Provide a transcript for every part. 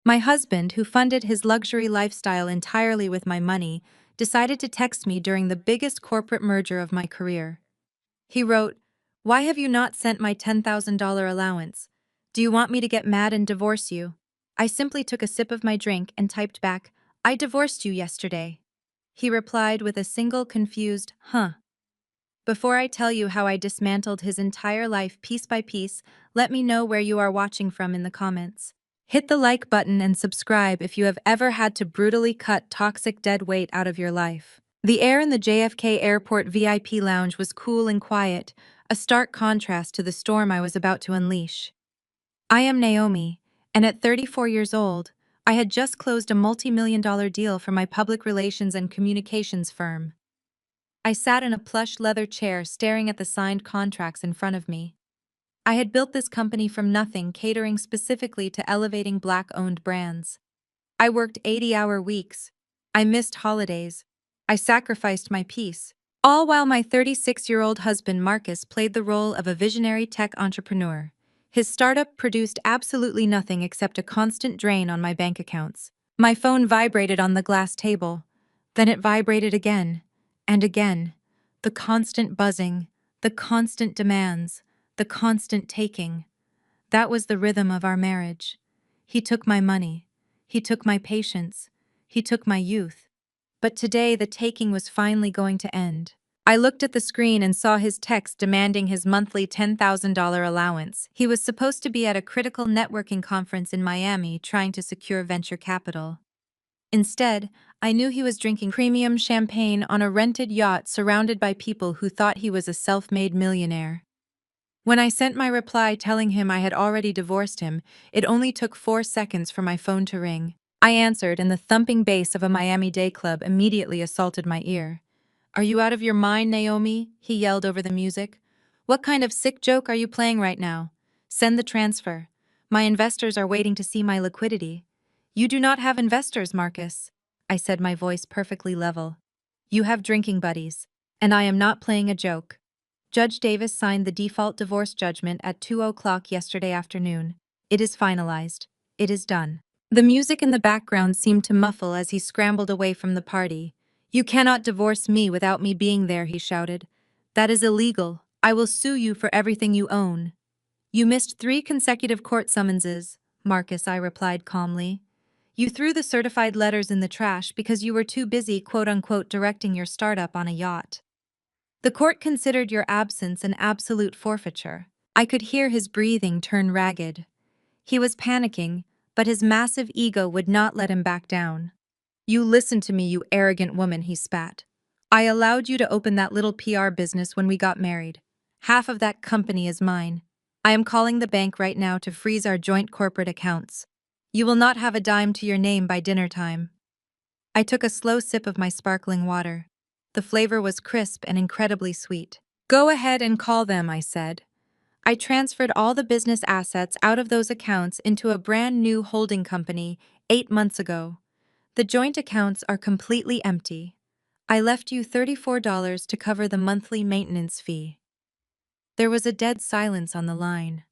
My husband, who funded his luxury lifestyle entirely with my money, decided to text me during the biggest corporate merger of my career. He wrote, "Why have you not sent my $10,000 allowance? Do you want me to get mad and divorce you?" I simply took a sip of my drink and typed back, "I divorced you yesterday." He replied with a single confused, "Huh." Before I tell you how I dismantled his entire life piece by piece, let me know where you are watching from in the comments. Hit the like button and subscribe if you have ever had to brutally cut toxic dead weight out of your life. The air in the JFK Airport VIP lounge was cool and quiet, a stark contrast to the storm I was about to unleash. I am Naomi, and at 34 years old, I had just closed a multi-million-dollar deal for my public relations and communications firm. I sat in a plush leather chair staring at the signed contracts in front of me. I had built this company from nothing, catering specifically to elevating Black-owned brands. I worked 80-hour weeks. I missed holidays. I sacrificed my peace. All while my 36-year-old husband Marcus played the role of a visionary tech entrepreneur. His startup produced absolutely nothing except a constant drain on my bank accounts. My phone vibrated on the glass table. Then it vibrated again. And again. The constant buzzing. The constant demands. The constant taking. That was the rhythm of our marriage. He took my money. He took my patience. He took my youth. But today the taking was finally going to end. I looked at the screen and saw his text demanding his monthly $10,000 allowance. He was supposed to be at a critical networking conference in Miami trying to secure venture capital. Instead, I knew he was drinking premium champagne on a rented yacht surrounded by people who thought he was a self-made millionaire. When I sent my reply telling him I had already divorced him, it only took 4 seconds for my phone to ring. I answered, and the thumping bass of a Miami day club immediately assaulted my ear. "Are you out of your mind, Naomi?" he yelled over the music. "What kind of sick joke are you playing right now? Send the transfer. My investors are waiting to see my liquidity." "You do not have investors, Marcus," I said, my voice perfectly level. "You have drinking buddies, and I am not playing a joke." Judge Davis signed the default divorce judgment at 2 o'clock yesterday afternoon. It is finalized. It is done. The music in the background seemed to muffle as he scrambled away from the party. "You cannot divorce me without me being there," he shouted. "That is illegal. I will sue you for everything you own." "You missed 3 consecutive court summonses, Marcus," I replied calmly. "You threw the certified letters in the trash because you were too busy quote-unquote directing your startup on a yacht. The court considered your absence an absolute forfeiture." I could hear his breathing turn ragged. He was panicking, but his massive ego would not let him back down. "You listen to me, you arrogant woman," he spat. "I allowed you to open that little PR business when we got married. Half of that company is mine. I am calling the bank right now to freeze our joint corporate accounts. You will not have a dime to your name by dinner time." I took a slow sip of my sparkling water. The flavor was crisp and incredibly sweet. "Go ahead and call them," I said. I transferred all the business assets out of those accounts into a brand new holding company 8 months ago. The joint accounts are completely empty. I left you $34 to cover the monthly maintenance fee. There was a dead silence on the line.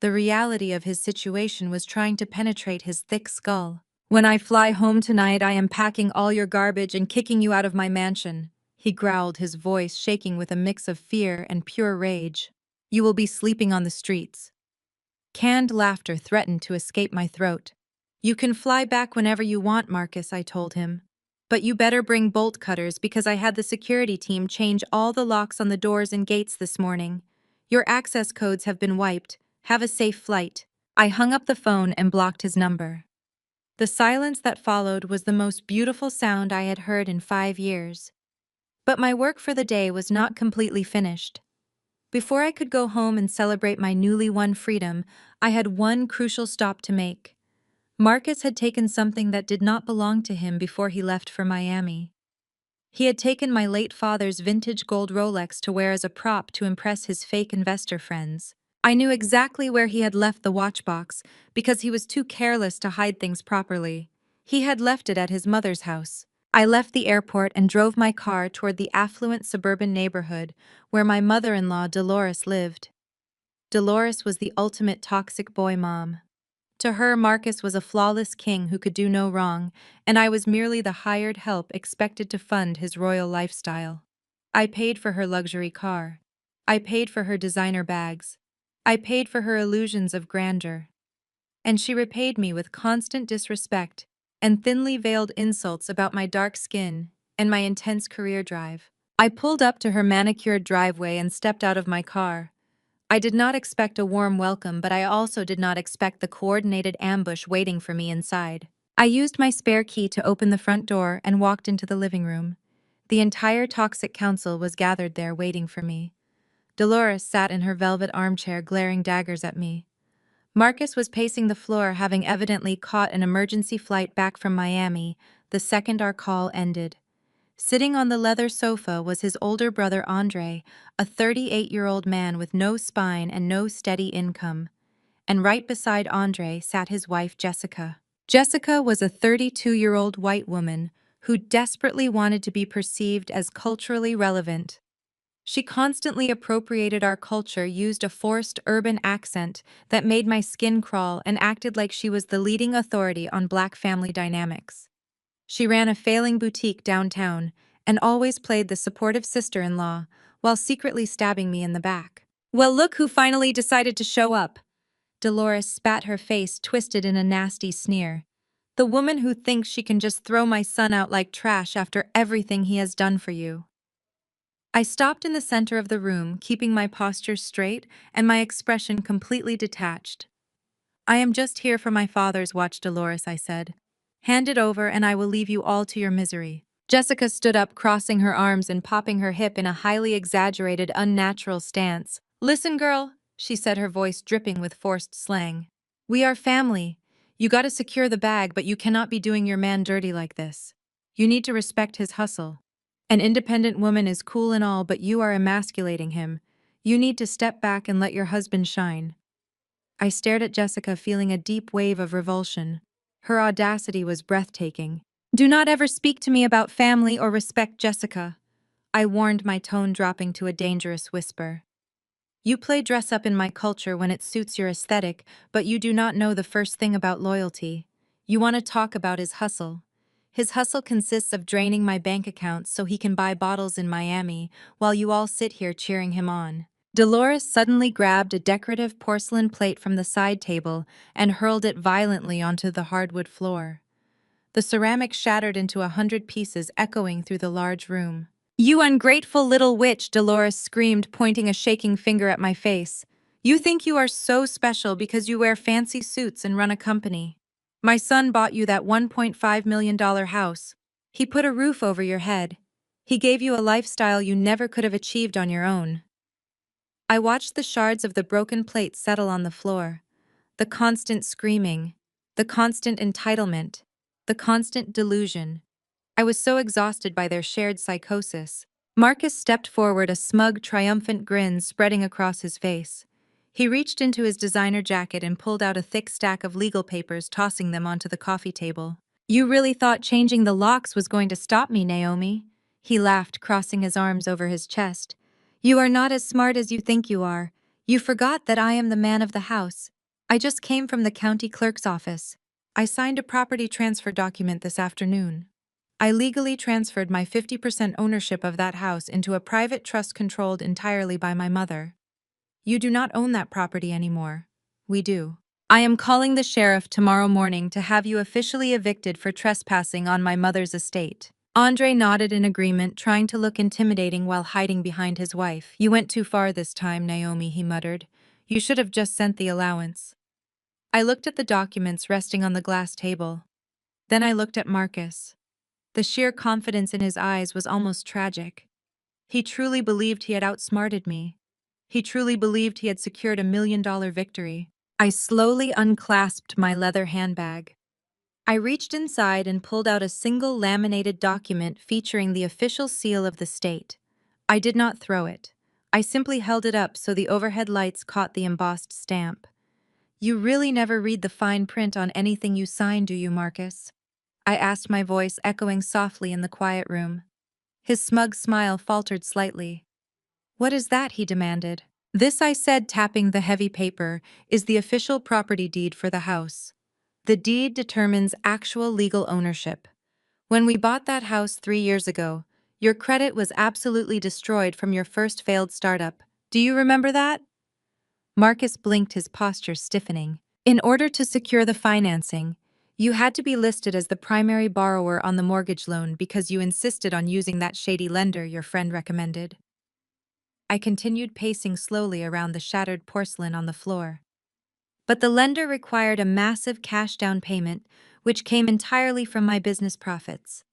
The reality of his situation was trying to penetrate his thick skull. "When I fly home tonight, I am packing all your garbage and kicking you out of my mansion," he growled, his voice shaking with a mix of fear and pure rage. "You will be sleeping on the streets." Canned laughter threatened to escape my throat. "You can fly back whenever you want, Marcus," I told him. "But you better bring bolt cutters because I had the security team change all the locks on the doors and gates this morning. Your access codes have been wiped. Have a safe flight." I hung up the phone and blocked his number. The silence that followed was the most beautiful sound I had heard in 5 years. But my work for the day was not completely finished. Before I could go home and celebrate my newly won freedom, I had one crucial stop to make. Marcus had taken something that did not belong to him before he left for Miami. He had taken my late father's vintage gold Rolex to wear as a prop to impress his fake investor friends. I knew exactly where he had left the watch box because he was too careless to hide things properly. He had left it at his mother's house. I left the airport and drove my car toward the affluent suburban neighborhood where my mother-in-law Dolores lived. Dolores was the ultimate toxic boy mom. To her, Marcus was a flawless king who could do no wrong, and I was merely the hired help expected to fund his royal lifestyle. I paid for her luxury car. I paid for her designer bags. I paid for her illusions of grandeur. And she repaid me with constant disrespect and thinly veiled insults about my dark skin and my intense career drive. I pulled up to her manicured driveway and stepped out of my car. I did not expect a warm welcome, but I also did not expect the coordinated ambush waiting for me inside. I used my spare key to open the front door and walked into the living room. The entire toxic council was gathered there waiting for me. Dolores sat in her velvet armchair glaring daggers at me. Marcus was pacing the floor, having evidently caught an emergency flight back from Miami the second our call ended. Sitting on the leather sofa was his older brother Andre, a 38-year-old man with no spine and no steady income. And right beside Andre sat his wife Jessica. Jessica was a 32-year-old white woman who desperately wanted to be perceived as culturally relevant. She constantly appropriated our culture, used a forced urban accent that made my skin crawl, and acted like she was the leading authority on Black family dynamics. She ran a failing boutique downtown and always played the supportive sister-in-law while secretly stabbing me in the back. "Well, look who finally decided to show up." Dolores spat, her face twisted in a nasty sneer. "The woman who thinks she can just throw my son out like trash after everything he has done for you." I stopped in the center of the room, keeping my posture straight and my expression completely detached. "I am just here for my father's watch, Dolores," I said. "Hand it over and I will leave you all to your misery." Jessica stood up, crossing her arms and popping her hip in a highly exaggerated, unnatural stance. "Listen, girl," she said, her voice dripping with forced slang. "We are family. You gotta secure the bag, but you cannot be doing your man dirty like this. You need to respect his hustle. An independent woman is cool and all, but you are emasculating him. You need to step back and let your husband shine." I stared at Jessica, feeling a deep wave of revulsion. Her audacity was breathtaking. "Do not ever speak to me about family or respect, Jessica," I warned, my tone dropping to a dangerous whisper. "You play dress up in my culture when it suits your aesthetic, but you do not know the first thing about loyalty. You want to talk about his hustle. His hustle consists of draining my bank accounts so he can buy bottles in Miami while you all sit here cheering him on." Dolores suddenly grabbed a decorative porcelain plate from the side table and hurled it violently onto the hardwood floor. The ceramic shattered into 100 pieces, echoing through the large room. "You ungrateful little witch," Dolores screamed, pointing a shaking finger at my face. "You think you are so special because you wear fancy suits and run a company. My son bought you that $1.5 million house. He put a roof over your head. He gave you a lifestyle you never could have achieved on your own." I watched the shards of the broken plate settle on the floor. The constant screaming, the constant entitlement, the constant delusion. I was so exhausted by their shared psychosis. Marcus stepped forward, a smug, triumphant grin spreading across his face. He reached into his designer jacket and pulled out a thick stack of legal papers, tossing them onto the coffee table. "You really thought changing the locks was going to stop me, Naomi?" He laughed, crossing his arms over his chest. "You are not as smart as you think you are. You forgot that I am the man of the house. I just came from the county clerk's office. I signed a property transfer document this afternoon. I legally transferred my 50% ownership of that house into a private trust controlled entirely by my mother. You do not own that property anymore. We do. I am calling the sheriff tomorrow morning to have you officially evicted for trespassing on my mother's estate." Andre nodded in agreement, trying to look intimidating while hiding behind his wife. "You went too far this time, Naomi," he muttered. "You should have just sent the allowance." I looked at the documents resting on the glass table. Then I looked at Marcus. The sheer confidence in his eyes was almost tragic. He truly believed he had outsmarted me. He truly believed he had secured $1 million victory. I slowly unclasped my leather handbag. I reached inside and pulled out a single laminated document featuring the official seal of the state. I did not throw it. I simply held it up so the overhead lights caught the embossed stamp. "You really never read the fine print on anything you sign, do you, Marcus?" I asked, my voice echoing softly in the quiet room. His smug smile faltered slightly. "What is that?" he demanded. This, I said, tapping the heavy paper, is the official property deed for the house. The deed determines actual legal ownership. When we bought that house 3 years ago, your credit was absolutely destroyed from your first failed startup. Do you remember that? Marcus blinked, his posture stiffening. In order to secure the financing, you had to be listed as the primary borrower on the mortgage loan because you insisted on using that shady lender your friend recommended. I continued pacing slowly around the shattered porcelain on the floor. But the lender required a massive cash down payment, which came entirely from my business profits.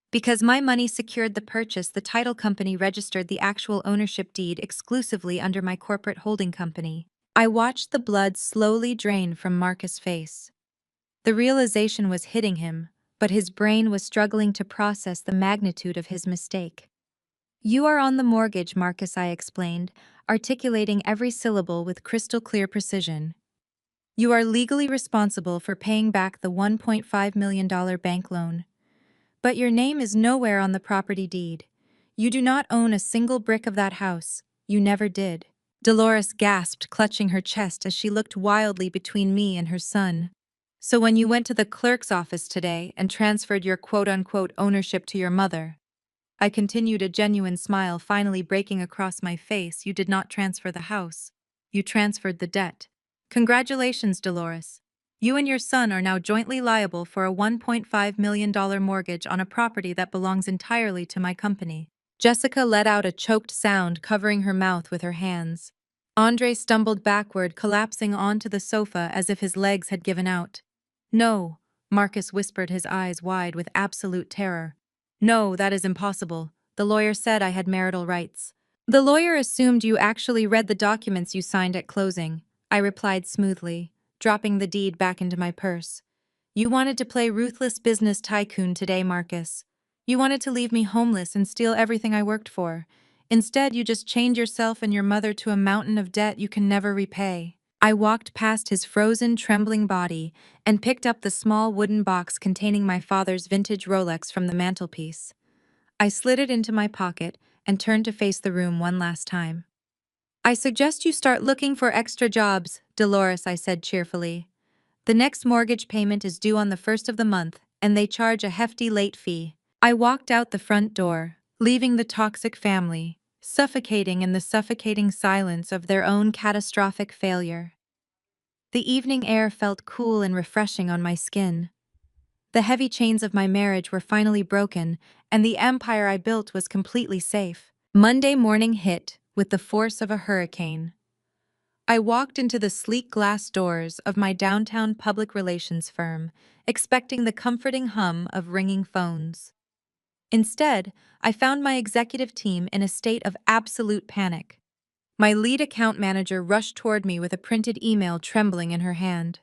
Because my money secured the purchase, the title company registered the actual ownership deed exclusively under my corporate holding company. I watched the blood slowly drain from Marcus' face. The realization was hitting him, but his brain was struggling to process the magnitude of his mistake. You are on the mortgage, Marcus, I explained, articulating every syllable with crystal clear precision. You are legally responsible for paying back the $1.5 million bank loan. But your name is nowhere on the property deed. You do not own a single brick of that house. You never did. Dolores gasped, clutching her chest as she looked wildly between me and her son. So when you went to the clerk's office today and transferred your quote-unquote ownership to your mother, I continued, a genuine smile finally breaking across my face, you did not transfer the house. You transferred the debt. Congratulations, Dolores. You and your son are now jointly liable for a $1.5 million mortgage on a property that belongs entirely to my company. Jessica let out a choked sound, covering her mouth with her hands. Andre stumbled backward, collapsing onto the sofa as if his legs had given out. No, Marcus whispered, his eyes wide with absolute terror. No, that is impossible. The lawyer said I had marital rights. The lawyer assumed you actually read the documents you signed at closing, I replied smoothly, dropping the deed back into my purse. You wanted to play ruthless business tycoon today, Marcus. You wanted to leave me homeless and steal everything I worked for. Instead, you just chained yourself and your mother to a mountain of debt you can never repay. I walked past his frozen, trembling body and picked up the small wooden box containing my father's vintage Rolex from the mantelpiece. I slid it into my pocket and turned to face the room one last time. I suggest you start looking for extra jobs, Dolores, I said cheerfully. The next mortgage payment is due on the 1st of the month, and they charge a hefty late fee. I walked out the front door, leaving the toxic family, suffocating in the suffocating silence of their own catastrophic failure. The evening air felt cool and refreshing on my skin. The heavy chains of my marriage were finally broken, and the empire I built was completely safe. Monday morning hit with the force of a hurricane. I walked into the sleek glass doors of my downtown public relations firm, expecting the comforting hum of ringing phones. Instead, I found my executive team in a state of absolute panic. My lead account manager rushed toward me with a printed email trembling in her hand.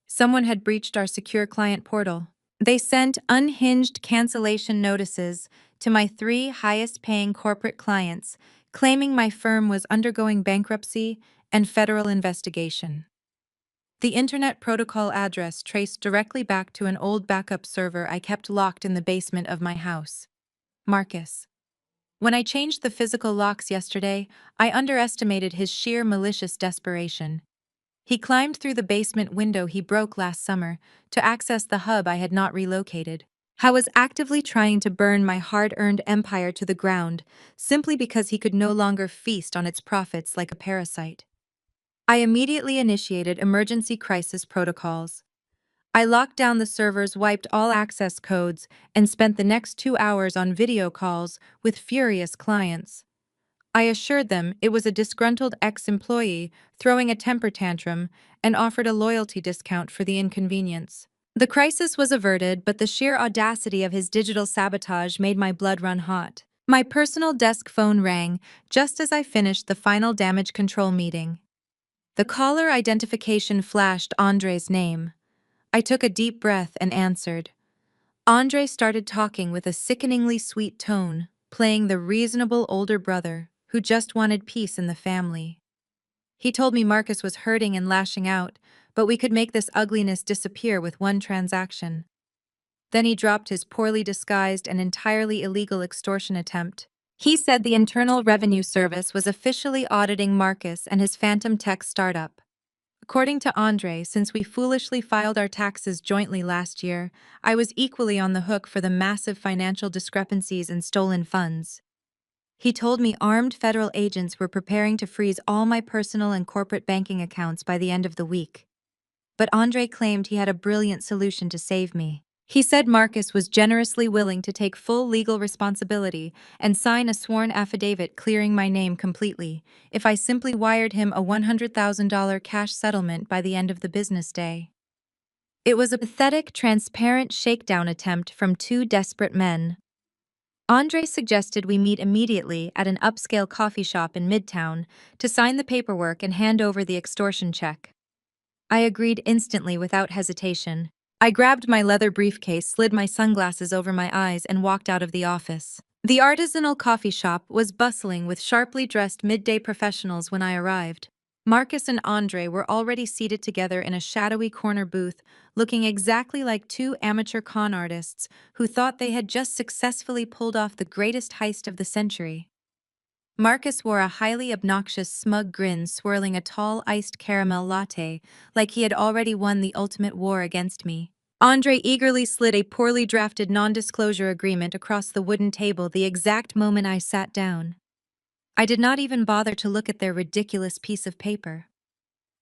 Someone had breached our secure client portal. They sent unhinged cancellation notices to my 3 highest-paying corporate clients, claiming my firm was undergoing bankruptcy and federal investigation. The Internet Protocol address traced directly back to an old backup server I kept locked in the basement of my house. Marcus. When I changed the physical locks yesterday, I underestimated his sheer malicious desperation. He climbed through the basement window he broke last summer to access the hub I had not relocated. I was actively trying to burn my hard-earned empire to the ground simply because he could no longer feast on its profits like a parasite. I immediately initiated emergency crisis protocols. I locked down the servers, wiped all access codes, and spent the next 2 hours on video calls with furious clients. I assured them it was a disgruntled ex-employee throwing a temper tantrum and offered a loyalty discount for the inconvenience. The crisis was averted, but the sheer audacity of his digital sabotage made my blood run hot. My personal desk phone rang just as I finished the final damage control meeting. The caller identification flashed Andre's name. I took a deep breath and answered. Andre started talking with a sickeningly sweet tone, playing the reasonable older brother who just wanted peace in the family. He told me Marcus was hurting and lashing out, but we could make this ugliness disappear with one transaction. Then he dropped his poorly disguised and entirely illegal extortion attempt. He said the Internal Revenue Service was officially auditing Marcus and his phantom tech startup. According to Andre, since we foolishly filed our taxes jointly last year, I was equally on the hook for the massive financial discrepancies and stolen funds. He told me armed federal agents were preparing to freeze all my personal and corporate banking accounts by the end of the week. But Andre claimed he had a brilliant solution to save me. He said Marcus was generously willing to take full legal responsibility and sign a sworn affidavit clearing my name completely if I simply wired him a $100,000 cash settlement by the end of the business day. It was a pathetic, transparent shakedown attempt from two desperate men. Andre suggested we meet immediately at an upscale coffee shop in Midtown to sign the paperwork and hand over the extortion check. I agreed instantly without hesitation. I grabbed my leather briefcase, slid my sunglasses over my eyes, and walked out of the office. The artisanal coffee shop was bustling with sharply dressed midday professionals when I arrived. Marcus and Andre were already seated together in a shadowy corner booth, looking exactly like two amateur con artists who thought they had just successfully pulled off the greatest heist of the century. Marcus wore a highly obnoxious, smug grin, swirling a tall iced caramel latte, like he had already won the ultimate war against me. Andre eagerly slid a poorly drafted non-disclosure agreement across the wooden table the exact moment I sat down. I did not even bother to look at their ridiculous piece of paper.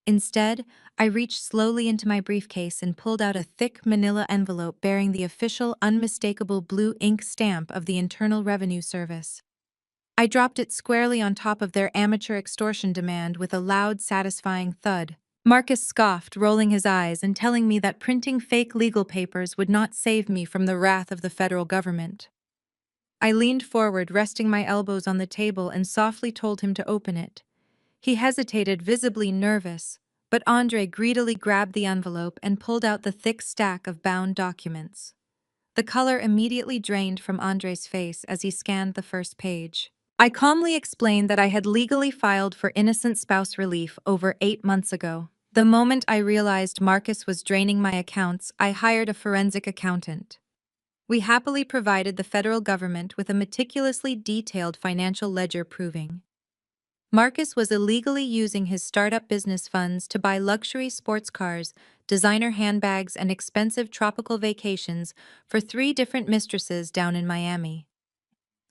Instead, I reached slowly into my briefcase and pulled out a thick manila envelope bearing the official, unmistakable blue ink stamp of the Internal Revenue Service. I dropped it squarely on top of their amateur extortion demand with a loud, satisfying thud. Marcus scoffed, rolling his eyes and telling me that printing fake legal papers would not save me from the wrath of the federal government. I leaned forward, resting my elbows on the table, and softly told him to open it. He hesitated, visibly nervous, but Andre greedily grabbed the envelope and pulled out the thick stack of bound documents. The color immediately drained from Andre's face as he scanned the first page. I calmly explained that I had legally filed for innocent spouse relief over 8 months ago. The moment I realized Marcus was draining my accounts, I hired a forensic accountant. We happily provided the federal government with a meticulously detailed financial ledger proving Marcus was illegally using his startup business funds to buy luxury sports cars, designer handbags, and expensive tropical vacations for 3 different mistresses down in Miami.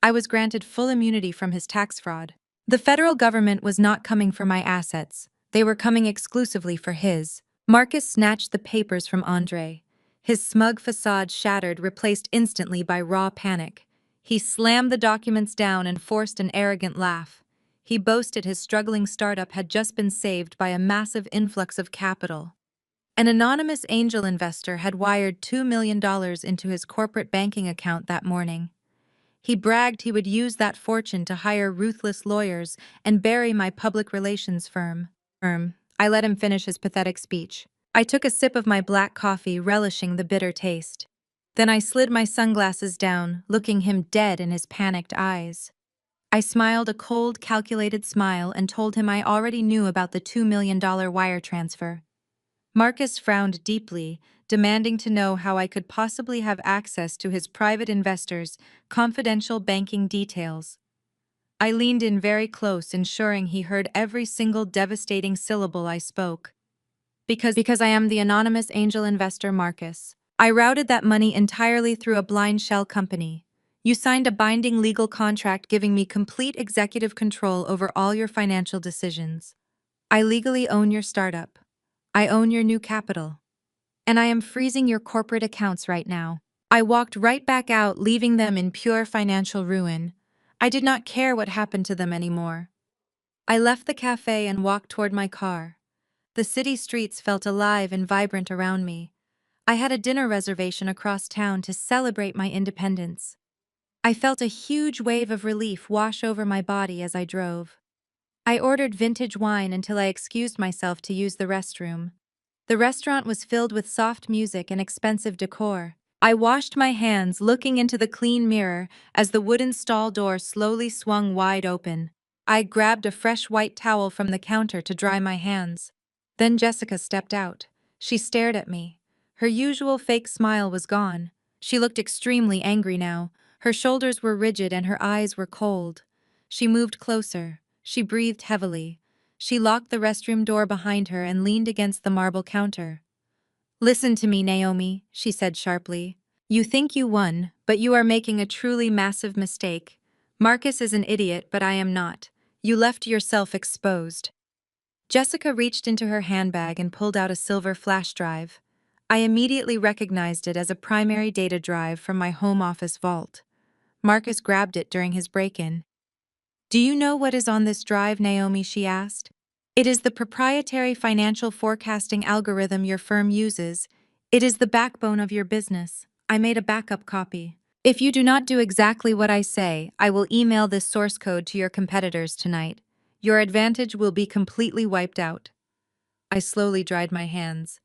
I was granted full immunity from his tax fraud. The federal government was not coming for my assets. They were coming exclusively for his. Marcus snatched the papers from Andre. His smug facade shattered, replaced instantly by raw panic. He slammed the documents down and forced an arrogant laugh. He boasted his struggling startup had just been saved by a massive influx of capital. An anonymous angel investor had wired $2 million into his corporate banking account that morning. He bragged he would use that fortune to hire ruthless lawyers and bury my public relations firm. I let him finish his pathetic speech. I took a sip of my black coffee, relishing the bitter taste. Then I slid my sunglasses down, looking him dead in his panicked eyes. I smiled a cold, calculated smile and told him I already knew about the $2 million wire transfer. Marcus frowned deeply, demanding to know how I could possibly have access to his private investors' confidential banking details. I leaned in very close, ensuring he heard every single devastating syllable I spoke. Because I am the anonymous angel investor Marcus. I routed that money entirely through a blind shell company. You signed a binding legal contract giving me complete executive control over all your financial decisions. I legally own your startup. I own your new capital. And I am freezing your corporate accounts right now. I walked right back out, leaving them in pure financial ruin. I did not care what happened to them anymore. I left the cafe and walked toward my car. The city streets felt alive and vibrant around me. I had a dinner reservation across town to celebrate my independence. I felt a huge wave of relief wash over my body as I drove. I ordered vintage wine until I excused myself to use the restroom. The restaurant was filled with soft music and expensive decor. I washed my hands, looking into the clean mirror as the wooden stall door slowly swung wide open. I grabbed a fresh white towel from the counter to dry my hands. Then Jessica stepped out. She stared at me. Her usual fake smile was gone. She looked extremely angry now, Her shoulders were rigid and her eyes were cold. She moved closer. She breathed heavily. She locked the restroom door behind her and leaned against the marble counter. "Listen to me, Naomi," she said sharply. "You think you won, but you are making a truly massive mistake. Marcus is an idiot, but I am not. You left yourself exposed." Jessica reached into her handbag and pulled out a silver flash drive. I immediately recognized it as a primary data drive from my home office vault. Marcus grabbed it during his break-in. "Do you know what is on this drive, Naomi?" she asked. "It is the proprietary financial forecasting algorithm your firm uses. It is the backbone of your business. I made a backup copy. If you do not do exactly what I say, I will email this source code to your competitors tonight. Your advantage will be completely wiped out." I slowly dried my hands.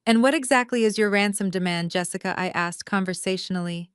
"And what exactly is your ransom demand, Jessica?" I asked conversationally.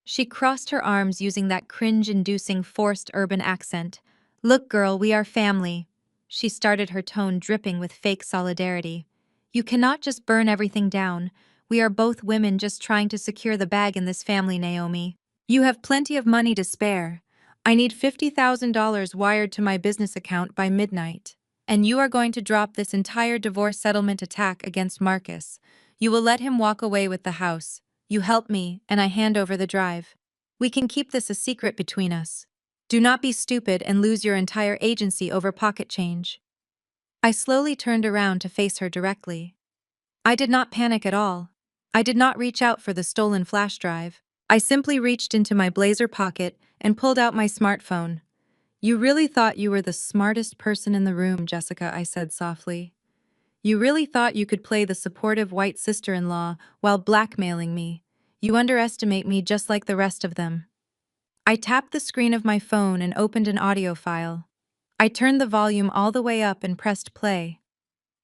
She crossed her arms using that cringe-inducing forced urban accent. "Look, girl, we are family." She started, her tone dripping with fake solidarity. "You cannot just burn everything down. We are both women just trying to secure the bag in this family, Naomi. You have plenty of money to spare. I need $50,000 wired to my business account by midnight. And you are going to drop this entire divorce settlement attack against Marcus. You will let him walk away with the house. You help me, and I hand over the drive. We can keep this a secret between us. Do not be stupid and lose your entire agency over pocket change." I slowly turned around to face her directly. I did not panic at all. I did not reach out for the stolen flash drive. I simply reached into my blazer pocket and pulled out my smartphone. "You really thought you were the smartest person in the room, Jessica," I said softly. "You really thought you could play the supportive white sister-in-law while blackmailing me. You underestimate me just like the rest of them." I tapped the screen of my phone and opened an audio file. I turned the volume all the way up and pressed play.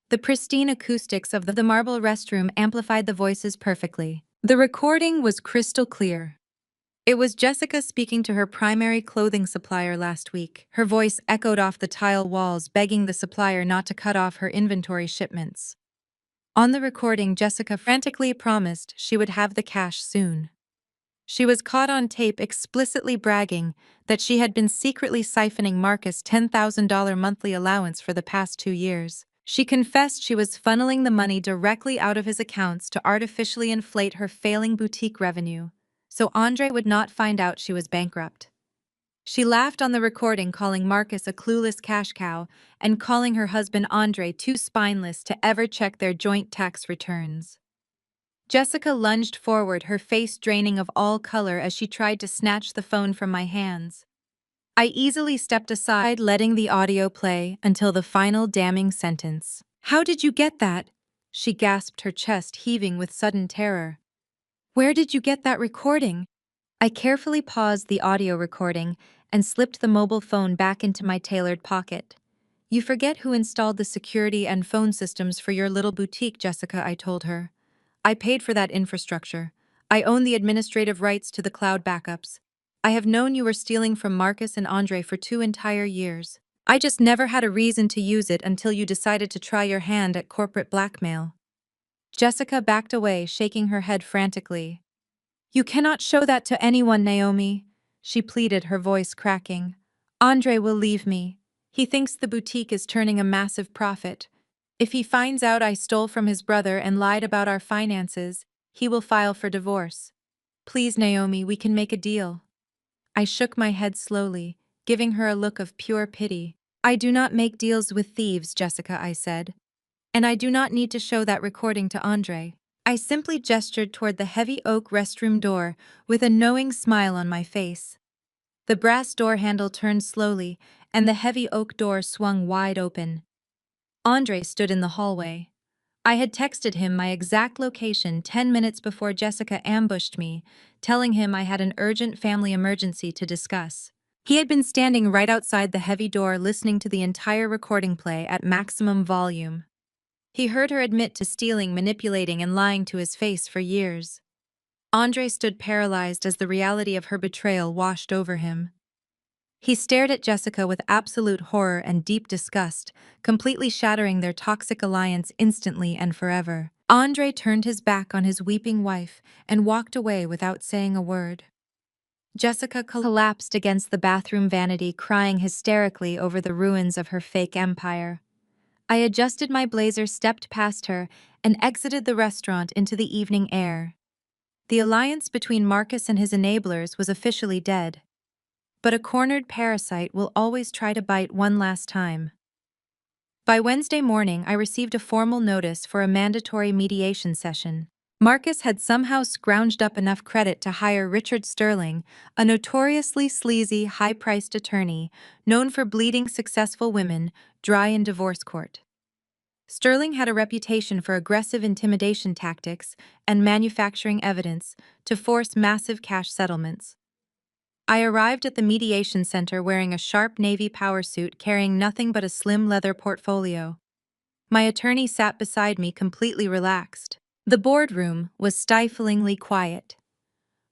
The pristine acoustics of the marble restroom amplified the voices perfectly. The recording was crystal clear. It was Jessica speaking to her primary clothing supplier last week. Her voice echoed off the tile walls, begging the supplier not to cut off her inventory shipments. On the recording, Jessica frantically promised she would have the cash soon. She was caught on tape explicitly bragging that she had been secretly siphoning Marcus' $10,000 monthly allowance for the past 2 years. She confessed she was funneling the money directly out of his accounts to artificially inflate her failing boutique revenue, so Andre would not find out she was bankrupt. She laughed on the recording, calling Marcus a clueless cash cow and calling her husband Andre too spineless to ever check their joint tax returns. Jessica lunged forward, her face draining of all color as she tried to snatch the phone from my hands. I easily stepped aside, letting the audio play until the final damning sentence. "How did you get that?" she gasped, her chest heaving with sudden terror. "Where did you get that recording?" I carefully paused the audio recording and slipped the mobile phone back into my tailored pocket. "You forget who installed the security and phone systems for your little boutique, Jessica," I told her. "I paid for that infrastructure. I own the administrative rights to the cloud backups. I have known you were stealing from Marcus and Andre for 2 entire years. I just never had a reason to use it until you decided to try your hand at corporate blackmail." Jessica backed away, shaking her head frantically. "You cannot show that to anyone, Naomi," she pleaded, her voice cracking. "Andre will leave me. He thinks the boutique is turning a massive profit. If he finds out I stole from his brother and lied about our finances, he will file for divorce. Please, Naomi, we can make a deal." I shook my head slowly, giving her a look of pure pity. "I do not make deals with thieves, Jessica," I said. "And I do not need to show that recording to Andre." I simply gestured toward the heavy oak restroom door with a knowing smile on my face. The brass door handle turned slowly, and the heavy oak door swung wide open. Andre stood in the hallway. I had texted him my exact location 10 minutes before Jessica ambushed me, telling him I had an urgent family emergency to discuss. He had been standing right outside the heavy door listening to the entire recording play at maximum volume. He heard her admit to stealing, manipulating, and lying to his face for years. Andre stood paralyzed as the reality of her betrayal washed over him. He stared at Jessica with absolute horror and deep disgust, completely shattering their toxic alliance instantly and forever. Andre turned his back on his weeping wife and walked away without saying a word. Jessica collapsed against the bathroom vanity, crying hysterically over the ruins of her fake empire. I adjusted my blazer, stepped past her, and exited the restaurant into the evening air. The alliance between Marcus and his enablers was officially dead. But a cornered parasite will always try to bite one last time. By Wednesday morning, I received a formal notice for a mandatory mediation session. Marcus had somehow scrounged up enough credit to hire Richard Sterling, a notoriously sleazy, high-priced attorney known for bleeding successful women dry in divorce court. Sterling had a reputation for aggressive intimidation tactics and manufacturing evidence to force massive cash settlements. I arrived at the mediation center wearing a sharp navy power suit, carrying nothing but a slim leather portfolio. My attorney sat beside me, completely relaxed. The boardroom was stiflingly quiet.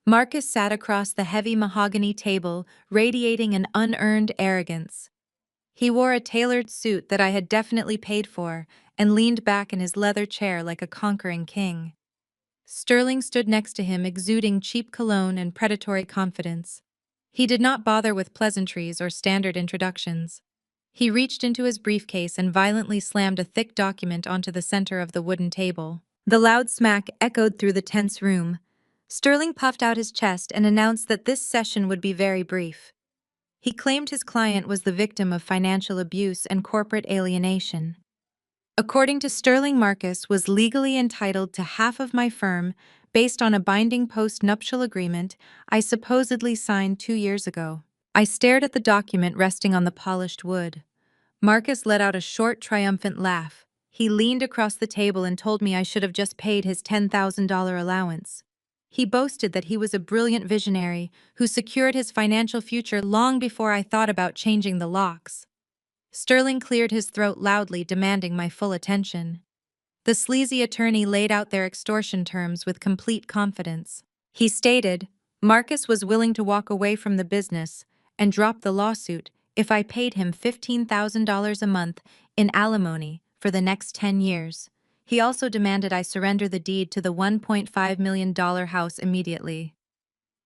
Marcus sat across the heavy mahogany table, radiating an unearned arrogance. He wore a tailored suit that I had definitely paid for and leaned back in his leather chair like a conquering king. Sterling stood next to him, exuding cheap cologne and predatory confidence. He did not bother with pleasantries or standard introductions. He reached into his briefcase and violently slammed a thick document onto the center of the wooden table. The loud smack echoed through the tense room. Sterling puffed out his chest and announced that this session would be very brief. He claimed his client was the victim of financial abuse and corporate alienation. According to Sterling, Marcus was legally entitled to half of my firm based on a binding post-nuptial agreement I supposedly signed 2 years ago. I stared at the document resting on the polished wood. Marcus let out a short, triumphant laugh. He leaned across the table and told me I should have just paid his $10,000 allowance. He boasted that he was a brilliant visionary who secured his financial future long before I thought about changing the locks. Sterling cleared his throat loudly, demanding my full attention. The sleazy attorney laid out their extortion terms with complete confidence. He stated, Marcus was willing to walk away from the business and drop the lawsuit if I paid him $15,000 a month in alimony for the next 10 years. He also demanded I surrender the deed to the $1.5 million house immediately.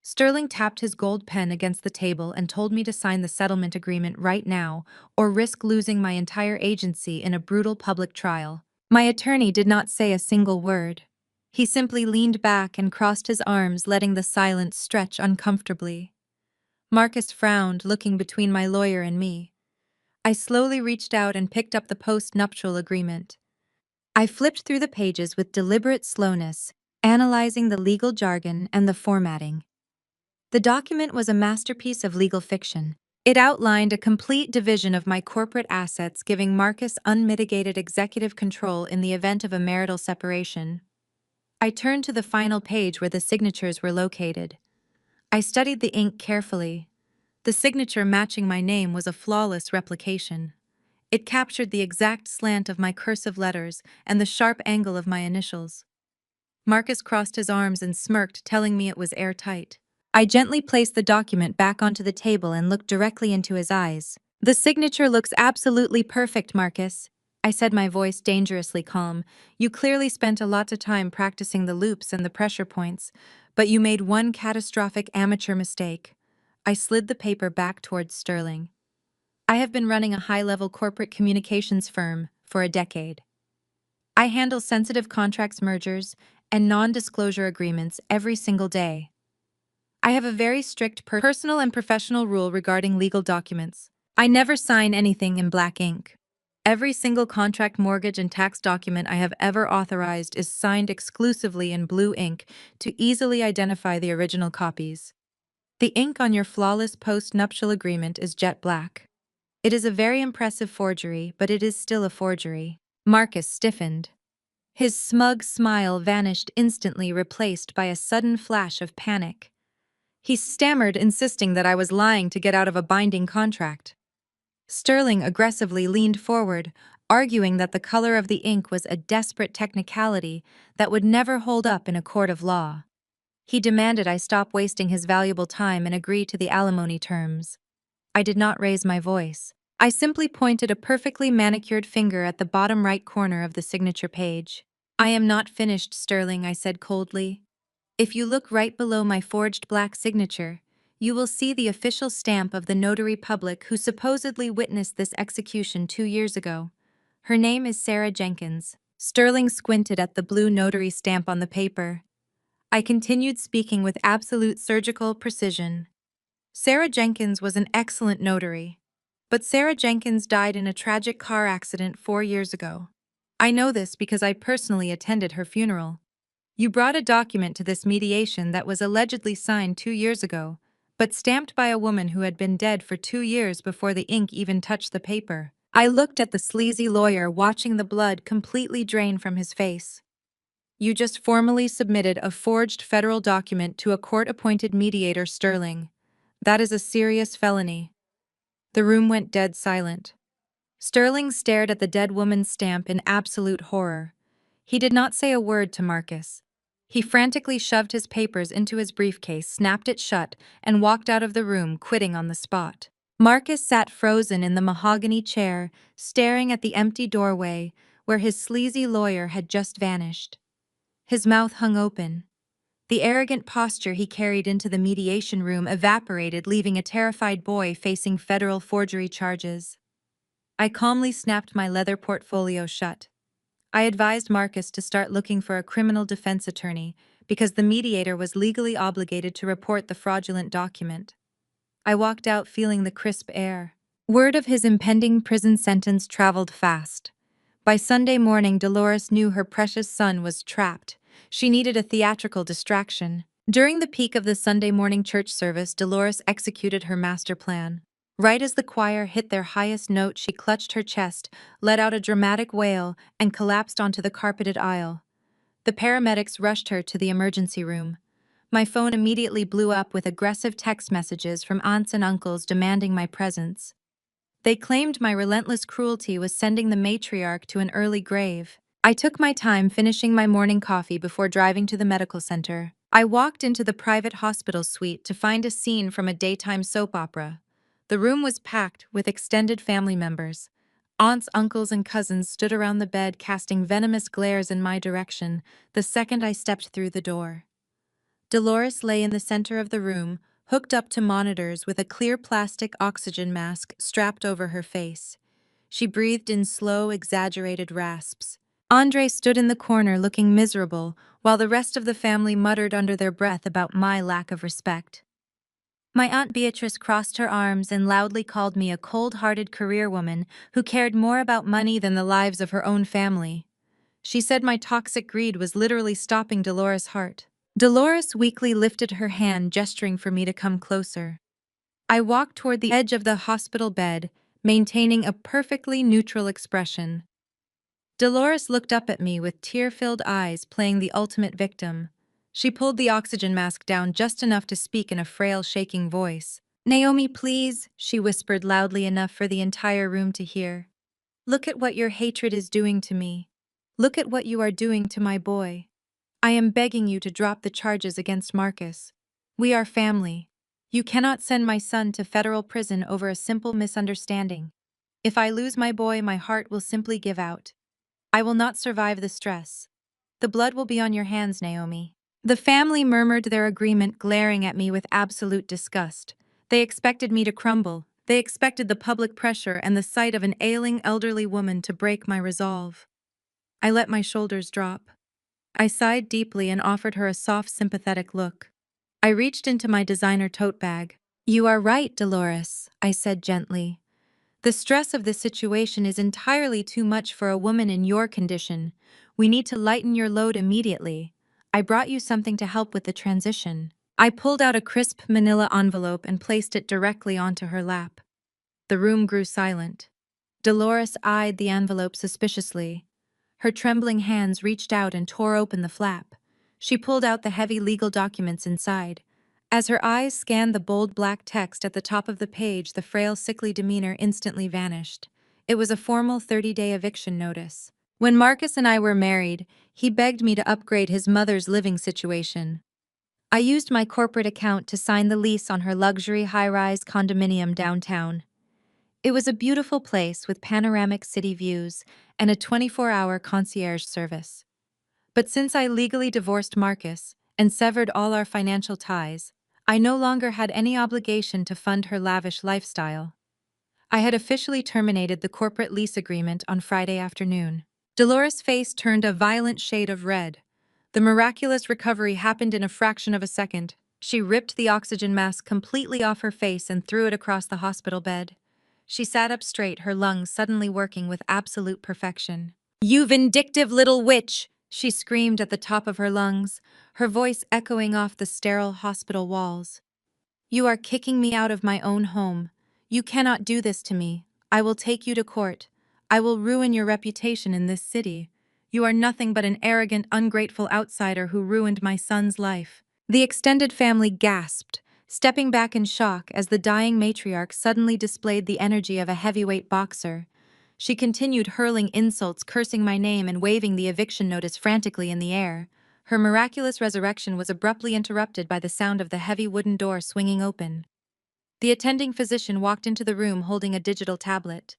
Sterling tapped his gold pen against the table and told me to sign the settlement agreement right now or risk losing my entire agency in a brutal public trial. My attorney did not say a single word. He simply leaned back and crossed his arms, letting the silence stretch uncomfortably. Marcus frowned, looking between my lawyer and me. I slowly reached out and picked up the post-nuptial agreement. I flipped through the pages with deliberate slowness, analyzing the legal jargon and the formatting. The document was a masterpiece of legal fiction. It outlined a complete division of my corporate assets, giving Marcus unmitigated executive control in the event of a marital separation. I turned to the final page where the signatures were located. I studied the ink carefully. The signature matching my name was a flawless replication. It captured the exact slant of my cursive letters and the sharp angle of my initials. Marcus crossed his arms and smirked, telling me it was airtight. I gently placed the document back onto the table and looked directly into his eyes. The signature looks absolutely perfect, Marcus, I said, my voice dangerously calm. You clearly spent a lot of time practicing the loops and the pressure points, but you made one catastrophic amateur mistake. I slid the paper back towards Sterling. I have been running a high-level corporate communications firm for a decade. I handle sensitive contracts, mergers, and non-disclosure agreements every single day. I have a very strict personal and professional rule regarding legal documents. I never sign anything in black ink. Every single contract, mortgage, and tax document I have ever authorized is signed exclusively in blue ink to easily identify the original copies. The ink on your flawless post-nuptial agreement is jet black. It is a very impressive forgery, but it is still a forgery. Marcus stiffened. His smug smile vanished instantly, replaced by a sudden flash of panic. He stammered, insisting that I was lying to get out of a binding contract. Sterling aggressively leaned forward, arguing that the color of the ink was a desperate technicality that would never hold up in a court of law. He demanded I stop wasting his valuable time and agree to the alimony terms. I did not raise my voice. I simply pointed a perfectly manicured finger at the bottom right corner of the signature page. I am not finished, Sterling, I said coldly. If you look right below my forged black signature, you will see the official stamp of the notary public who supposedly witnessed this execution 2 years ago. Her name is Sarah Jenkins. Sterling squinted at the blue notary stamp on the paper. I continued speaking with absolute surgical precision. Sarah Jenkins was an excellent notary. But Sarah Jenkins died in a tragic car accident 4 years ago. I know this because I personally attended her funeral. You brought a document to this mediation that was allegedly signed 2 years ago, but stamped by a woman who had been dead for 2 years before the ink even touched the paper. I looked at the sleazy lawyer, watching the blood completely drain from his face. You just formally submitted a forged federal document to a court-appointed mediator, Sterling. That is a serious felony. The room went dead silent. Sterling stared at the dead woman's stamp in absolute horror. He did not say a word to Marcus. He frantically shoved his papers into his briefcase, snapped it shut, and walked out of the room, quitting on the spot. Marcus sat frozen in the mahogany chair, staring at the empty doorway where his sleazy lawyer had just vanished. His mouth hung open. The arrogant posture he carried into the mediation room evaporated, leaving a terrified boy facing federal forgery charges. I calmly snapped my leather portfolio shut. I advised Marcus to start looking for a criminal defense attorney because the mediator was legally obligated to report the fraudulent document. I walked out feeling the crisp air. Word of his impending prison sentence traveled fast. By Sunday morning, Dolores knew her precious son was trapped. She needed a theatrical distraction. During the peak of the Sunday morning church service, Dolores executed her master plan. Right as the choir hit their highest note, she clutched her chest, let out a dramatic wail, and collapsed onto the carpeted aisle. The paramedics rushed her to the emergency room. My phone immediately blew up with aggressive text messages from aunts and uncles demanding my presence. They claimed my relentless cruelty was sending the matriarch to an early grave. I took my time finishing my morning coffee before driving to the medical center. I walked into the private hospital suite to find a scene from a daytime soap opera. The room was packed with extended family members. Aunts, uncles, and cousins stood around the bed, casting venomous glares in my direction the second I stepped through the door. Dolores lay in the center of the room, hooked up to monitors with a clear plastic oxygen mask strapped over her face. She breathed in slow, exaggerated rasps. Andre stood in the corner looking miserable, while the rest of the family muttered under their breath about my lack of respect. My Aunt Beatrice crossed her arms and loudly called me a cold-hearted career woman who cared more about money than the lives of her own family. She said my toxic greed was literally stopping Dolores' heart. Dolores weakly lifted her hand, gesturing for me to come closer. I walked toward the edge of the hospital bed, maintaining a perfectly neutral expression. Dolores looked up at me with tear-filled eyes, playing the ultimate victim. She pulled the oxygen mask down just enough to speak in a frail, shaking voice. "Naomi, please," she whispered loudly enough for the entire room to hear. "Look at what your hatred is doing to me. Look at what you are doing to my boy. I am begging you to drop the charges against Marcus. We are family. You cannot send my son to federal prison over a simple misunderstanding. If I lose my boy, my heart will simply give out. I will not survive the stress. The blood will be on your hands, Naomi." The family murmured their agreement, glaring at me with absolute disgust. They expected me to crumble. They expected the public pressure and the sight of an ailing elderly woman to break my resolve. I let my shoulders drop. I sighed deeply and offered her a soft, sympathetic look. I reached into my designer tote bag. "You are right, Dolores," I said gently. "The stress of this situation is entirely too much for a woman in your condition. We need to lighten your load immediately. I brought you something to help with the transition." I pulled out a crisp manila envelope and placed it directly onto her lap. The room grew silent. Dolores eyed the envelope suspiciously. Her trembling hands reached out and tore open the flap. She pulled out the heavy legal documents inside. As her eyes scanned the bold black text at the top of the page, the frail, sickly demeanor instantly vanished. It was a formal 30-day eviction notice. When Marcus and I were married, he begged me to upgrade his mother's living situation. I used my corporate account to sign the lease on her luxury high-rise condominium downtown. It was a beautiful place with panoramic city views and a 24-hour concierge service. But since I legally divorced Marcus and severed all our financial ties, I no longer had any obligation to fund her lavish lifestyle. I had officially terminated the corporate lease agreement on Friday afternoon. Dolores' face turned a violent shade of red. The miraculous recovery happened in a fraction of a second. She ripped the oxygen mask completely off her face and threw it across the hospital bed. She sat up straight, her lungs suddenly working with absolute perfection. "You vindictive little witch!" she screamed at the top of her lungs, her voice echoing off the sterile hospital walls. "You are kicking me out of my own home. You cannot do this to me. I will take you to court. I will ruin your reputation in this city. You are nothing but an arrogant, ungrateful outsider who ruined my son's life." The extended family gasped, stepping back in shock as the dying matriarch suddenly displayed the energy of a heavyweight boxer. She continued hurling insults, cursing my name, and waving the eviction notice frantically in the air. Her miraculous resurrection was abruptly interrupted by the sound of the heavy wooden door swinging open. The attending physician walked into the room holding a digital tablet.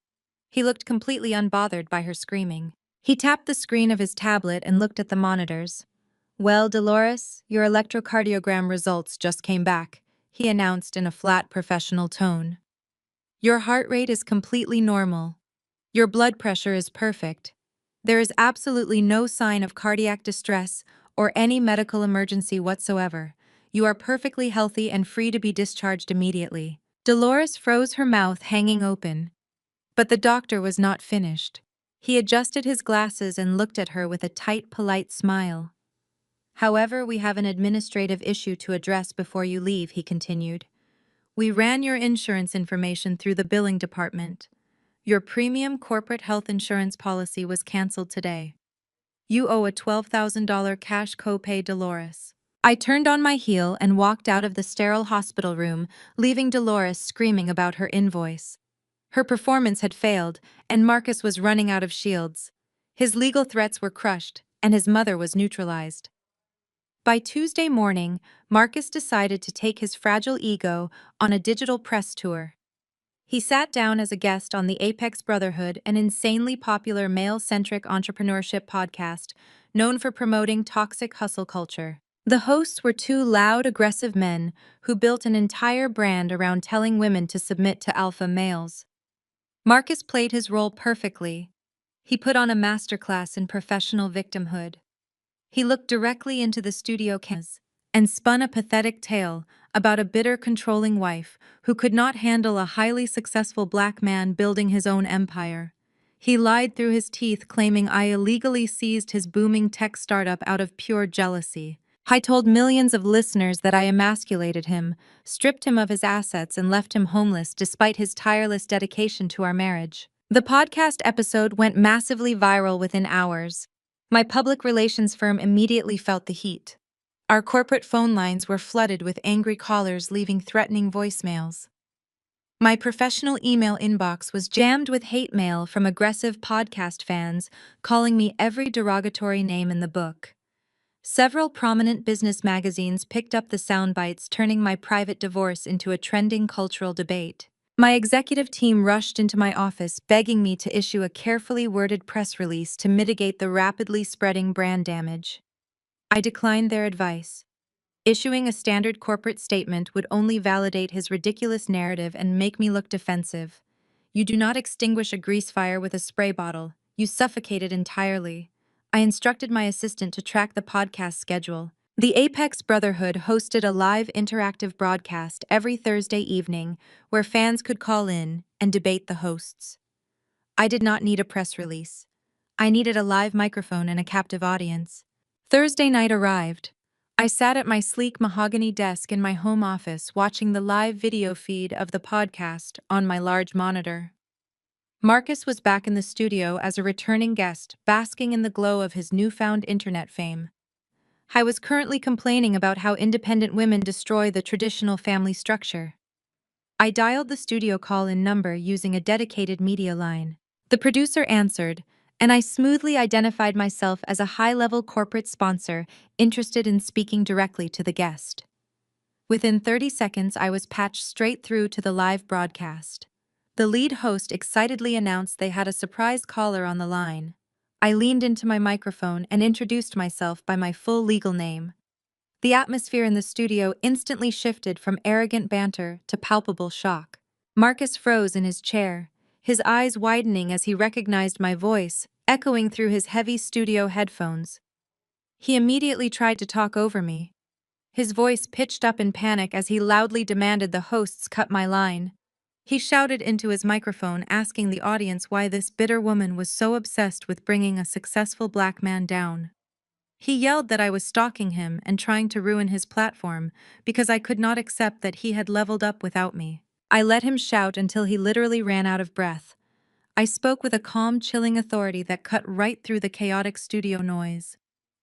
He looked completely unbothered by her screaming. He tapped the screen of his tablet and looked at the monitors. "Well, Dolores, your electrocardiogram results just came back," he announced in a flat, professional tone. "Your heart rate is completely normal. Your blood pressure is perfect. There is absolutely no sign of cardiac distress or any medical emergency whatsoever. You are perfectly healthy and free to be discharged immediately." Dolores froze, her mouth hanging open. But the doctor was not finished. He adjusted his glasses and looked at her with a tight, polite smile. "However, we have an administrative issue to address before you leave," he continued. "We ran your insurance information through the billing department. Your premium corporate health insurance policy was canceled today. You owe a $12,000 cash copay, Dolores." I turned on my heel and walked out of the sterile hospital room, leaving Dolores screaming about her invoice. Her performance had failed, and Marcus was running out of shields. His legal threats were crushed, and his mother was neutralized. By Tuesday morning, Marcus decided to take his fragile ego on a digital press tour. He sat down as a guest on the Apex Brotherhood, an insanely popular male-centric entrepreneurship podcast known for promoting toxic hustle culture. The hosts were two loud, aggressive men who built an entire brand around telling women to submit to alpha males. Marcus played his role perfectly. He put on a masterclass in professional victimhood. He looked directly into the studio cameras and spun a pathetic tale about a bitter, controlling wife who could not handle a highly successful black man building his own empire. He lied through his teeth, claiming I illegally seized his booming tech startup out of pure jealousy. I told millions of listeners that I emasculated him, stripped him of his assets, and left him homeless despite his tireless dedication to our marriage. The podcast episode went massively viral within hours. My public relations firm immediately felt the heat. Our corporate phone lines were flooded with angry callers leaving threatening voicemails. My professional email inbox was jammed with hate mail from aggressive podcast fans calling me every derogatory name in the book. Several prominent business magazines picked up the sound bites, turning my private divorce into a trending cultural debate. My executive team rushed into my office, begging me to issue a carefully worded press release to mitigate the rapidly spreading brand damage. I declined their advice. Issuing a standard corporate statement would only validate his ridiculous narrative and make me look defensive. You do not extinguish a grease fire with a spray bottle. You suffocate it entirely. I instructed my assistant to track the podcast schedule. The Apex Brotherhood hosted a live interactive broadcast every Thursday evening where fans could call in and debate the hosts. I did not need a press release. I needed a live microphone and a captive audience. Thursday night arrived. I sat at my sleek mahogany desk in my home office watching the live video feed of the podcast on my large monitor. Marcus was back in the studio as a returning guest, basking in the glow of his newfound internet fame. I was currently complaining about how independent women destroy the traditional family structure. I dialed the studio call-in number using a dedicated media line. The producer answered, and I smoothly identified myself as a high-level corporate sponsor interested in speaking directly to the guest. Within 30 seconds, I was patched straight through to the live broadcast. The lead host excitedly announced they had a surprise caller on the line. I leaned into my microphone and introduced myself by my full legal name. The atmosphere in the studio instantly shifted from arrogant banter to palpable shock. Marcus froze in his chair, his eyes widening as he recognized my voice, echoing through his heavy studio headphones. He immediately tried to talk over me, his voice pitched up in panic as he loudly demanded the hosts cut my line. He shouted into his microphone, asking the audience why this bitter woman was so obsessed with bringing a successful black man down. He yelled that I was stalking him and trying to ruin his platform because I could not accept that he had leveled up without me. I let him shout until he literally ran out of breath. I spoke with a calm, chilling authority that cut right through the chaotic studio noise.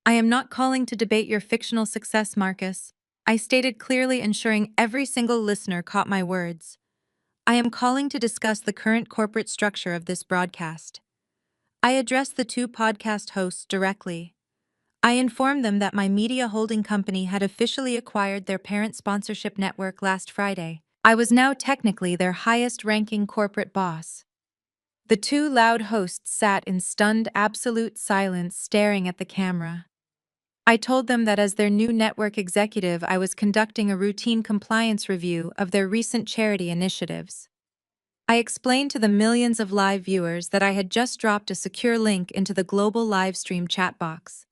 I am not calling to debate your fictional success, Marcus. I stated clearly, ensuring every single listener caught my words. I am calling to discuss the current corporate structure of this broadcast. I addressed the two podcast hosts directly. I informed them that my media holding company had officially acquired their parent sponsorship network last Friday. I was now technically their highest-ranking corporate boss. The two loud hosts sat in stunned, absolute silence, staring at the camera. I told them that as their new network executive, I was conducting a routine compliance review of their recent charity initiatives. I explained to the millions of live viewers that I had just dropped a secure link into the global live stream chat box.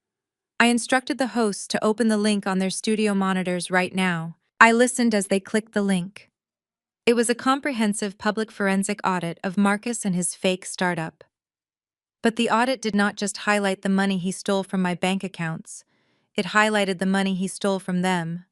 I instructed the hosts to open the link on their studio monitors right now. I listened as they clicked the link. It was a comprehensive public forensic audit of Marcus and his fake startup. But the audit did not just highlight the money he stole from my bank accounts. It highlighted the money he stole from them.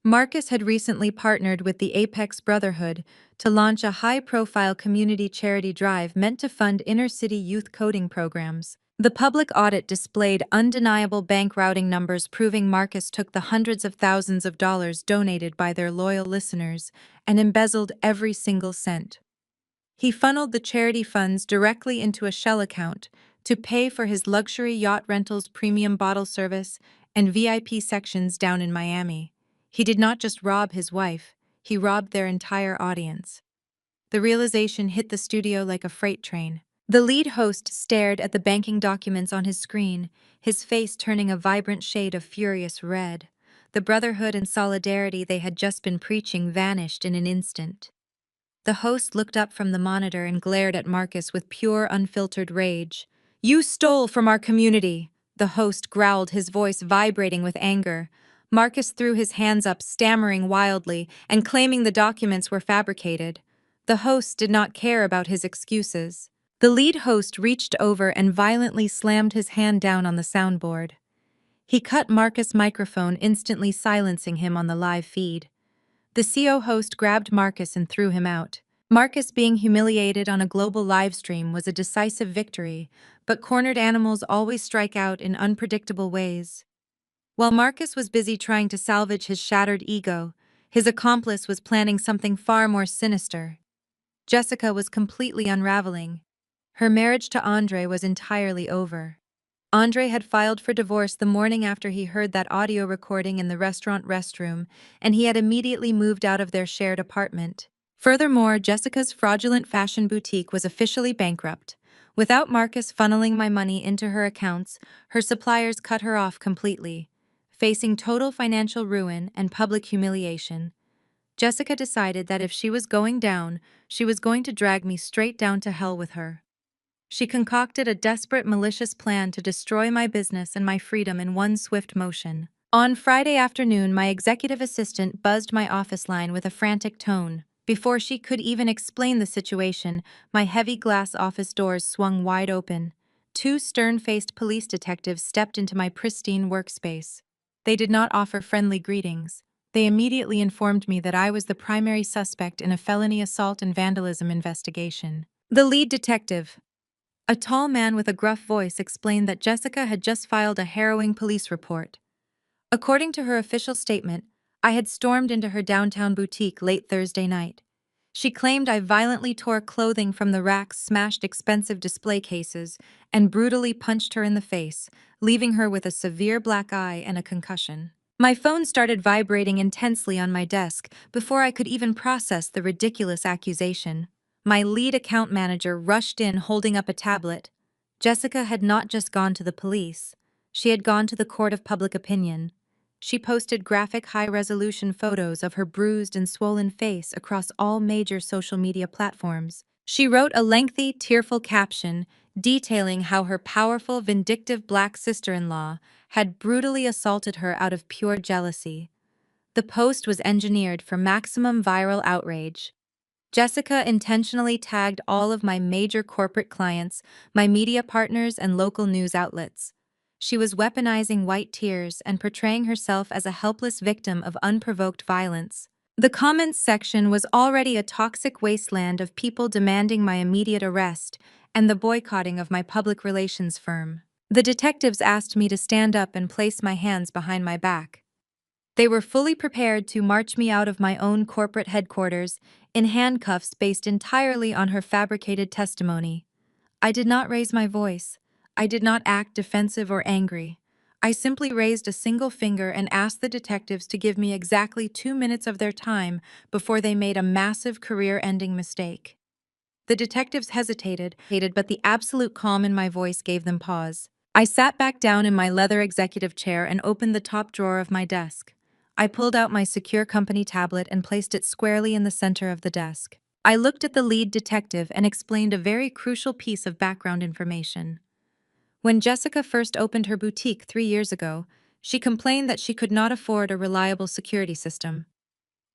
Marcus had recently partnered with the Apex Brotherhood to launch a high-profile community charity drive meant to fund inner-city youth coding programs. The public audit displayed undeniable bank routing numbers proving Marcus took the hundreds of thousands of dollars donated by their loyal listeners and embezzled every single cent. He funneled the charity funds directly into a shell account to pay for his luxury yacht rentals, premium bottle service, and VIP sections down in Miami. He did not just rob his wife, he robbed their entire audience. The realization hit the studio like a freight train. The lead host stared at the banking documents on his screen, his face turning a vibrant shade of furious red. The brotherhood and solidarity they had just been preaching vanished in an instant. The host looked up from the monitor and glared at Marcus with pure, unfiltered rage. "You stole from our community!" The host growled, his voice vibrating with anger. Marcus threw his hands up, stammering wildly and claiming the documents were fabricated. The host did not care about his excuses. The lead host reached over and violently slammed his hand down on the soundboard. He cut Marcus' microphone, instantly silencing him on the live feed. The CO host grabbed Marcus and threw him out. Marcus being humiliated on a global livestream was a decisive victory, but cornered animals always strike out in unpredictable ways. While Marcus was busy trying to salvage his shattered ego, his accomplice was planning something far more sinister. Jessica was completely unraveling. Her marriage to Andre was entirely over. Andre had filed for divorce the morning after he heard that audio recording in the restaurant restroom, and he had immediately moved out of their shared apartment. Furthermore, Jessica's fraudulent fashion boutique was officially bankrupt. Without Marcus funneling my money into her accounts, her suppliers cut her off completely. Facing total financial ruin and public humiliation, Jessica decided that if she was going down, she was going to drag me straight down to hell with her. She concocted a desperate, malicious plan to destroy my business and my freedom in one swift motion. On Friday afternoon, my executive assistant buzzed my office line with a frantic tone. Before she could even explain the situation, my heavy glass office doors swung wide open. Two stern-faced police detectives stepped into my pristine workspace. They did not offer friendly greetings. They immediately informed me that I was the primary suspect in a felony assault and vandalism investigation. The lead detective, a tall man with a gruff voice, explained that Jessica had just filed a harrowing police report. According to her official statement, I had stormed into her downtown boutique late Thursday night. She claimed I violently tore clothing from the racks, smashed expensive display cases, and brutally punched her in the face, leaving her with a severe black eye and a concussion. My phone started vibrating intensely on my desk before I could even process the ridiculous accusation. My lead account manager rushed in holding up a tablet. Jessica had not just gone to the police. She had gone to the court of public opinion. She posted graphic high-resolution photos of her bruised and swollen face across all major social media platforms. She wrote a lengthy, tearful caption detailing how her powerful, vindictive black sister-in-law had brutally assaulted her out of pure jealousy. The post was engineered for maximum viral outrage. Jessica intentionally tagged all of my major corporate clients, my media partners, and local news outlets. She was weaponizing white tears and portraying herself as a helpless victim of unprovoked violence. The comments section was already a toxic wasteland of people demanding my immediate arrest and the boycotting of my public relations firm. The detectives asked me to stand up and place my hands behind my back. They were fully prepared to march me out of my own corporate headquarters in handcuffs based entirely on her fabricated testimony. I did not raise my voice. I did not act defensive or angry. I simply raised a single finger and asked the detectives to give me exactly 2 minutes of their time before they made a massive career-ending mistake. The detectives hesitated, but the absolute calm in my voice gave them pause. I sat back down in my leather executive chair and opened the top drawer of my desk. I pulled out my secure company tablet and placed it squarely in the center of the desk. I looked at the lead detective and explained a very crucial piece of background information. When Jessica first opened her boutique 3 years ago, she complained that she could not afford a reliable security system.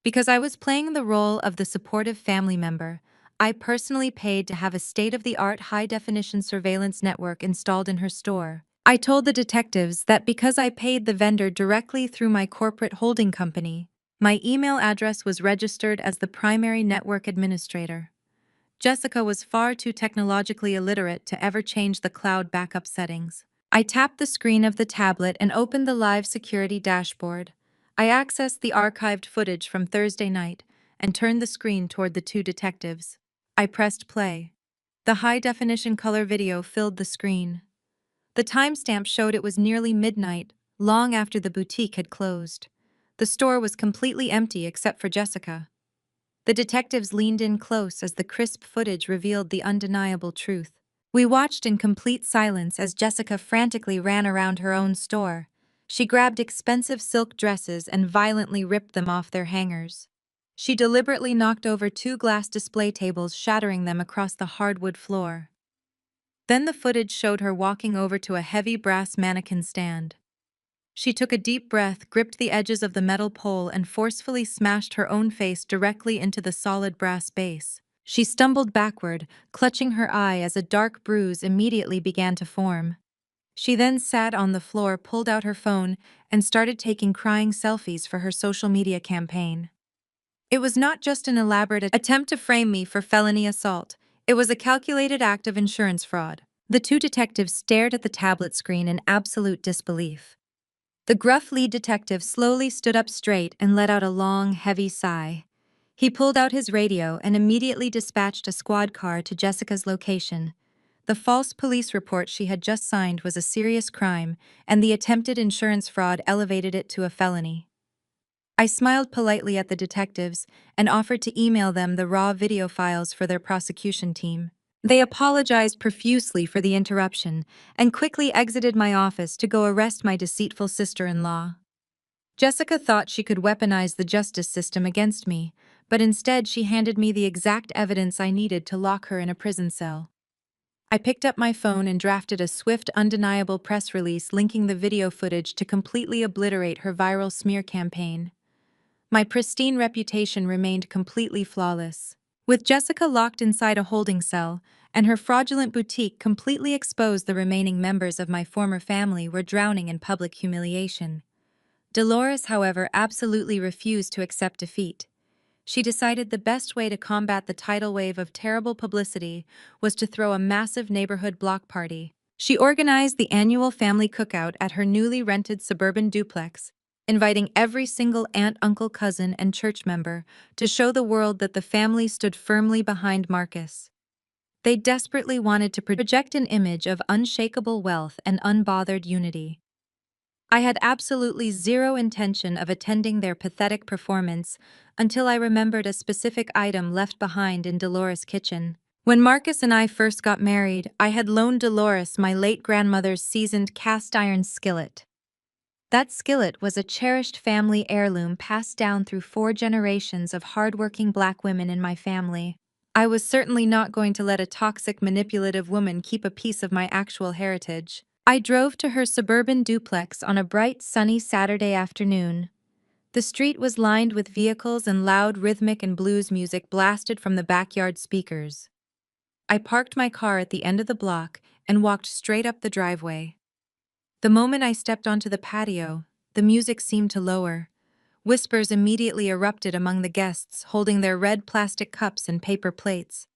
Because I was playing the role of the supportive family member, I personally paid to have a state-of-the-art high-definition surveillance network installed in her store. I told the detectives that because I paid the vendor directly through my corporate holding company, my email address was registered as the primary network administrator. Jessica was far too technologically illiterate to ever change the cloud backup settings. I tapped the screen of the tablet and opened the live security dashboard. I accessed the archived footage from Thursday night and turned the screen toward the two detectives. I pressed play. The high-definition color video filled the screen. The timestamp showed it was nearly midnight, long after the boutique had closed. The store was completely empty except for Jessica. The detectives leaned in close as the crisp footage revealed the undeniable truth. We watched in complete silence as Jessica frantically ran around her own store. She grabbed expensive silk dresses and violently ripped them off their hangers. She deliberately knocked over two glass display tables, shattering them across the hardwood floor. Then the footage showed her walking over to a heavy brass mannequin stand. She took a deep breath, gripped the edges of the metal pole, and forcefully smashed her own face directly into the solid brass base. She stumbled backward, clutching her eye as a dark bruise immediately began to form. She then sat on the floor, pulled out her phone, and started taking crying selfies for her social media campaign. It was not just an elaborate attempt to frame me for felony assault. It was a calculated act of insurance fraud. The two detectives stared at the tablet screen in absolute disbelief. The gruff lead detective slowly stood up straight and let out a long, heavy sigh. He pulled out his radio and immediately dispatched a squad car to Jessica's location. The false police report she had just signed was a serious crime, and the attempted insurance fraud elevated it to a felony. I smiled politely at the detectives and offered to email them the raw video files for their prosecution team. They apologized profusely for the interruption and quickly exited my office to go arrest my deceitful sister-in-law. Jessica thought she could weaponize the justice system against me, but instead she handed me the exact evidence I needed to lock her in a prison cell. I picked up my phone and drafted a swift, undeniable press release linking the video footage to completely obliterate her viral smear campaign. My pristine reputation remained completely flawless. With Jessica locked inside a holding cell, and her fraudulent boutique completely exposed, the remaining members of my former family were drowning in public humiliation. Dolores, however, absolutely refused to accept defeat. She decided the best way to combat the tidal wave of terrible publicity was to throw a massive neighborhood block party. She organized the annual family cookout at her newly rented suburban duplex, inviting every single aunt, uncle, cousin, and church member to show the world that the family stood firmly behind Marcus. They desperately wanted to project an image of unshakable wealth and unbothered unity. I had absolutely zero intention of attending their pathetic performance until I remembered a specific item left behind in Dolores' kitchen. When Marcus and I first got married, I had loaned Dolores my late grandmother's seasoned cast iron skillet. That skillet was a cherished family heirloom passed down through 4 generations of hardworking Black women in my family. I was certainly not going to let a toxic, manipulative woman keep a piece of my actual heritage. I drove to her suburban duplex on a bright, sunny Saturday afternoon. The street was lined with vehicles and loud rhythmic and blues music blasted from the backyard speakers. I parked my car at the end of the block and walked straight up the driveway. The moment I stepped onto the patio, the music seemed to lower. Whispers immediately erupted among the guests, holding their red plastic cups and paper plates.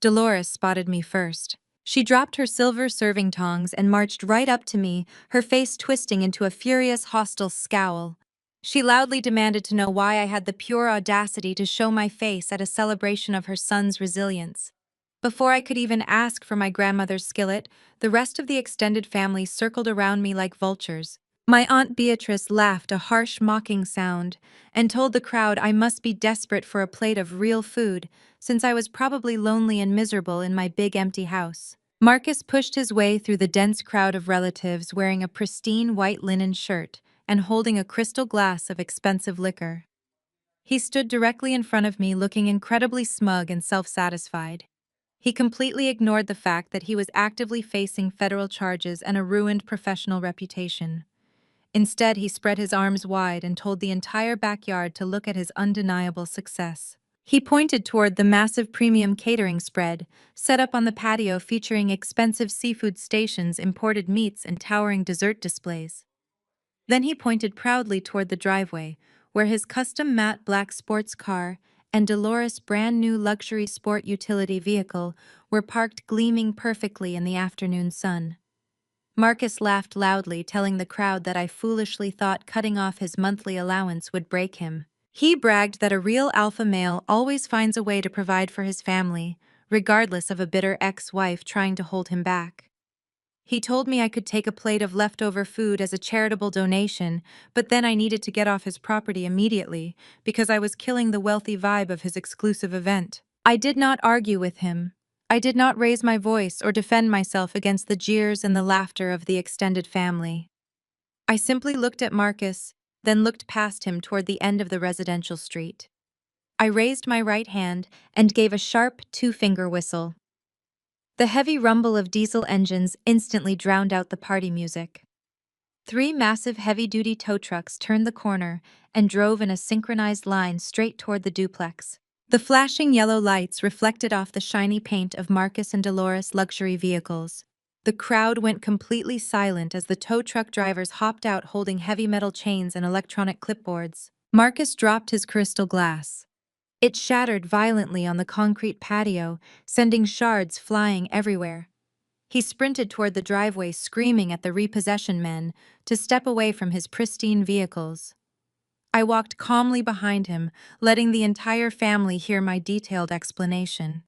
Dolores spotted me first. She dropped her silver serving tongs and marched right up to me, her face twisting into a furious, hostile scowl. She loudly demanded to know why I had the pure audacity to show my face at a celebration of her son's resilience. Before I could even ask for my grandmother's skillet, the rest of the extended family circled around me like vultures. My Aunt Beatrice laughed a harsh, mocking sound and told the crowd I must be desperate for a plate of real food, since I was probably lonely and miserable in my big empty house. Marcus pushed his way through the dense crowd of relatives wearing a pristine white linen shirt and holding a crystal glass of expensive liquor. He stood directly in front of me, looking incredibly smug and self-satisfied. He completely ignored the fact that he was actively facing federal charges and a ruined professional reputation. Instead, he spread his arms wide and told the entire backyard to look at his undeniable success. He pointed toward the massive premium catering spread, set up on the patio featuring expensive seafood stations, imported meats, and towering dessert displays. Then he pointed proudly toward the driveway, where his custom matte black sports car and Dolores' brand-new luxury sport utility vehicle were parked gleaming perfectly in the afternoon sun. Marcus laughed loudly, telling the crowd that I foolishly thought cutting off his monthly allowance would break him. He bragged that a real alpha male always finds a way to provide for his family, regardless of a bitter ex-wife trying to hold him back. He told me I could take a plate of leftover food as a charitable donation, but then I needed to get off his property immediately because I was killing the wealthy vibe of his exclusive event. I did not argue with him. I did not raise my voice or defend myself against the jeers and the laughter of the extended family. I simply looked at Marcus, then looked past him toward the end of the residential street. I raised my right hand and gave a sharp two-finger whistle. The heavy rumble of diesel engines instantly drowned out the party music. 3 massive heavy-duty tow trucks turned the corner and drove in a synchronized line straight toward the duplex. The flashing yellow lights reflected off the shiny paint of Marcus and Dolores' luxury vehicles. The crowd went completely silent as the tow truck drivers hopped out holding heavy metal chains and electronic clipboards. Marcus dropped his crystal glass. It shattered violently on the concrete patio, sending shards flying everywhere. He sprinted toward the driveway, screaming at the repossession men to step away from his pristine vehicles. I walked calmly behind him, letting the entire family hear my detailed explanation.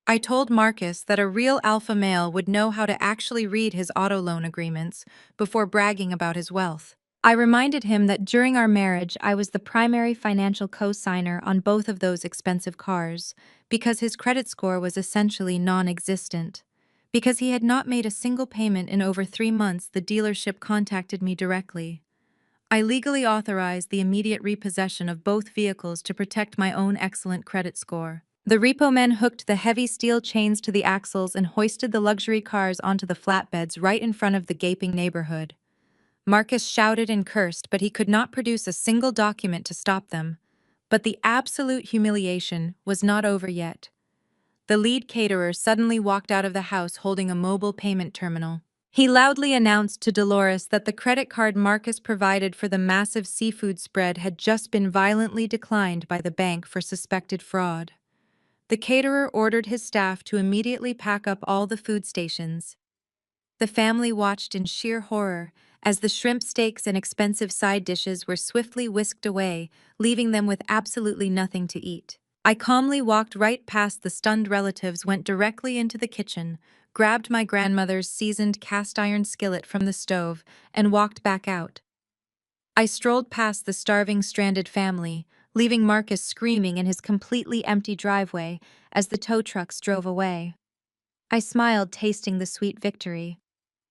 I told Marcus that a real alpha male would know how to actually read his auto loan agreements before bragging about his wealth. I reminded him that during our marriage I was the primary financial co-signer on both of those expensive cars, because his credit score was essentially non-existent. Because he had not made a single payment in over 3 months, the dealership contacted me directly. I legally authorized the immediate repossession of both vehicles to protect my own excellent credit score. The repo men hooked the heavy steel chains to the axles and hoisted the luxury cars onto the flatbeds right in front of the gaping neighborhood. Marcus shouted and cursed, but he could not produce a single document to stop them. But the absolute humiliation was not over yet. The lead caterer suddenly walked out of the house holding a mobile payment terminal. He loudly announced to Dolores that the credit card Marcus provided for the massive seafood spread had just been violently declined by the bank for suspected fraud. The caterer ordered his staff to immediately pack up all the food stations. The family watched in sheer horror as the shrimp steaks and expensive side dishes were swiftly whisked away, leaving them with absolutely nothing to eat. I calmly walked right past the stunned relatives, went directly into the kitchen, grabbed my grandmother's seasoned cast-iron skillet from the stove, and walked back out. I strolled past the starving, stranded family, leaving Marcus screaming in his completely empty driveway as the tow trucks drove away. I smiled, tasting the sweet victory.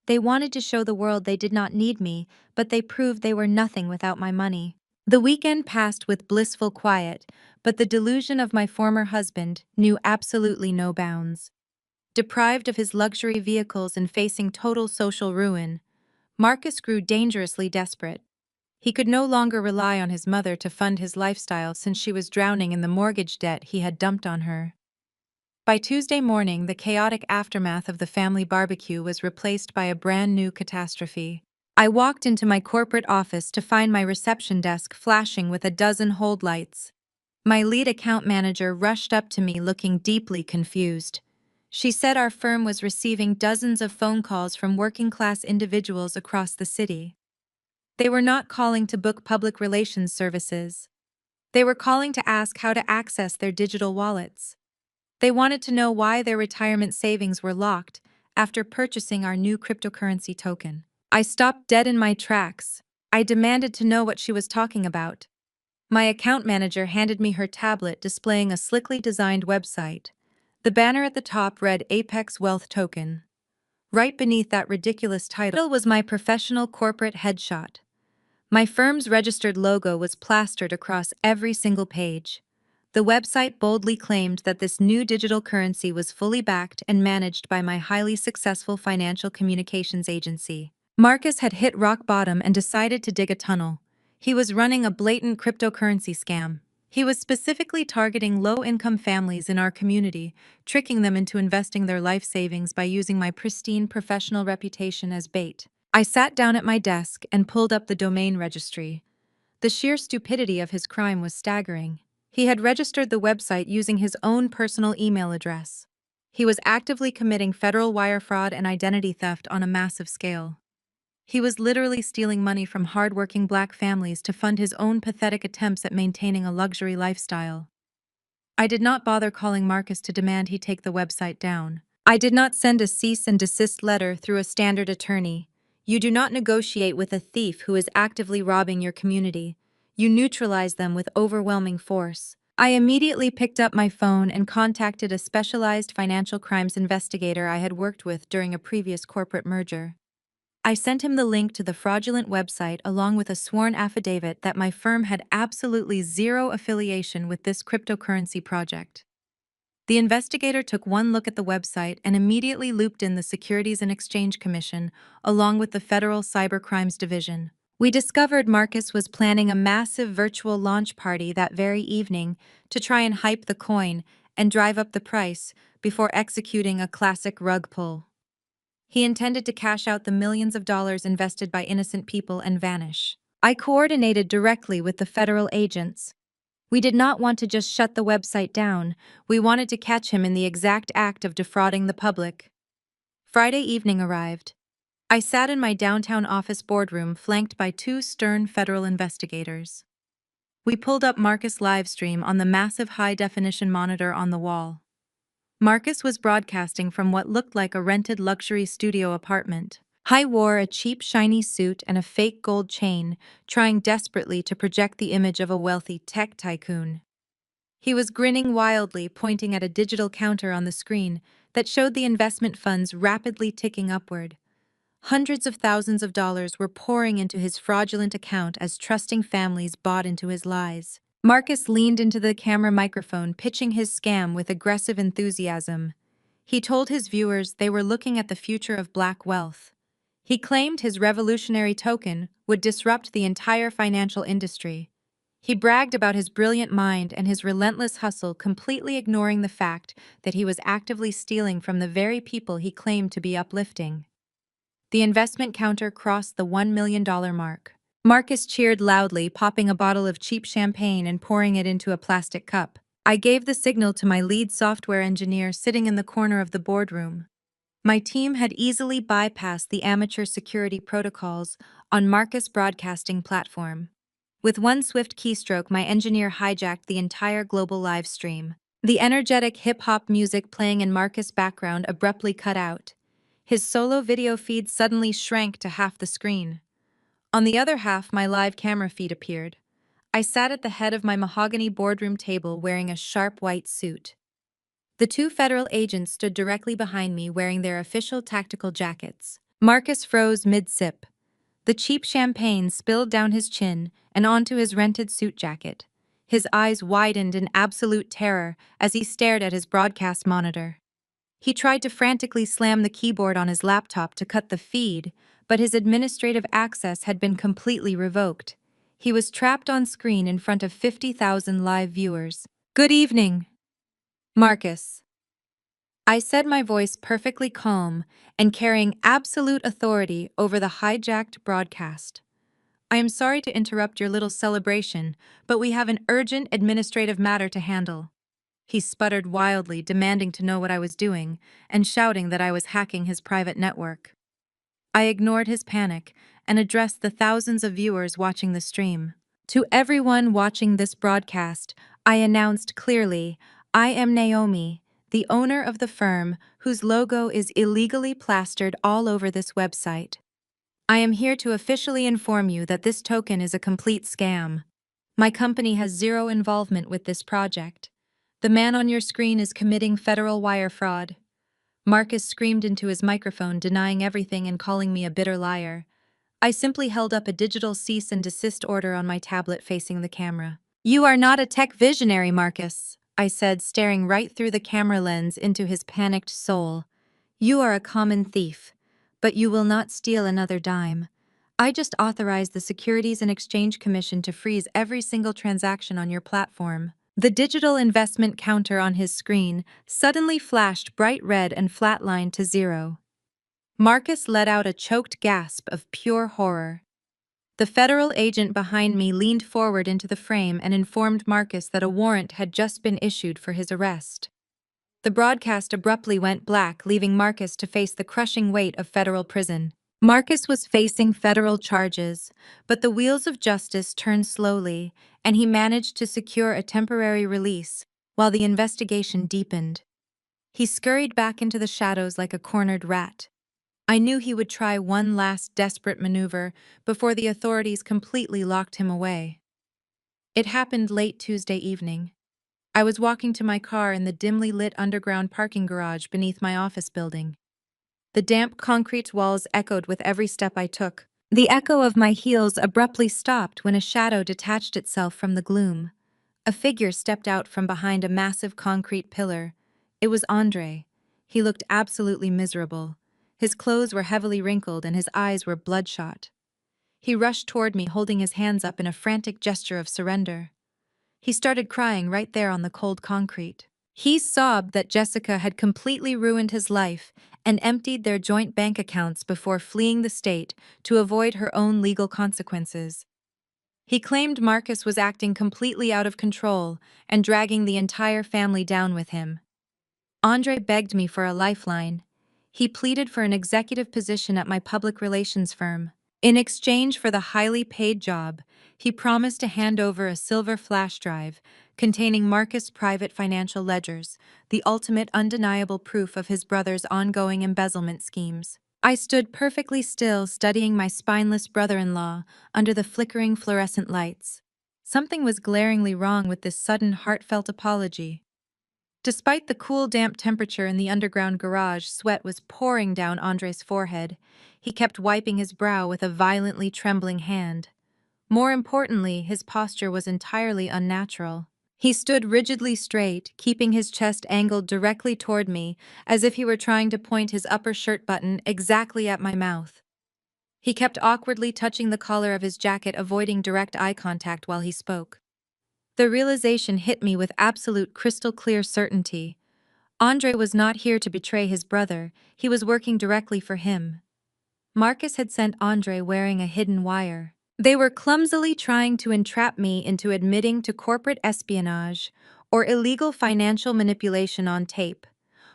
They wanted to show the world they did not need me, but they proved they were nothing without my money. The weekend passed with blissful quiet, but the delusion of my former husband knew absolutely no bounds. Deprived of his luxury vehicles and facing total social ruin, Marcus grew dangerously desperate. He could no longer rely on his mother to fund his lifestyle since she was drowning in the mortgage debt he had dumped on her. By Tuesday morning, the chaotic aftermath of the family barbecue was replaced by a brand new catastrophe. I walked into my corporate office to find my reception desk flashing with a dozen hold lights. My lead account manager rushed up to me looking deeply confused. She said our firm was receiving dozens of phone calls from working-class individuals across the city. They were not calling to book public relations services. They were calling to ask how to access their digital wallets. They wanted to know why their retirement savings were locked after purchasing our new cryptocurrency token. I stopped dead in my tracks. I demanded to know what she was talking about. My account manager handed me her tablet displaying a slickly designed website. The banner at the top read Apex Wealth Token. Right beneath that ridiculous title was my professional corporate headshot. My firm's registered logo was plastered across every single page. The website boldly claimed that this new digital currency was fully backed and managed by my highly successful financial communications agency. Marcus had hit rock bottom and decided to dig a tunnel. He was running a blatant cryptocurrency scam. He was specifically targeting low-income families in our community, tricking them into investing their life savings by using my pristine professional reputation as bait. I sat down at my desk and pulled up the domain registry. The sheer stupidity of his crime was staggering. He had registered the website using his own personal email address. He was actively committing federal wire fraud and identity theft on a massive scale. He was literally stealing money from hardworking Black families to fund his own pathetic attempts at maintaining a luxury lifestyle. I did not bother calling Marcus to demand he take the website down. I did not send a cease and desist letter through a standard attorney. You do not negotiate with a thief who is actively robbing your community. You neutralize them with overwhelming force. I immediately picked up my phone and contacted a specialized financial crimes investigator I had worked with during a previous corporate merger. I sent him the link to the fraudulent website along with a sworn affidavit that my firm had absolutely zero affiliation with this cryptocurrency project. The investigator took one look at the website and immediately looped in the Securities and Exchange Commission, along with the Federal Cybercrimes Division. We discovered Marcus was planning a massive virtual launch party that very evening to try and hype the coin and drive up the price before executing a classic rug pull. He intended to cash out the millions of dollars invested by innocent people and vanish. I coordinated directly with the federal agents. We did not want to just shut the website down, we wanted to catch him in the exact act of defrauding the public. Friday evening arrived. I sat in my downtown office boardroom flanked by two stern federal investigators. We pulled up Marcus' livestream on the massive high-definition monitor on the wall. Marcus was broadcasting from what looked like a rented luxury studio apartment. I wore a cheap shiny suit and a fake gold chain, trying desperately to project the image of a wealthy tech tycoon. He was grinning wildly, pointing at a digital counter on the screen that showed the investment funds rapidly ticking upward. Hundreds of thousands of dollars were pouring into his fraudulent account as trusting families bought into his lies. Marcus leaned into the camera microphone, pitching his scam with aggressive enthusiasm. He told his viewers they were looking at the future of Black wealth. He claimed his revolutionary token would disrupt the entire financial industry. He bragged about his brilliant mind and his relentless hustle, completely ignoring the fact that he was actively stealing from the very people he claimed to be uplifting. The investment counter crossed the $1 million mark. Marcus cheered loudly, popping a bottle of cheap champagne and pouring it into a plastic cup. I gave the signal to my lead software engineer sitting in the corner of the boardroom. My team had easily bypassed the amateur security protocols on Marcus' broadcasting platform. With one swift keystroke, my engineer hijacked the entire global live stream. The energetic hip-hop music playing in Marcus' background abruptly cut out. His solo video feed suddenly shrank to half the screen. On the other half, my live camera feed appeared. I sat at the head of my mahogany boardroom table wearing a sharp white suit. The two federal agents stood directly behind me wearing their official tactical jackets. Marcus froze mid-sip. The cheap champagne spilled down his chin and onto his rented suit jacket. His eyes widened in absolute terror as he stared at his broadcast monitor. He tried to frantically slam the keyboard on his laptop to cut the feed, but his administrative access had been completely revoked. He was trapped on screen in front of 50,000 live viewers. "Good evening, Marcus," I said, my voice perfectly calm and carrying absolute authority over the hijacked broadcast. "I am sorry to interrupt your little celebration, but we have an urgent administrative matter to handle." He sputtered wildly, demanding to know what I was doing, and shouting that I was hacking his private network. I ignored his panic and addressed the thousands of viewers watching the stream. To everyone watching this broadcast, I announced clearly, I am Naomi, the owner of the firm whose logo is illegally plastered all over this website. I am here to officially inform you that this token is a complete scam. My company has zero involvement with this project. The man on your screen is committing federal wire fraud. Marcus screamed into his microphone, denying everything and calling me a bitter liar. I simply held up a digital cease and desist order on my tablet facing the camera. "You are not a tech visionary, Marcus," I said, staring right through the camera lens into his panicked soul. "You are a common thief, but you will not steal another dime. I just authorized the Securities and Exchange Commission to freeze every single transaction on your platform." The digital investment counter on his screen suddenly flashed bright red and flatlined to zero. Marcus let out a choked gasp of pure horror. The federal agent behind me leaned forward into the frame and informed Marcus that a warrant had just been issued for his arrest. The broadcast abruptly went black, leaving Marcus to face the crushing weight of federal prison. Marcus was facing federal charges, but the wheels of justice turned slowly, and he managed to secure a temporary release while the investigation deepened. He scurried back into the shadows like a cornered rat. I knew he would try one last desperate maneuver before the authorities completely locked him away. It happened late Tuesday evening. I was walking to my car in the dimly lit underground parking garage beneath my office building. The damp concrete walls echoed with every step I took. The echo of my heels abruptly stopped when a shadow detached itself from the gloom. A figure stepped out from behind a massive concrete pillar. It was Andre. He looked absolutely miserable. His clothes were heavily wrinkled and his eyes were bloodshot. He rushed toward me, holding his hands up in a frantic gesture of surrender. He started crying right there on the cold concrete. He sobbed that Jessica had completely ruined his life and emptied their joint bank accounts before fleeing the state to avoid her own legal consequences. He claimed Marcus was acting completely out of control and dragging the entire family down with him. Andre begged me for a lifeline. He pleaded for an executive position at my public relations firm. In exchange for the highly paid job, he promised to hand over a silver flash drive containing Marcus' private financial ledgers, the ultimate undeniable proof of his brother's ongoing embezzlement schemes. I stood perfectly still, studying my spineless brother-in-law under the flickering fluorescent lights. Something was glaringly wrong with this sudden, heartfelt apology. Despite the cool, damp temperature in the underground garage, sweat was pouring down Andre's forehead. He kept wiping his brow with a violently trembling hand. More importantly, his posture was entirely unnatural. He stood rigidly straight, keeping his chest angled directly toward me, as if he were trying to point his upper shirt button exactly at my mouth. He kept awkwardly touching the collar of his jacket, avoiding direct eye contact while he spoke. The realization hit me with absolute crystal-clear certainty. Andre was not here to betray his brother, he was working directly for him. Marcus had sent Andre wearing a hidden wire. They were clumsily trying to entrap me into admitting to corporate espionage or illegal financial manipulation on tape,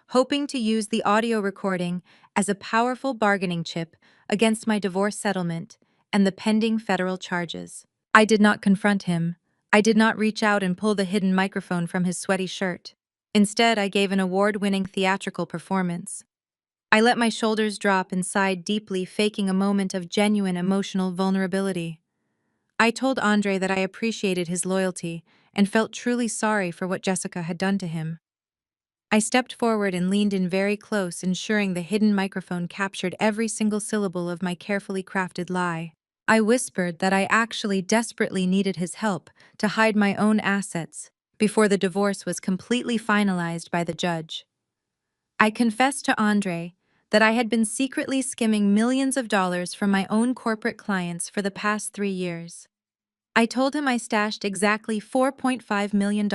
hoping to use the audio recording as a powerful bargaining chip against my divorce settlement and the pending federal charges. I did not confront him. I did not reach out and pull the hidden microphone from his sweaty shirt. Instead, I gave an award-winning theatrical performance. I let my shoulders drop and sighed deeply, faking a moment of genuine emotional vulnerability. I told Andre that I appreciated his loyalty and felt truly sorry for what Jessica had done to him. I stepped forward and leaned in very close, ensuring the hidden microphone captured every single syllable of my carefully crafted lie. I whispered that I actually desperately needed his help to hide my own assets before the divorce was completely finalized by the judge. I confessed to Andre that I had been secretly skimming millions of dollars from my own corporate clients for the past 3 years. I told him I stashed exactly $4.5 million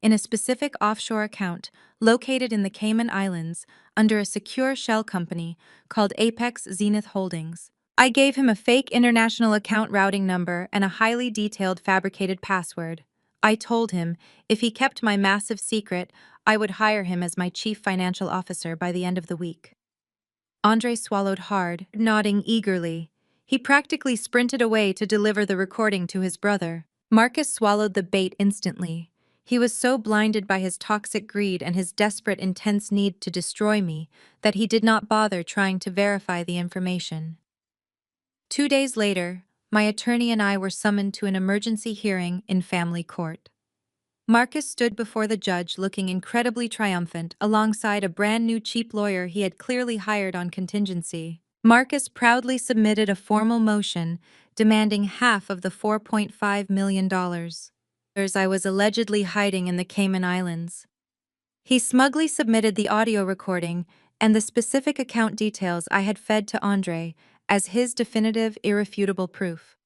in a specific offshore account located in the Cayman Islands under a secure shell company called Apex Zenith Holdings. I gave him a fake international account routing number and a highly detailed fabricated password. I told him if he kept my massive secret, I would hire him as my chief financial officer by the end of the week. Andre swallowed hard, nodding eagerly. He practically sprinted away to deliver the recording to his brother. Marcus swallowed the bait instantly. He was so blinded by his toxic greed and his desperate, intense need to destroy me that he did not bother trying to verify the information. 2 days later, my attorney and I were summoned to an emergency hearing in family court. Marcus stood before the judge looking incredibly triumphant alongside a brand new cheap lawyer he had clearly hired on contingency. Marcus proudly submitted a formal motion demanding half of the $4.5 million I was allegedly hiding in the Cayman Islands. He smugly submitted the audio recording and the specific account details I had fed to Andre as his definitive, irrefutable proof.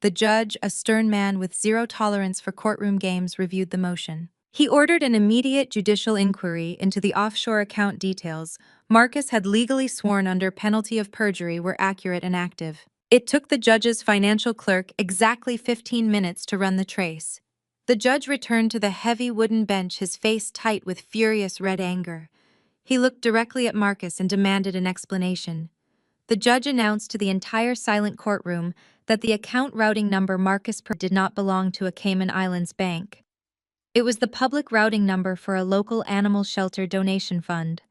The judge, a stern man with zero tolerance for courtroom games, reviewed the motion. He ordered an immediate judicial inquiry into the offshore account details Marcus had legally sworn under penalty of perjury were accurate and active. It took the judge's financial clerk exactly 15 minutes to run the trace. The judge returned to the heavy wooden bench, his face tight with furious red anger. He looked directly at Marcus and demanded an explanation. The judge announced to the entire silent courtroom that the account routing number Marcus did not belong to a Cayman Islands bank. It was the public routing number for a local animal shelter donation fund.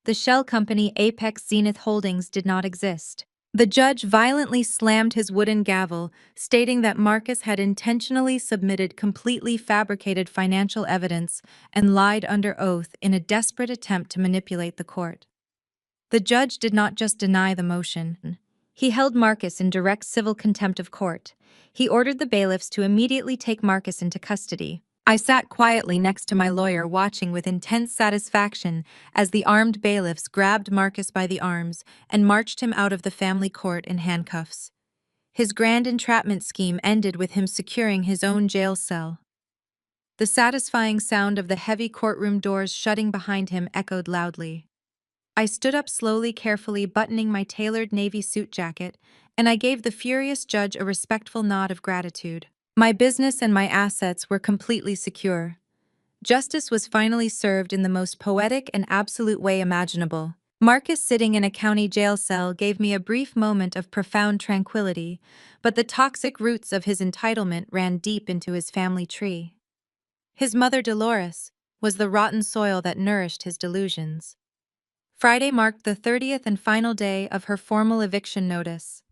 The shell company Apex Zenith Holdings did not exist. The judge violently slammed his wooden gavel, stating that Marcus had intentionally submitted completely fabricated financial evidence and lied under oath in a desperate attempt to manipulate the court. The judge did not just deny the motion. He held Marcus in direct civil contempt of court. He ordered the bailiffs to immediately take Marcus into custody. I sat quietly next to my lawyer, watching with intense satisfaction as the armed bailiffs grabbed Marcus by the arms and marched him out of the family court in handcuffs. His grand entrapment scheme ended with him securing his own jail cell. The satisfying sound of the heavy courtroom doors shutting behind him echoed loudly. I stood up slowly, carefully buttoning my tailored navy suit jacket, and I gave the furious judge a respectful nod of gratitude. My business and my assets were completely secure. Justice was finally served in the most poetic and absolute way imaginable. Marcus sitting in a county jail cell gave me a brief moment of profound tranquility, but the toxic roots of his entitlement ran deep into his family tree. His mother, Dolores, was the rotten soil that nourished his delusions. Friday marked the 30th and final day of her formal eviction notice.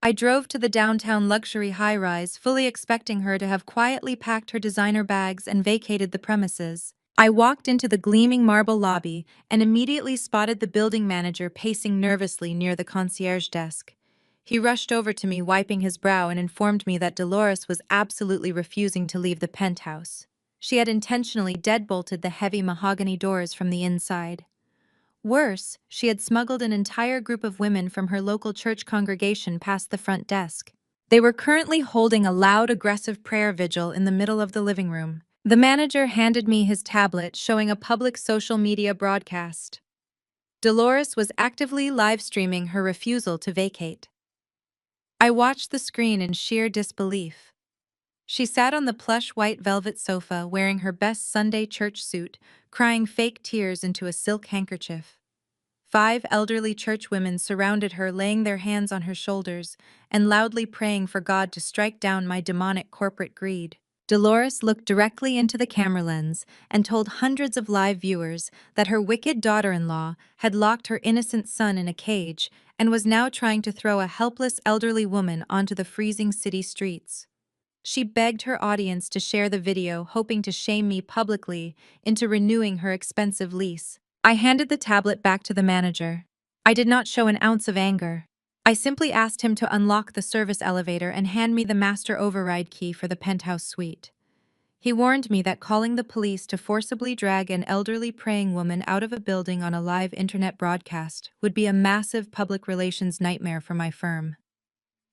I drove to the downtown luxury high-rise, fully expecting her to have quietly packed her designer bags and vacated the premises. I walked into the gleaming marble lobby and immediately spotted the building manager pacing nervously near the concierge desk. He rushed over to me, wiping his brow, and informed me that Dolores was absolutely refusing to leave the penthouse. She had intentionally deadbolted the heavy mahogany doors from the inside. Worse, she had smuggled an entire group of women from her local church congregation past the front desk. They were currently holding a loud, aggressive prayer vigil in the middle of the living room. The manager handed me his tablet showing a public social media broadcast. Dolores was actively live streaming her refusal to vacate. I watched the screen in sheer disbelief. She sat on the plush white velvet sofa wearing her best Sunday church suit, crying fake tears into a silk handkerchief. 5 elderly churchwomen surrounded her, laying their hands on her shoulders and loudly praying for God to strike down my demonic corporate greed. Dolores looked directly into the camera lens and told hundreds of live viewers that her wicked daughter-in-law had locked her innocent son in a cage and was now trying to throw a helpless elderly woman onto the freezing city streets. She begged her audience to share the video, hoping to shame me publicly into renewing her expensive lease. I handed the tablet back to the manager. I did not show an ounce of anger. I simply asked him to unlock the service elevator and hand me the master override key for the penthouse suite. He warned me that calling the police to forcibly drag an elderly praying woman out of a building on a live internet broadcast would be a massive public relations nightmare for my firm.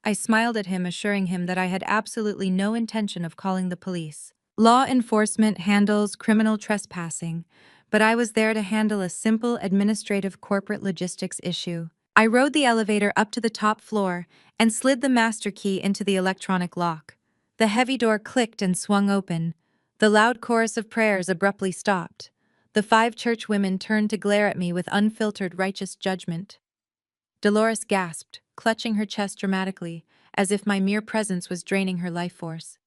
I smiled at him, assuring him that I had absolutely no intention of calling the police. Law enforcement handles criminal trespassing, but I was there to handle a simple administrative corporate logistics issue. I rode the elevator up to the top floor and slid the master key into the electronic lock. The heavy door clicked and swung open. The loud chorus of prayers abruptly stopped. The 5 church women turned to glare at me with unfiltered righteous judgment. Dolores gasped, clutching her chest dramatically, as if my mere presence was draining her life force.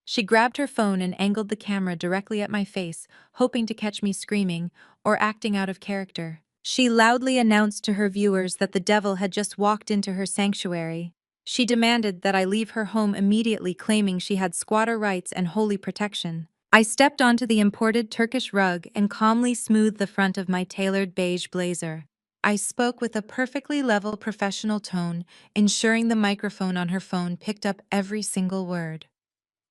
She grabbed her phone and angled the camera directly at my face, hoping to catch me screaming or acting out of character. She loudly announced to her viewers that the devil had just walked into her sanctuary. She demanded that I leave her home immediately, claiming she had squatter rights and holy protection. I stepped onto the imported Turkish rug and calmly smoothed the front of my tailored beige blazer. I spoke with a perfectly level professional tone, ensuring the microphone on her phone picked up every single word.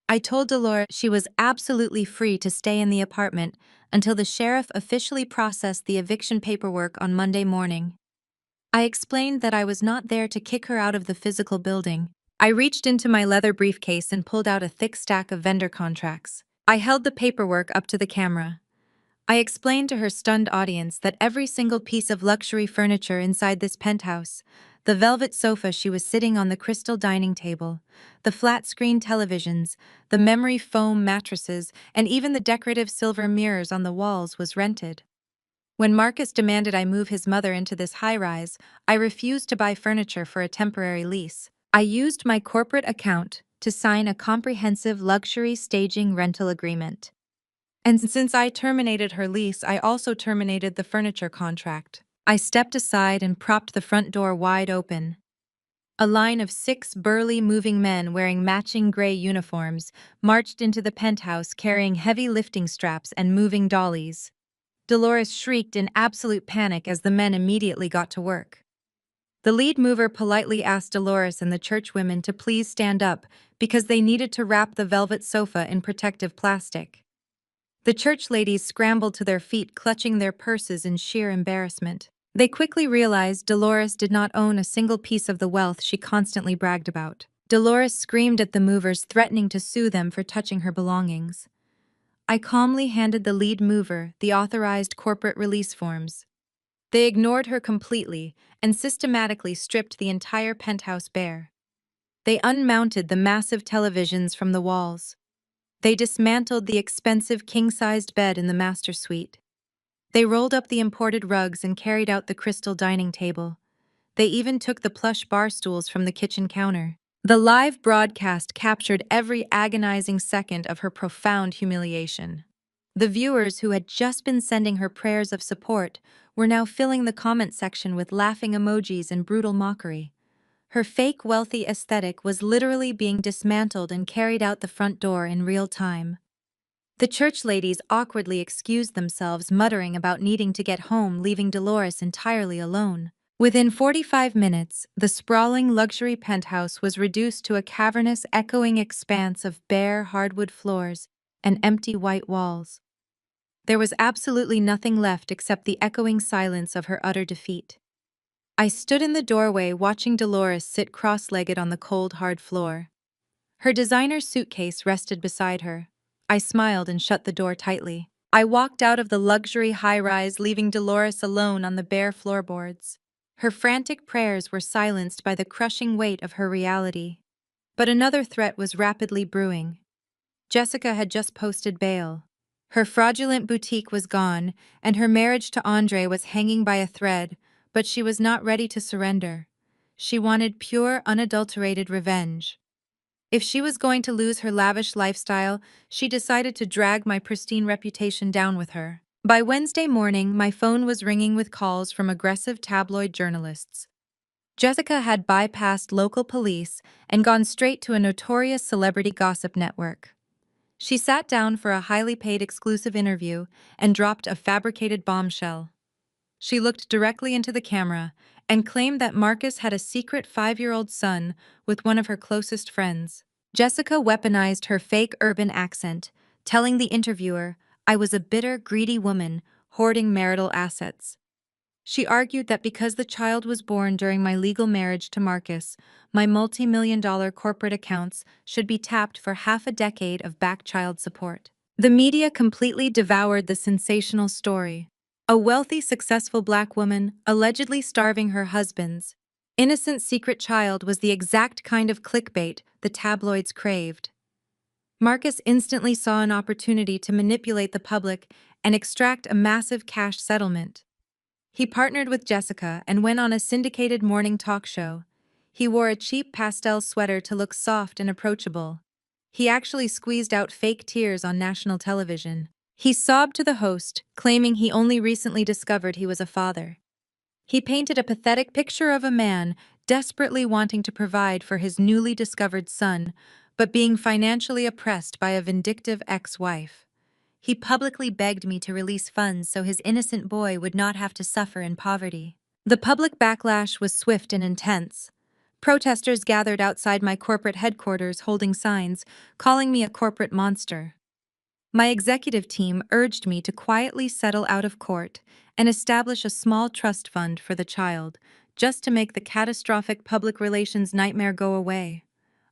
I told Dolores she was absolutely free to stay in the apartment until the sheriff officially processed the eviction paperwork on Monday morning. I explained that I was not there to kick her out of the physical building. I reached into my leather briefcase and pulled out a thick stack of vendor contracts. I held the paperwork up to the camera. I explained to her stunned audience that every single piece of luxury furniture inside this penthouse, the velvet sofa she was sitting on, the crystal dining table, the flat-screen televisions, the memory foam mattresses, and even the decorative silver mirrors on the walls, was rented. When Marcus demanded I move his mother into this high-rise, I refused to buy furniture for a temporary lease. I used my corporate account to sign a comprehensive luxury staging rental agreement. And since I terminated her lease, I also terminated the furniture contract. I stepped aside and propped the front door wide open. A line of 6 burly moving men wearing matching gray uniforms marched into the penthouse carrying heavy lifting straps and moving dollies. Dolores shrieked in absolute panic as the men immediately got to work. The lead mover politely asked Dolores and the churchwomen to please stand up because they needed to wrap the velvet sofa in protective plastic. The church ladies scrambled to their feet, clutching their purses in sheer embarrassment. They quickly realized Dolores did not own a single piece of the wealth she constantly bragged about. Dolores screamed at the movers, threatening to sue them for touching her belongings. I calmly handed the lead mover the authorized corporate release forms. They ignored her completely and systematically stripped the entire penthouse bare. They unmounted the massive televisions from the walls. They dismantled the expensive king-sized bed in the master suite. They rolled up the imported rugs and carried out the crystal dining table. They even took the plush bar stools from the kitchen counter. The live broadcast captured every agonizing second of her profound humiliation. The viewers who had just been sending her prayers of support were now filling the comment section with laughing emojis and brutal mockery. Her fake wealthy aesthetic was literally being dismantled and carried out the front door in real time. The church ladies awkwardly excused themselves, muttering about needing to get home, leaving Dolores entirely alone. Within 45 minutes, the sprawling luxury penthouse was reduced to a cavernous, echoing expanse of bare hardwood floors and empty white walls. There was absolutely nothing left except the echoing silence of her utter defeat. I stood in the doorway watching Dolores sit cross-legged on the cold, hard floor. Her designer suitcase rested beside her. I smiled and shut the door tightly. I walked out of the luxury high-rise, leaving Dolores alone on the bare floorboards. Her frantic prayers were silenced by the crushing weight of her reality. But another threat was rapidly brewing. Jessica had just posted bail. Her fraudulent boutique was gone, and her marriage to Andre was hanging by a thread, but she was not ready to surrender. She wanted pure, unadulterated revenge. If she was going to lose her lavish lifestyle, she decided to drag my pristine reputation down with her. By Wednesday morning, my phone was ringing with calls from aggressive tabloid journalists. Jessica had bypassed local police and gone straight to a notorious celebrity gossip network. She sat down for a highly paid exclusive interview and dropped a fabricated bombshell. She looked directly into the camera and claimed that Marcus had a secret 5-year-old son with one of her closest friends. Jessica weaponized her fake urban accent, telling the interviewer, "I was a bitter, greedy woman, hoarding marital assets." She argued that because the child was born during my legal marriage to Marcus, my multi-million-dollar corporate accounts should be tapped for half a decade of back child support. The media completely devoured the sensational story. A wealthy, successful black woman allegedly starving her husband's innocent secret child was the exact kind of clickbait the tabloids craved. Marcus instantly saw an opportunity to manipulate the public and extract a massive cash settlement. He partnered with Jessica and went on a syndicated morning talk show. He wore a cheap pastel sweater to look soft and approachable. He actually squeezed out fake tears on national television. He sobbed to the host, claiming he only recently discovered he was a father. He painted a pathetic picture of a man desperately wanting to provide for his newly discovered son, but being financially oppressed by a vindictive ex-wife. He publicly begged me to release funds so his innocent boy would not have to suffer in poverty. The public backlash was swift and intense. Protesters gathered outside my corporate headquarters holding signs, calling me a corporate monster. My executive team urged me to quietly settle out of court and establish a small trust fund for the child, just to make the catastrophic public relations nightmare go away.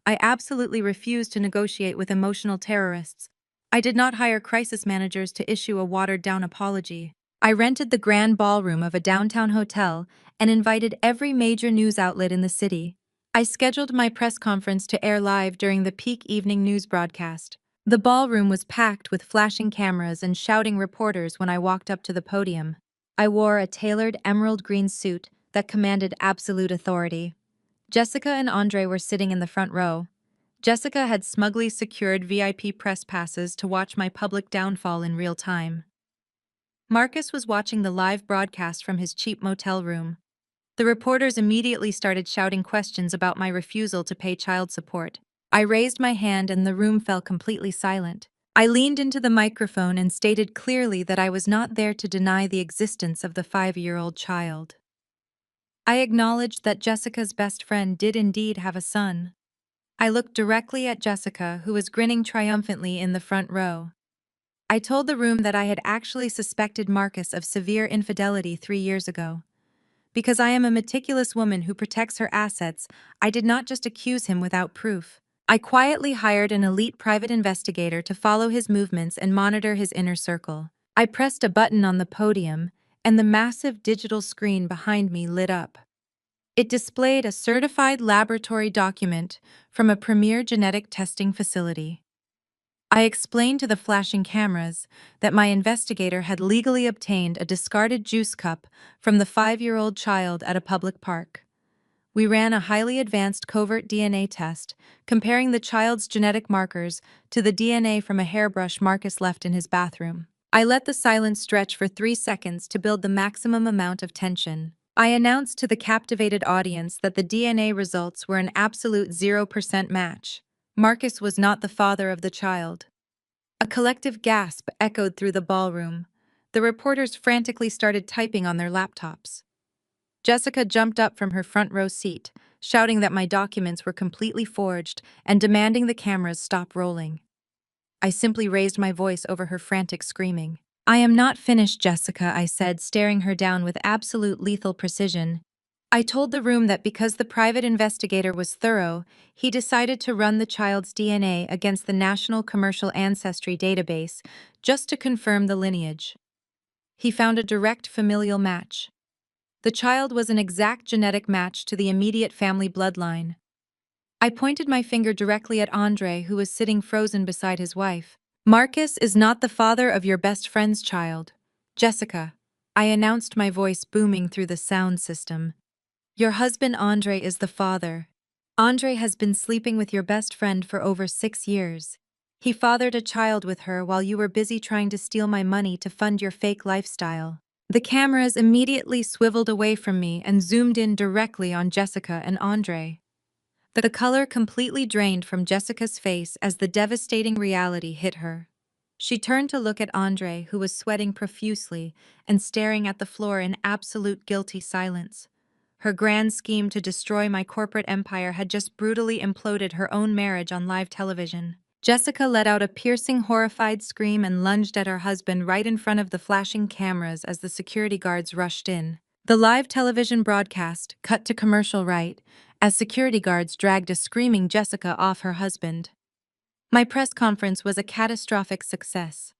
I absolutely refused to negotiate with emotional terrorists. I did not hire crisis managers to issue a watered-down apology. I rented the grand ballroom of a downtown hotel and invited every major news outlet in the city. I scheduled my press conference to air live during the peak evening news broadcast. The ballroom was packed with flashing cameras and shouting reporters when I walked up to the podium. I wore a tailored emerald green suit that commanded absolute authority. Jessica and Andre were sitting in the front row. Jessica had smugly secured VIP press passes to watch my public downfall in real time. Marcus was watching the live broadcast from his cheap motel room. The reporters immediately started shouting questions about my refusal to pay child support. I raised my hand and the room fell completely silent. I leaned into the microphone and stated clearly that I was not there to deny the existence of the 5-year-old child. I acknowledged that Jessica's best friend did indeed have a son. I looked directly at Jessica, who was grinning triumphantly in the front row. I told the room that I had actually suspected Marcus of severe infidelity 3 years ago. Because I am a meticulous woman who protects her assets, I did not just accuse him without proof. I quietly hired an elite private investigator to follow his movements and monitor his inner circle. I pressed a button on the podium, and the massive digital screen behind me lit up. It displayed a certified laboratory document from a premier genetic testing facility. I explained to the flashing cameras that my investigator had legally obtained a discarded juice cup from the 5-year-old child at a public park. We ran a highly advanced covert DNA test, comparing the child's genetic markers to the DNA from a hairbrush Marcus left in his bathroom. I let the silence stretch for 3 seconds to build the maximum amount of tension. I announced to the captivated audience that the DNA results were an absolute 0% match. Marcus was not the father of the child. A collective gasp echoed through the ballroom. The reporters frantically started typing on their laptops. Jessica jumped up from her front row seat, shouting that my documents were completely forged and demanding the cameras stop rolling. I simply raised my voice over her frantic screaming. "I am not finished, Jessica," I said, staring her down with absolute lethal precision. I told the room that because the private investigator was thorough, he decided to run the child's DNA against the National Commercial Ancestry Database just to confirm the lineage. He found a direct familial match. The child was an exact genetic match to the immediate family bloodline. I pointed my finger directly at Andre, who was sitting frozen beside his wife. "Marcus is not the father of your best friend's child. Jessica," I announced, my voice booming through the sound system. "Your husband Andre is the father. Andre has been sleeping with your best friend for over 6 years. He fathered a child with her while you were busy trying to steal my money to fund your fake lifestyle." The cameras immediately swiveled away from me and zoomed in directly on Jessica and Andre. The color completely drained from Jessica's face as the devastating reality hit her. She turned to look at Andre, who was sweating profusely and staring at the floor in absolute guilty silence. Her grand scheme to destroy my corporate empire had just brutally imploded her own marriage on live television. Jessica let out a piercing, horrified scream and lunged at her husband right in front of the flashing cameras as the security guards rushed in. The live television broadcast cut to commercial right as security guards dragged a screaming Jessica off her husband. My press conference was a catastrophic success.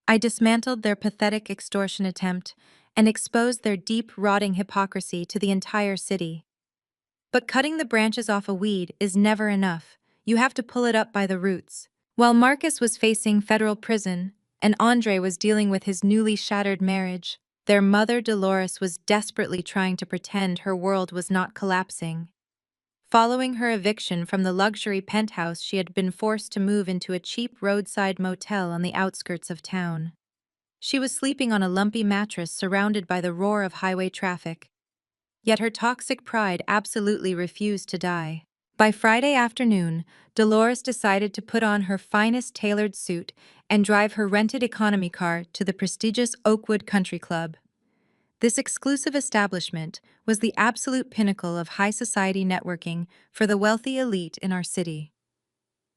I dismantled their pathetic extortion attempt and exposed their deep, rotting hypocrisy to the entire city. But cutting the branches off a weed is never enough. You have to pull it up by the roots. While Marcus was facing federal prison and Andre was dealing with his newly shattered marriage, their mother Dolores was desperately trying to pretend her world was not collapsing. Following her eviction from the luxury penthouse, she had been forced to move into a cheap roadside motel on the outskirts of town. She was sleeping on a lumpy mattress surrounded by the roar of highway traffic. Yet her toxic pride absolutely refused to die. By Friday afternoon, Dolores decided to put on her finest tailored suit and drive her rented economy car to the prestigious Oakwood Country Club. This exclusive establishment was the absolute pinnacle of high society networking for the wealthy elite in our city.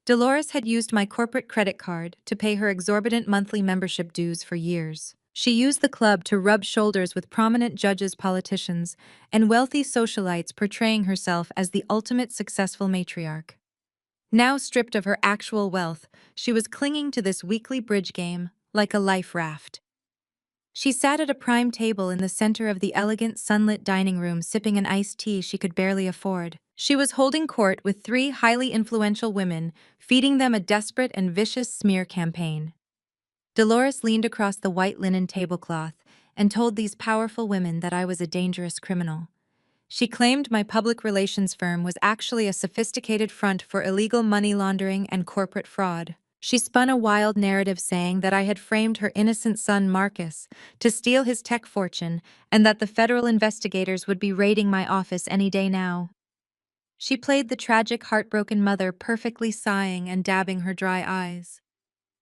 Dolores had used my corporate credit card to pay her exorbitant monthly membership dues for years. She used the club to rub shoulders with prominent judges, politicians, and wealthy socialites, portraying herself as the ultimate successful matriarch. Now stripped of her actual wealth, she was clinging to this weekly bridge game like a life raft. She sat at a prime table in the center of the elegant, sunlit dining room, sipping an iced tea she could barely afford. She was holding court with three highly influential women, feeding them a desperate and vicious smear campaign. Dolores leaned across the white linen tablecloth and told these powerful women that I was a dangerous criminal. She claimed my public relations firm was actually a sophisticated front for illegal money laundering and corporate fraud. She spun a wild narrative saying that I had framed her innocent son Marcus to steal his tech fortune and that the federal investigators would be raiding my office any day now. She played the tragic, heartbroken mother, perfectly, sighing and dabbing her dry eyes.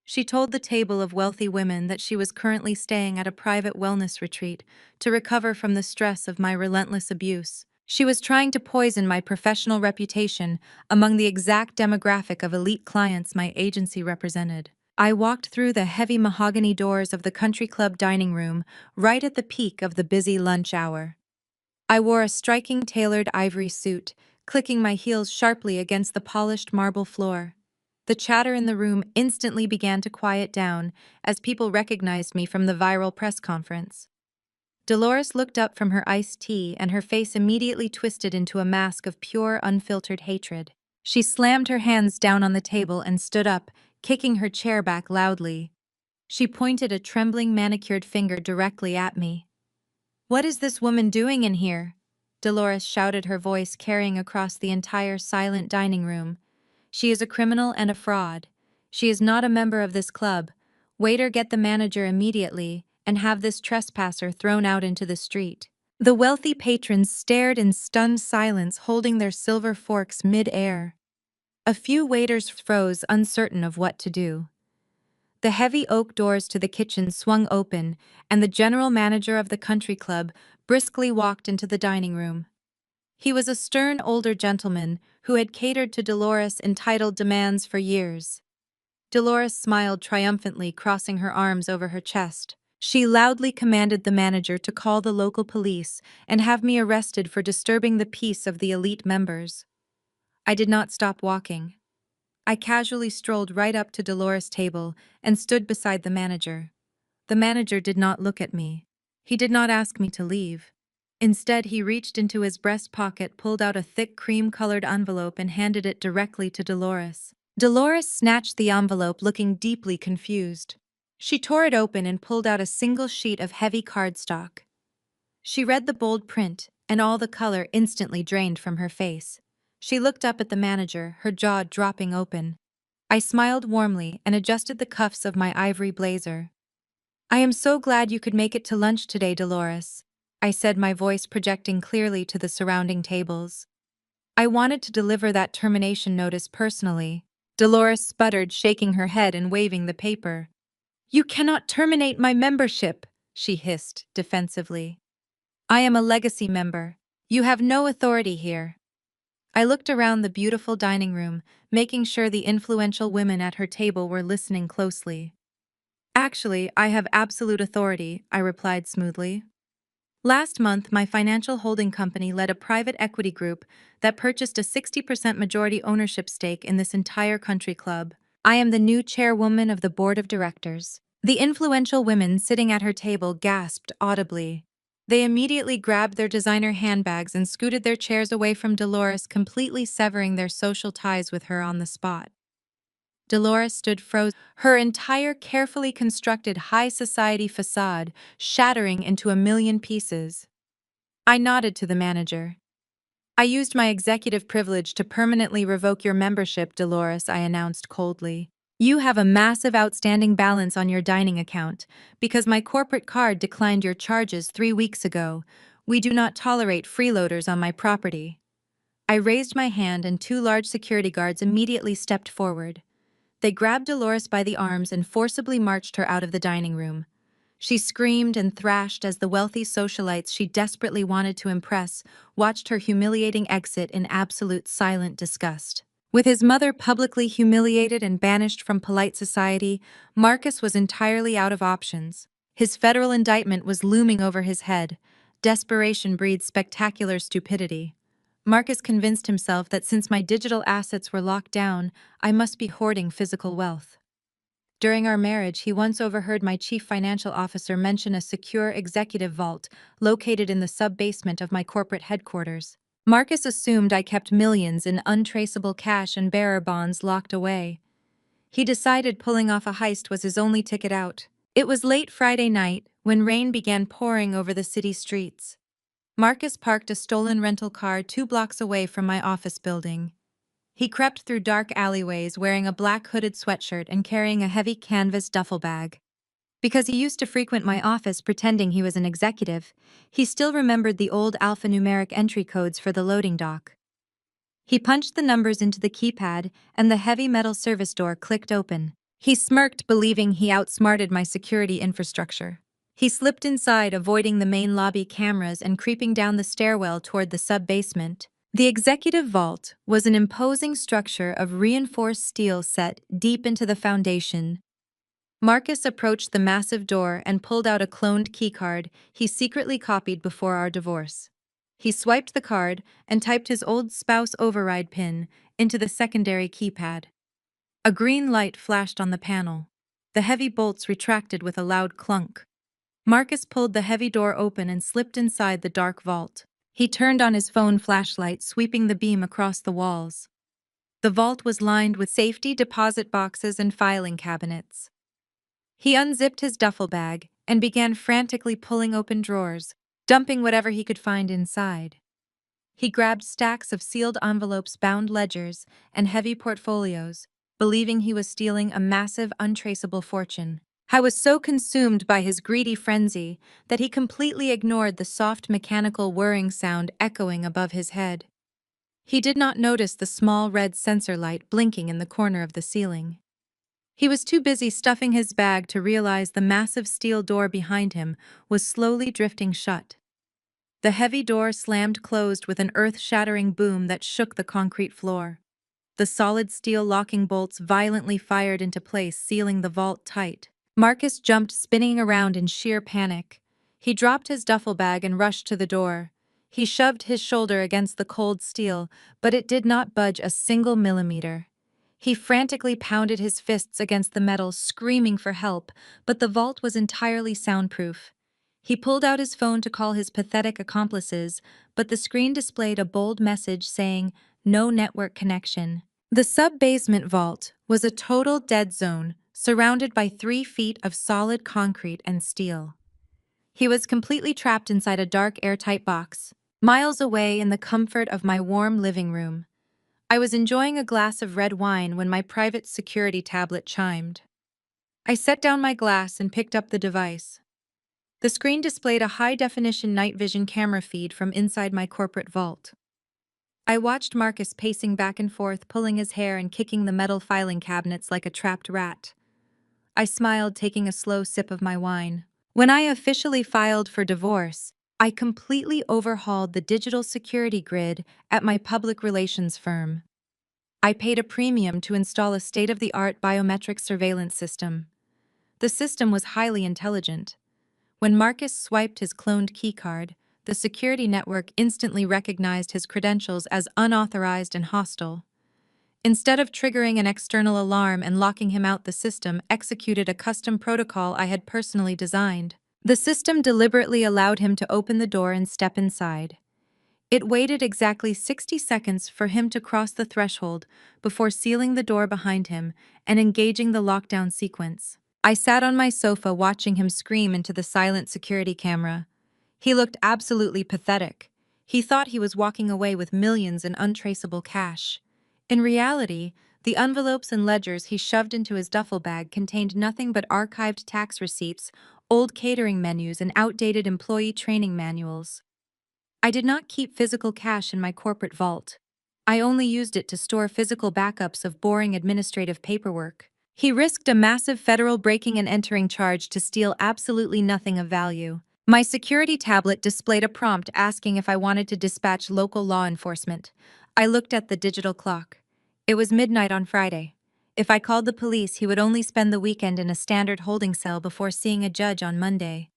She told the table of wealthy women that she was currently staying at a private wellness retreat to recover from the stress of my relentless abuse. She was trying to poison my professional reputation among the exact demographic of elite clients my agency represented. I walked through the heavy mahogany doors of the country club dining room right at the peak of the busy lunch hour. I wore a striking tailored ivory suit, clicking my heels sharply against the polished marble floor. The chatter in the room instantly began to quiet down as people recognized me from the viral press conference. Dolores looked up from her iced tea and her face immediately twisted into a mask of pure, unfiltered hatred. She slammed her hands down on the table and stood up, kicking her chair back loudly. She pointed a trembling, manicured finger directly at me. "What is this woman doing in here?" Dolores shouted, her voice carrying across the entire silent dining room. "She is a criminal and a fraud. She is not a member of this club. Waiter, get the manager immediately and have this trespasser thrown out into the street." The wealthy patrons stared in stunned silence, holding their silver forks mid-air. A few waiters froze, uncertain of what to do. The heavy oak doors to the kitchen swung open, and the general manager of the country club briskly walked into the dining room. He was a stern older gentleman who had catered to Dolores' entitled demands for years. Dolores smiled triumphantly, crossing her arms over her chest. She loudly commanded the manager to call the local police and have me arrested for disturbing the peace of the elite members. I did not stop walking. I casually strolled right up to Dolores' table and stood beside the manager. The manager did not look at me. He did not ask me to leave. Instead, he reached into his breast pocket, pulled out a thick cream-colored envelope and handed it directly to Dolores. Dolores snatched the envelope, looking deeply confused. She tore it open and pulled out a single sheet of heavy cardstock. She read the bold print, and all the color instantly drained from her face. She looked up at the manager, her jaw dropping open. I smiled warmly and adjusted the cuffs of my ivory blazer. I am so glad you could make it to lunch today, Dolores, I said, my voice projecting clearly to the surrounding tables. I wanted to deliver that termination notice personally. Dolores sputtered, shaking her head and waving the paper. You cannot terminate my membership, she hissed defensively. I am a legacy member. You have no authority here. I looked around the beautiful dining room, making sure the influential women at her table were listening closely. Actually, I have absolute authority, I replied smoothly. Last month, my financial holding company led a private equity group that purchased a 60% majority ownership stake in this entire country club. I am the new chairwoman of the board of directors. The influential women sitting at her table gasped audibly. They immediately grabbed their designer handbags and scooted their chairs away from Dolores, completely severing their social ties with her on the spot. Dolores stood frozen, her entire carefully constructed high society facade shattering into a million pieces. I nodded to the manager. I used my executive privilege to permanently revoke your membership, Dolores, I announced coldly. You have a massive outstanding balance on your dining account because my corporate card declined your charges 3 weeks ago. We do not tolerate freeloaders on my property. I raised my hand and 2 large security guards immediately stepped forward. They grabbed Dolores by the arms and forcibly marched her out of the dining room. She screamed and thrashed as the wealthy socialites she desperately wanted to impress watched her humiliating exit in absolute silent disgust. With his mother publicly humiliated and banished from polite society, Marcus was entirely out of options. His federal indictment was looming over his head. Desperation breeds spectacular stupidity. Marcus convinced himself that since my digital assets were locked down, I must be hoarding physical wealth. During our marriage, he once overheard my chief financial officer mention a secure executive vault located in the sub-basement of my corporate headquarters. Marcus assumed I kept millions in untraceable cash and bearer bonds locked away. He decided pulling off a heist was his only ticket out. It was late Friday night when rain began pouring over the city streets. Marcus parked a stolen rental car 2 blocks away from my office building. He crept through dark alleyways wearing a black hooded sweatshirt and carrying a heavy canvas duffel bag. Because he used to frequent my office pretending he was an executive, he still remembered the old alphanumeric entry codes for the loading dock. He punched the numbers into the keypad, and the heavy metal service door clicked open. He smirked, believing he outsmarted my security infrastructure. He slipped inside, avoiding the main lobby cameras and creeping down the stairwell toward the sub-basement. The executive vault was an imposing structure of reinforced steel set deep into the foundation. Marcus approached the massive door and pulled out a cloned keycard he secretly copied before our divorce. He swiped the card and typed his old spouse override pin into the secondary keypad. A green light flashed on the panel. The heavy bolts retracted with a loud clunk. Marcus pulled the heavy door open and slipped inside the dark vault. He turned on his phone flashlight, sweeping the beam across the walls. The vault was lined with safety deposit boxes and filing cabinets. He unzipped his duffel bag and began frantically pulling open drawers, dumping whatever he could find inside. He grabbed stacks of sealed envelopes, bound ledgers, and heavy portfolios, believing he was stealing a massive, untraceable fortune. I was so consumed by his greedy frenzy that he completely ignored the soft mechanical whirring sound echoing above his head. He did not notice the small red sensor light blinking in the corner of the ceiling. He was too busy stuffing his bag to realize the massive steel door behind him was slowly drifting shut. The heavy door slammed closed with an earth-shattering boom that shook the concrete floor. The solid steel locking bolts violently fired into place, sealing the vault tight. Marcus jumped, spinning around in sheer panic. He dropped his duffel bag and rushed to the door. He shoved his shoulder against the cold steel, but it did not budge a single millimeter. He frantically pounded his fists against the metal, screaming for help, but the vault was entirely soundproof. He pulled out his phone to call his pathetic accomplices, but the screen displayed a bold message saying, "No network connection." The sub-basement vault was a total dead zone, surrounded by 3 feet of solid concrete and steel. He was completely trapped inside a dark, airtight box, miles away in the comfort of my warm living room. I was enjoying a glass of red wine when my private security tablet chimed. I set down my glass and picked up the device. The screen displayed a high-definition night vision camera feed from inside my corporate vault. I watched Marcus pacing back and forth, pulling his hair and kicking the metal filing cabinets like a trapped rat. I smiled, taking a slow sip of my wine. When I officially filed for divorce, I completely overhauled the digital security grid at my public relations firm. I paid a premium to install a state-of-the-art biometric surveillance system. The system was highly intelligent. When Marcus swiped his cloned keycard, the security network instantly recognized his credentials as unauthorized and hostile. Instead of triggering an external alarm and locking him out, the system executed a custom protocol I had personally designed. The system deliberately allowed him to open the door and step inside. It waited exactly 60 seconds for him to cross the threshold before sealing the door behind him and engaging the lockdown sequence. I sat on my sofa watching him scream into the silent security camera. He looked absolutely pathetic. He thought he was walking away with millions in untraceable cash. In reality, the envelopes and ledgers he shoved into his duffel bag contained nothing but archived tax receipts, old catering menus, and outdated employee training manuals. I did not keep physical cash in my corporate vault. I only used it to store physical backups of boring administrative paperwork. He risked a massive federal breaking and entering charge to steal absolutely nothing of value. My security tablet displayed a prompt asking if I wanted to dispatch local law enforcement. I looked at the digital clock. It was midnight on Friday. If I called the police, he would only spend the weekend in a standard holding cell before seeing a judge on Monday.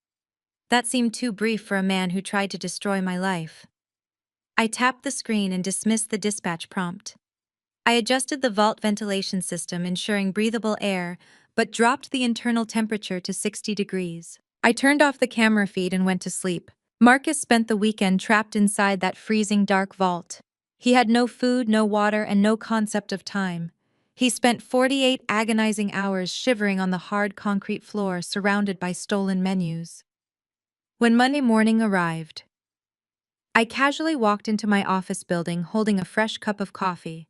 That seemed too brief for a man who tried to destroy my life. I tapped the screen and dismissed the dispatch prompt. I adjusted the vault ventilation system, ensuring breathable air, but dropped the internal temperature to 60 degrees. I turned off the camera feed and went to sleep. Marcus spent the weekend trapped inside that freezing dark vault. He had no food, no water, and no concept of time. He spent 48 agonizing hours shivering on the hard concrete floor surrounded by stolen menus. When Monday morning arrived, I casually walked into my office building holding a fresh cup of coffee.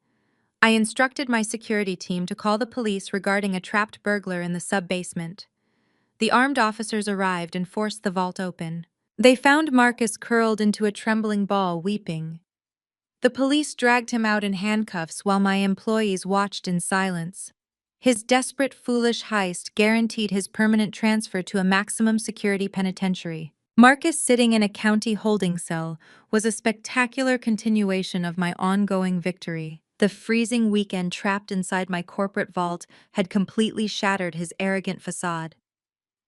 I instructed my security team to call the police regarding a trapped burglar in the sub-basement. The armed officers arrived and forced the vault open. They found Marcus curled into a trembling ball, weeping. The police dragged him out in handcuffs while my employees watched in silence. His desperate, foolish heist guaranteed his permanent transfer to a maximum security penitentiary. Marcus sitting in a county holding cell was a spectacular continuation of my ongoing victory. The freezing weekend trapped inside my corporate vault had completely shattered his arrogant facade.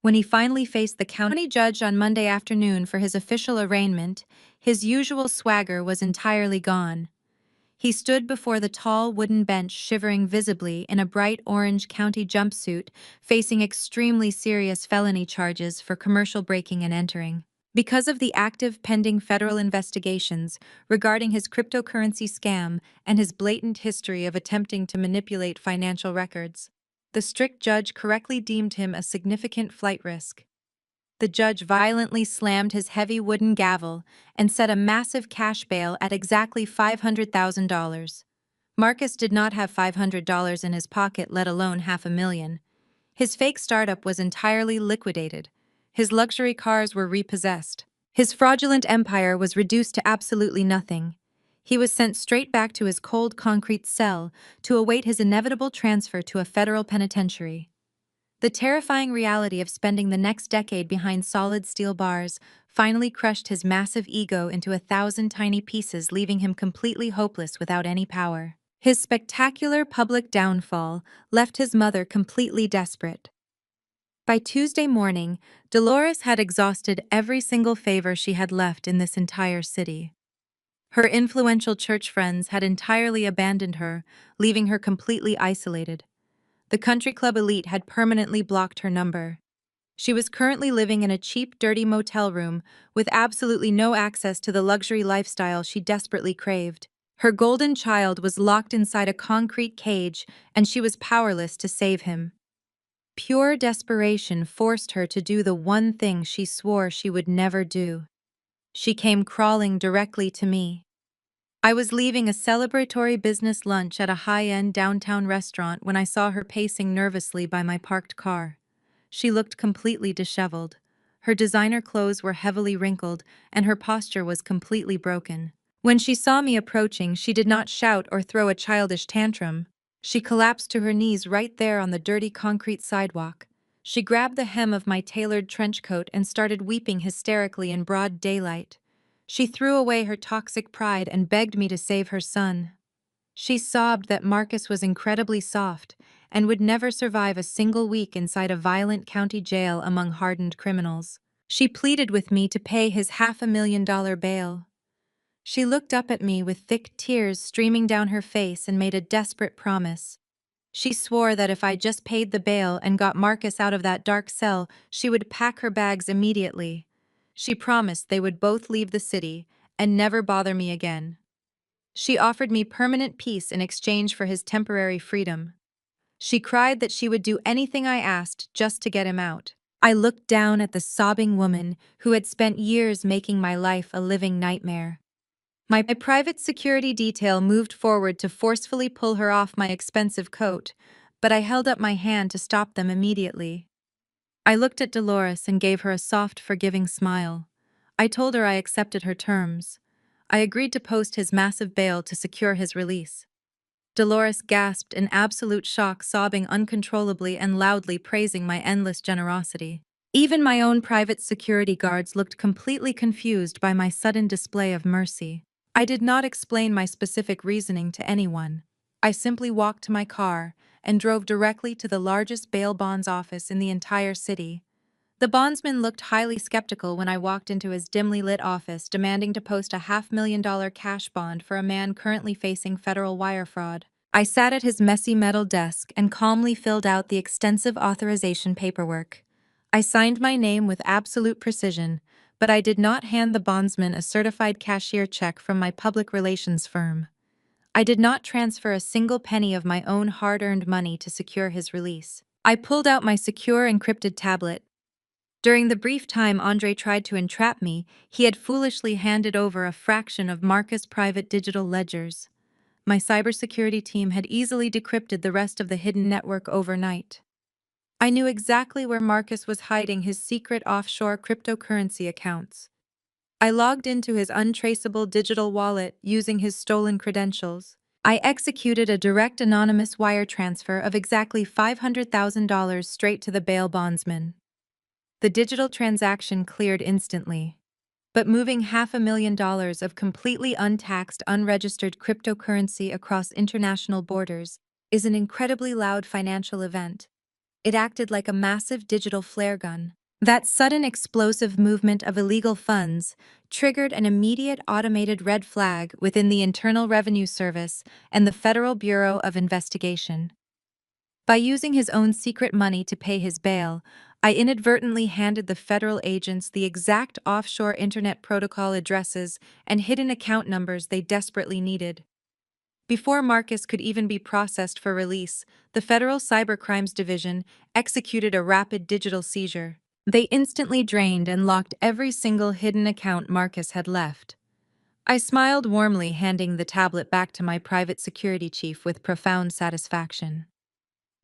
When he finally faced the county judge on Monday afternoon for his official arraignment, his usual swagger was entirely gone. He stood before the tall wooden bench, shivering visibly in a bright orange county jumpsuit, facing extremely serious felony charges for commercial breaking and entering. Because of the active pending federal investigations regarding his cryptocurrency scam and his blatant history of attempting to manipulate financial records, the strict judge correctly deemed him a significant flight risk. The judge violently slammed his heavy wooden gavel and set a massive cash bail at exactly $500,000. Marcus did not have $500 in his pocket, let alone $500,000. His fake startup was entirely liquidated. His luxury cars were repossessed. His fraudulent empire was reduced to absolutely nothing. He was sent straight back to his cold concrete cell to await his inevitable transfer to a federal penitentiary. The terrifying reality of spending the next decade behind solid steel bars finally crushed his massive ego into 1,000 tiny pieces, leaving him completely hopeless without any power. His spectacular public downfall left his mother completely desperate. By Tuesday morning, Dolores had exhausted every single favor she had left in this entire city. Her influential church friends had entirely abandoned her, leaving her completely isolated. The country club elite had permanently blocked her number. She was currently living in a cheap, dirty motel room with absolutely no access to the luxury lifestyle she desperately craved. Her golden child was locked inside a concrete cage, and she was powerless to save him. Pure desperation forced her to do the one thing she swore she would never do. She came crawling directly to me. I was leaving a celebratory business lunch at a high-end downtown restaurant when I saw her pacing nervously by my parked car. She looked completely disheveled. Her designer clothes were heavily wrinkled, and her posture was completely broken. When she saw me approaching, she did not shout or throw a childish tantrum. She collapsed to her knees right there on the dirty concrete sidewalk. She grabbed the hem of my tailored trench coat and started weeping hysterically in broad daylight. She threw away her toxic pride and begged me to save her son. She sobbed that Marcus was incredibly soft and would never survive a single week inside a violent county jail among hardened criminals. She pleaded with me to pay his $500,000 bail. She looked up at me with thick tears streaming down her face and made a desperate promise. She swore that if I just paid the bail and got Marcus out of that dark cell, she would pack her bags immediately. She promised they would both leave the city and never bother me again. She offered me permanent peace in exchange for his temporary freedom. She cried that she would do anything I asked just to get him out. I looked down at the sobbing woman who had spent years making my life a living nightmare. My private security detail moved forward to forcefully pull her off my expensive coat, but I held up my hand to stop them immediately. I looked at Dolores and gave her a soft, forgiving smile. I told her I accepted her terms. I agreed to post his massive bail to secure his release. Dolores gasped in absolute shock, sobbing uncontrollably and loudly praising my endless generosity. Even my own private security guards looked completely confused by my sudden display of mercy. I did not explain my specific reasoning to anyone. I simply walked to my car and drove directly to the largest bail bonds office in the entire city. The bondsman looked highly skeptical when I walked into his dimly lit office demanding to post a $500,000 cash bond for a man currently facing federal wire fraud. I sat at his messy metal desk and calmly filled out the extensive authorization paperwork. I signed my name with absolute precision, but I did not hand the bondsman a certified cashier check from my public relations firm. I did not transfer a single penny of my own hard-earned money to secure his release. I pulled out my secure encrypted tablet. During the brief time Andre tried to entrap me, he had foolishly handed over a fraction of Marcus' private digital ledgers. My cybersecurity team had easily decrypted the rest of the hidden network overnight. I knew exactly where Marcus was hiding his secret offshore cryptocurrency accounts. I logged into his untraceable digital wallet using his stolen credentials. I executed a direct anonymous wire transfer of exactly $500,000 straight to the bail bondsman. The digital transaction cleared instantly. But moving $500,000 of completely untaxed, unregistered cryptocurrency across international borders is an incredibly loud financial event. It acted like a massive digital flare gun. That sudden explosive movement of illegal funds triggered an immediate automated red flag within the Internal Revenue Service and the Federal Bureau of Investigation. By using his own secret money to pay his bail, I inadvertently handed the federal agents the exact offshore internet protocol addresses and hidden account numbers they desperately needed. Before Marcus could even be processed for release, the Federal Cybercrimes Division executed a rapid digital seizure. They instantly drained and locked every single hidden account Marcus had left. I smiled warmly, handing the tablet back to my private security chief with profound satisfaction.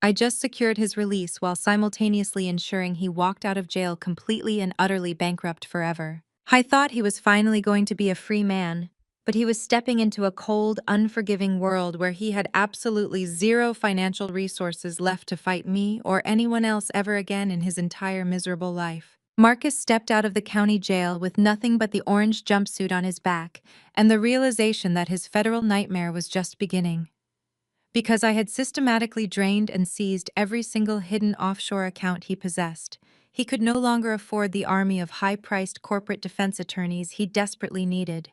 I just secured his release while simultaneously ensuring he walked out of jail completely and utterly bankrupt forever. I thought he was finally going to be a free man, but he was stepping into a cold, unforgiving world where he had absolutely zero financial resources left to fight me or anyone else ever again in his entire miserable life. Marcus stepped out of the county jail with nothing but the orange jumpsuit on his back and the realization that his federal nightmare was just beginning. Because I had systematically drained and seized every single hidden offshore account he possessed, he could no longer afford the army of high-priced corporate defense attorneys he desperately needed.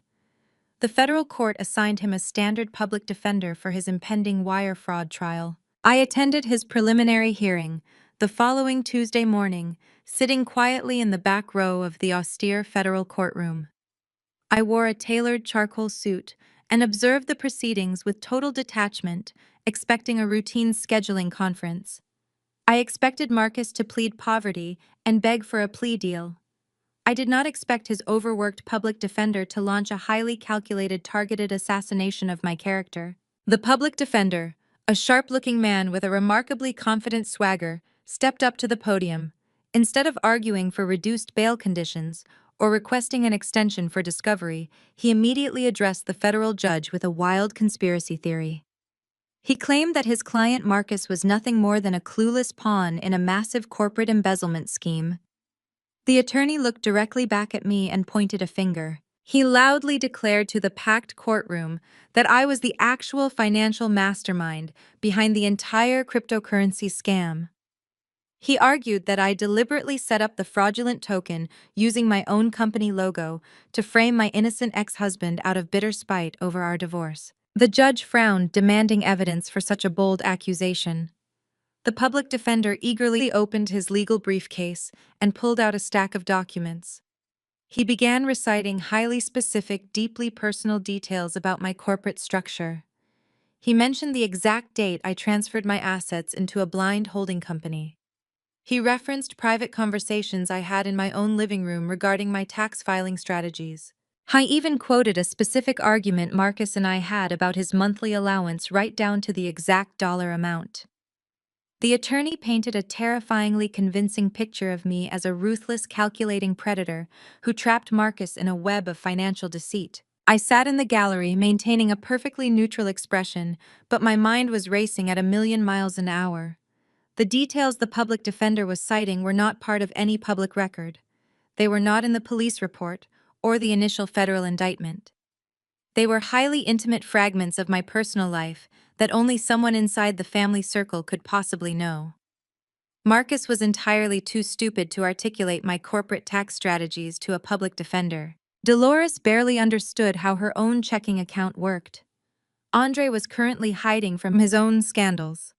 The federal court assigned him a standard public defender for his impending wire fraud trial. I attended his preliminary hearing the following Tuesday morning, sitting quietly in the back row of the austere federal courtroom. I wore a tailored charcoal suit and observed the proceedings with total detachment, expecting a routine scheduling conference. I expected Marcus to plead poverty and beg for a plea deal. I did not expect his overworked public defender to launch a highly calculated targeted assassination of my character. The public defender, a sharp-looking man with a remarkably confident swagger, stepped up to the podium, Instead of arguing for reduced bail conditions or requesting an extension for discovery, he immediately addressed the federal judge with a wild conspiracy theory. He claimed that his client Marcus was nothing more than a clueless pawn in a massive corporate embezzlement scheme. The attorney looked directly back at me and pointed a finger. He loudly declared to the packed courtroom that I was the actual financial mastermind behind the entire cryptocurrency scam. He argued that I deliberately set up the fraudulent token using my own company logo to frame my innocent ex-husband out of bitter spite over our divorce. The judge frowned, demanding evidence for such a bold accusation. The public defender eagerly opened his legal briefcase and pulled out a stack of documents. He began reciting highly specific, deeply personal details about my corporate structure. He mentioned the exact date I transferred my assets into a blind holding company. He referenced private conversations I had in my own living room regarding my tax filing strategies. I even quoted a specific argument Marcus and I had about his monthly allowance right down to the exact dollar amount. The attorney painted a terrifyingly convincing picture of me as a ruthless, calculating predator who trapped Marcus in a web of financial deceit. I sat in the gallery, maintaining a perfectly neutral expression, but my mind was racing at 1,000,000 miles an hour. The details the public defender was citing were not part of any public record. They were not in the police report or the initial federal indictment. They were highly intimate fragments of my personal life that only someone inside the family circle could possibly know. Marcus was entirely too stupid to articulate my corporate tax strategies to a public defender. Dolores barely understood how her own checking account worked. Andre was currently hiding from his own scandals.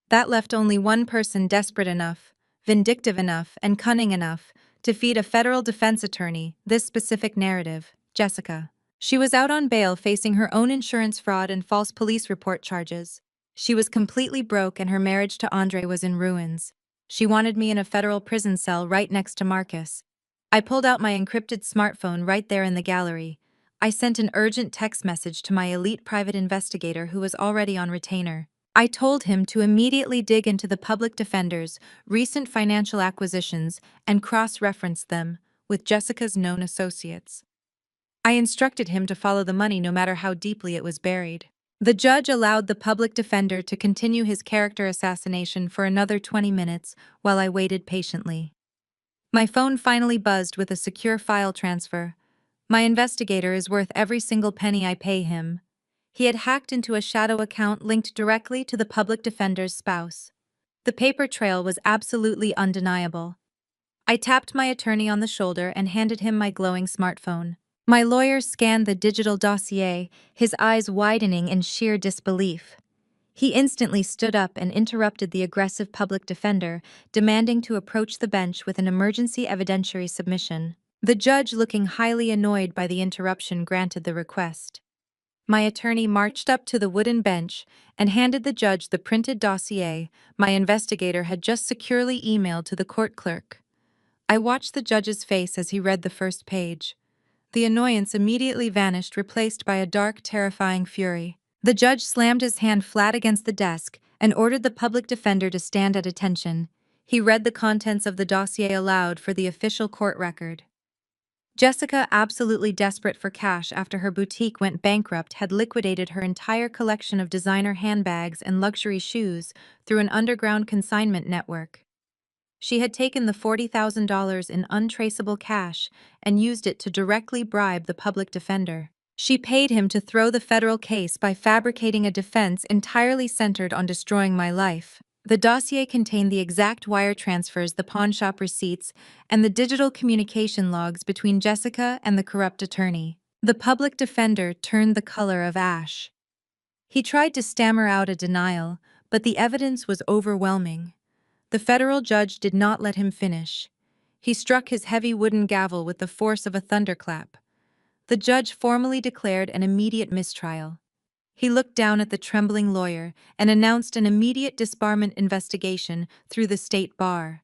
That left only one person desperate enough, vindictive enough, and cunning enough to feed a federal defense attorney this specific narrative: Jessica. She was out on bail facing her own insurance fraud and false police report charges. She was completely broke and her marriage to Andre was in ruins. She wanted me in a federal prison cell right next to Marcus. I pulled out my encrypted smartphone right there in the gallery. I sent an urgent text message to my elite private investigator who was already on retainer. I told him to immediately dig into the public defender's recent financial acquisitions and cross-reference them with Jessica's known associates. I instructed him to follow the money no matter how deeply it was buried. The judge allowed the public defender to continue his character assassination for another 20 minutes while I waited patiently. My phone finally buzzed with a secure file transfer. My investigator is worth every single penny I pay him. He had hacked into a shadow account linked directly to the public defender's spouse. The paper trail was absolutely undeniable. I tapped my attorney on the shoulder and handed him my glowing smartphone. My lawyer scanned the digital dossier, his eyes widening in sheer disbelief. He instantly stood up and interrupted the aggressive public defender, demanding to approach the bench with an emergency evidentiary submission. The judge, looking highly annoyed by the interruption, granted the request. My attorney marched up to the wooden bench and handed the judge the printed dossier my investigator had just securely emailed to the court clerk. I watched the judge's face as he read the first page. The annoyance immediately vanished, replaced by a dark, terrifying fury. The judge slammed his hand flat against the desk and ordered the public defender to stand at attention. He read the contents of the dossier aloud for the official court record. Jessica, absolutely desperate for cash after her boutique went bankrupt, had liquidated her entire collection of designer handbags and luxury shoes through an underground consignment network. She had taken the $40,000 in untraceable cash and used it to directly bribe the public defender. She paid him to throw the federal case by fabricating a defense entirely centered on destroying my life. The dossier contained the exact wire transfers, the pawnshop receipts, and the digital communication logs between Jessica and the corrupt attorney. The public defender turned the color of ash. He tried to stammer out a denial, but the evidence was overwhelming. The federal judge did not let him finish. He struck his heavy wooden gavel with the force of a thunderclap. The judge formally declared an immediate mistrial. He looked down at the trembling lawyer and announced an immediate disbarment investigation through the state bar.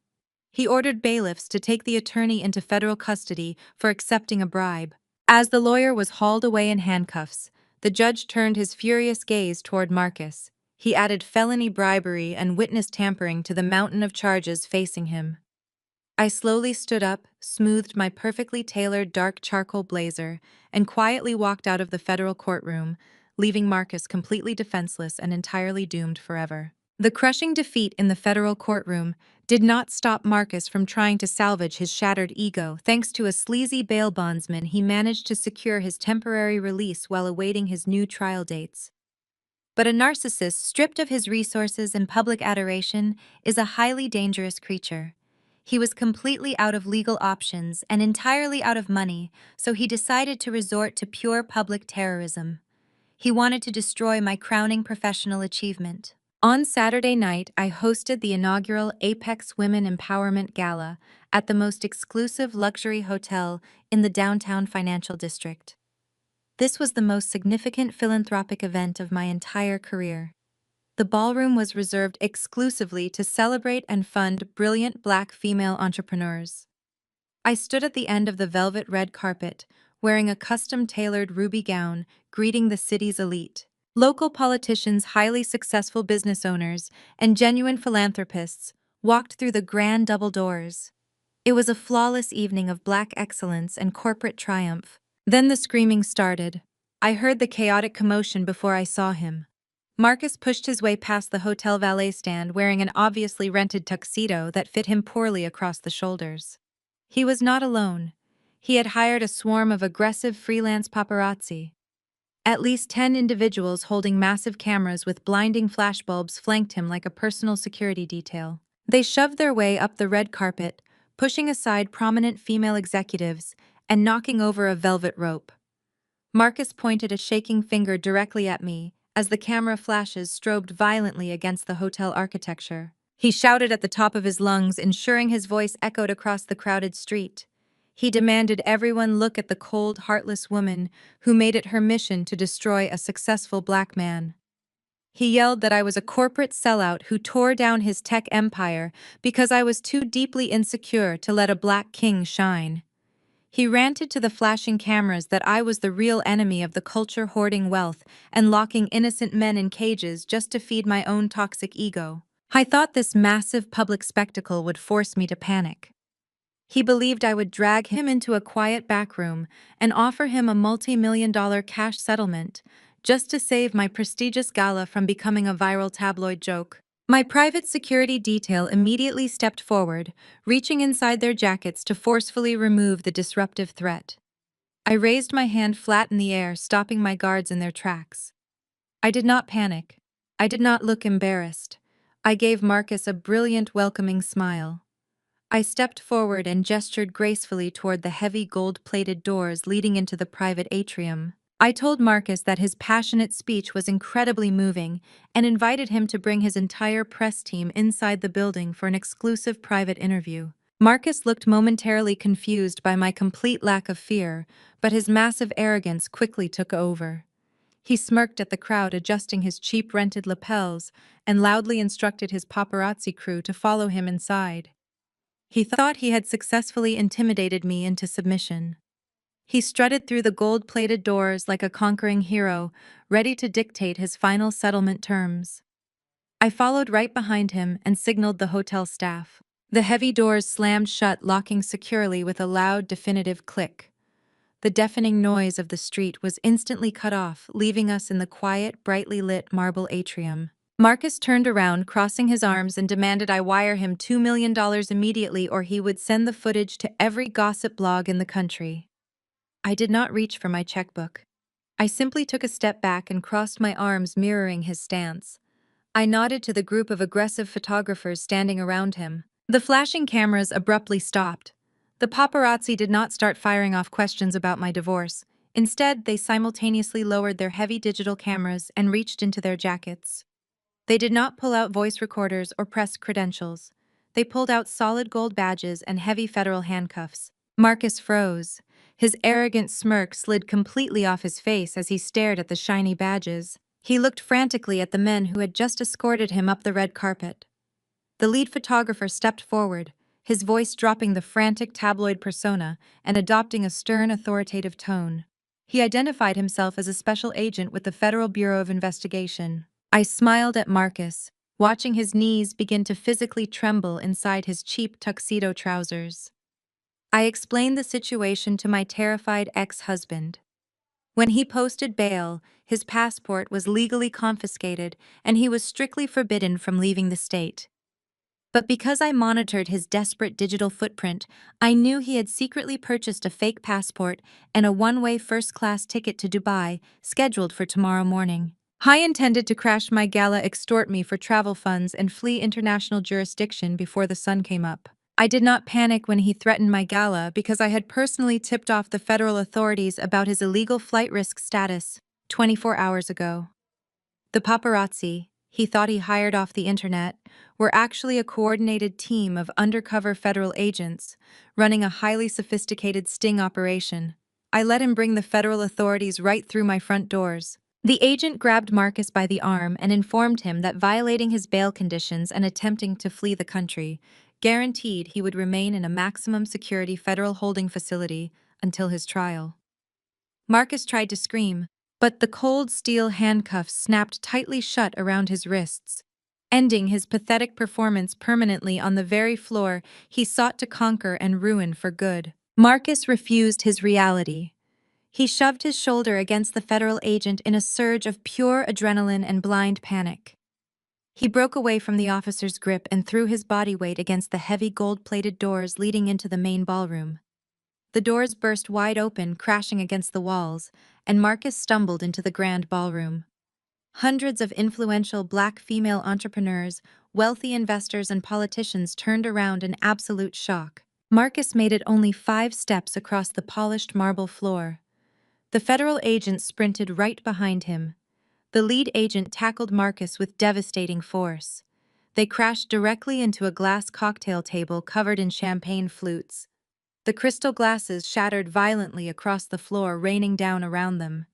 He ordered bailiffs to take the attorney into federal custody for accepting a bribe. As the lawyer was hauled away in handcuffs, the judge turned his furious gaze toward Marcus. He added felony bribery and witness tampering to the mountain of charges facing him. I slowly stood up, smoothed my perfectly tailored dark charcoal blazer, and quietly walked out of the federal courtroom, leaving Marcus completely defenseless and entirely doomed forever. The crushing defeat in the federal courtroom did not stop Marcus from trying to salvage his shattered ego. Thanks to a sleazy bail bondsman, he managed to secure his temporary release while awaiting his new trial dates. But a narcissist stripped of his resources and public adoration is a highly dangerous creature. He was completely out of legal options and entirely out of money, so he decided to resort to pure public terrorism. He wanted to destroy my crowning professional achievement. On Saturday night, I hosted the inaugural Apex Women Empowerment Gala at the most exclusive luxury hotel in the downtown financial district. This was the most significant philanthropic event of my entire career. The ballroom was reserved exclusively to celebrate and fund brilliant Black female entrepreneurs. I stood at the end of the velvet red carpet, wearing a custom-tailored ruby gown, greeting the city's elite. Local politicians, highly successful business owners, and genuine philanthropists walked through the grand double doors. It was a flawless evening of Black excellence and corporate triumph. Then the screaming started. I heard the chaotic commotion before I saw him. Marcus pushed his way past the hotel valet stand wearing an obviously rented tuxedo that fit him poorly across the shoulders. He was not alone. He had hired a swarm of aggressive freelance paparazzi. At least 10 individuals holding massive cameras with blinding flashbulbs flanked him like a personal security detail. They shoved their way up the red carpet, pushing aside prominent female executives and knocking over a velvet rope. Marcus pointed a shaking finger directly at me as the camera flashes strobed violently against the hotel architecture. He shouted at the top of his lungs, ensuring his voice echoed across the crowded street. He demanded everyone look at the cold, heartless woman who made it her mission to destroy a successful Black man. He yelled that I was a corporate sellout who tore down his tech empire because I was too deeply insecure to let a Black king shine. He ranted to the flashing cameras that I was the real enemy of the culture hoarding wealth and locking innocent men in cages just to feed my own toxic ego. I thought this massive public spectacle would force me to panic. He believed I would drag him into a quiet back room and offer him a multi-million-dollar cash settlement just to save my prestigious gala from becoming a viral tabloid joke. My private security detail immediately stepped forward, reaching inside their jackets to forcefully remove the disruptive threat. I raised my hand flat in the air, stopping my guards in their tracks. I did not panic. I did not look embarrassed. I gave Marcus a brilliant, welcoming smile. I stepped forward and gestured gracefully toward the heavy gold-plated doors leading into the private atrium. I told Marcus that his passionate speech was incredibly moving and invited him to bring his entire press team inside the building for an exclusive private interview. Marcus looked momentarily confused by my complete lack of fear, but his massive arrogance quickly took over. He smirked at the crowd, adjusting his cheap rented lapels, and loudly instructed his paparazzi crew to follow him inside. He thought he had successfully intimidated me into submission. He strutted through the gold-plated doors like a conquering hero, ready to dictate his final settlement terms. I followed right behind him and signaled the hotel staff. The heavy doors slammed shut, locking securely with a loud, definitive click. The deafening noise of the street was instantly cut off, leaving us in the quiet, brightly lit marble atrium. Marcus turned around, crossing his arms, and demanded I wire him $2 million immediately or he would send the footage to every gossip blog in the country. I did not reach for my checkbook. I simply took a step back and crossed my arms, mirroring his stance. I nodded to the group of aggressive photographers standing around him. The flashing cameras abruptly stopped. The paparazzi did not start firing off questions about my divorce. Instead, they simultaneously lowered their heavy digital cameras and reached into their jackets. They did not pull out voice recorders or press credentials. They pulled out solid gold badges and heavy federal handcuffs. Marcus froze. His arrogant smirk slid completely off his face as he stared at the shiny badges. He looked frantically at the men who had just escorted him up the red carpet. The lead photographer stepped forward, his voice dropping the frantic tabloid persona and adopting a stern, authoritative tone. He identified himself as a special agent with the Federal Bureau of Investigation. I smiled at Marcus, watching his knees begin to physically tremble inside his cheap tuxedo trousers. I explained the situation to my terrified ex-husband. When he posted bail, his passport was legally confiscated and he was strictly forbidden from leaving the state. But because I monitored his desperate digital footprint, I knew he had secretly purchased a fake passport and a one-way first-class ticket to Dubai, scheduled for tomorrow morning. I intended to crash my gala, extort me for travel funds, and flee international jurisdiction before the sun came up. I did not panic when he threatened my gala because I had personally tipped off the federal authorities about his illegal flight risk status 24 hours ago. The paparazzi, he thought he hired off the internet, were actually a coordinated team of undercover federal agents running a highly sophisticated sting operation. I let him bring the federal authorities right through my front doors. The agent grabbed Marcus by the arm and informed him that violating his bail conditions and attempting to flee the country guaranteed he would remain in a maximum security federal holding facility until his trial. Marcus tried to scream, but the cold steel handcuffs snapped tightly shut around his wrists, ending his pathetic performance permanently on the very floor he sought to conquer and ruin for good. Marcus refused his reality. He shoved his shoulder against the federal agent in a surge of pure adrenaline and blind panic. He broke away from the officer's grip and threw his body weight against the heavy gold-plated doors leading into the main ballroom. The doors burst wide open, crashing against the walls, and Marcus stumbled into the grand ballroom. Hundreds of influential black female entrepreneurs, wealthy investors, and politicians turned around in absolute shock. Marcus made it only 5 steps across the polished marble floor. The federal agent sprinted right behind him. The lead agent tackled Marcus with devastating force. They crashed directly into a glass cocktail table covered in champagne flutes. The crystal glasses shattered violently across the floor, raining down around them.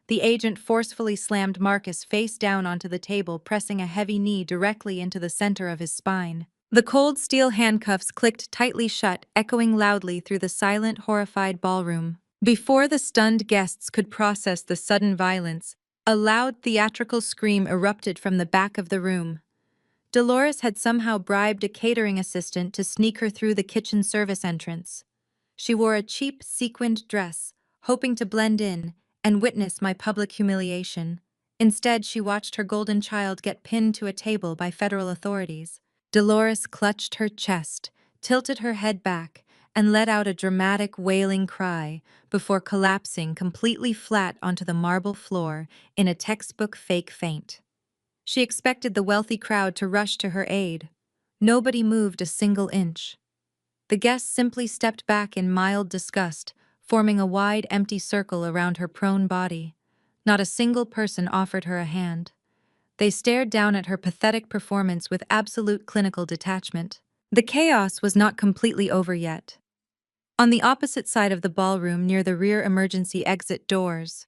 The agent forcefully slammed Marcus face down onto the table, pressing a heavy knee directly into the center of his spine. The cold steel handcuffs clicked tightly shut, echoing loudly through the silent, horrified ballroom. Before the stunned guests could process the sudden violence, a loud theatrical scream erupted from the back of the room. Dolores had somehow bribed a catering assistant to sneak her through the kitchen service entrance. She wore a cheap, sequined dress, hoping to blend in and witness my public humiliation. Instead, she watched her golden child get pinned to a table by federal authorities. Dolores clutched her chest, tilted her head back, and let out a dramatic wailing cry before collapsing completely flat onto the marble floor in a textbook fake faint. She expected the wealthy crowd to rush to her aid. Nobody moved a single inch. The guests simply stepped back in mild disgust, forming a wide, empty circle around her prone body. Not a single person offered her a hand. They stared down at her pathetic performance with absolute clinical detachment. The chaos was not completely over yet. On the opposite side of the ballroom, near the rear emergency exit doors,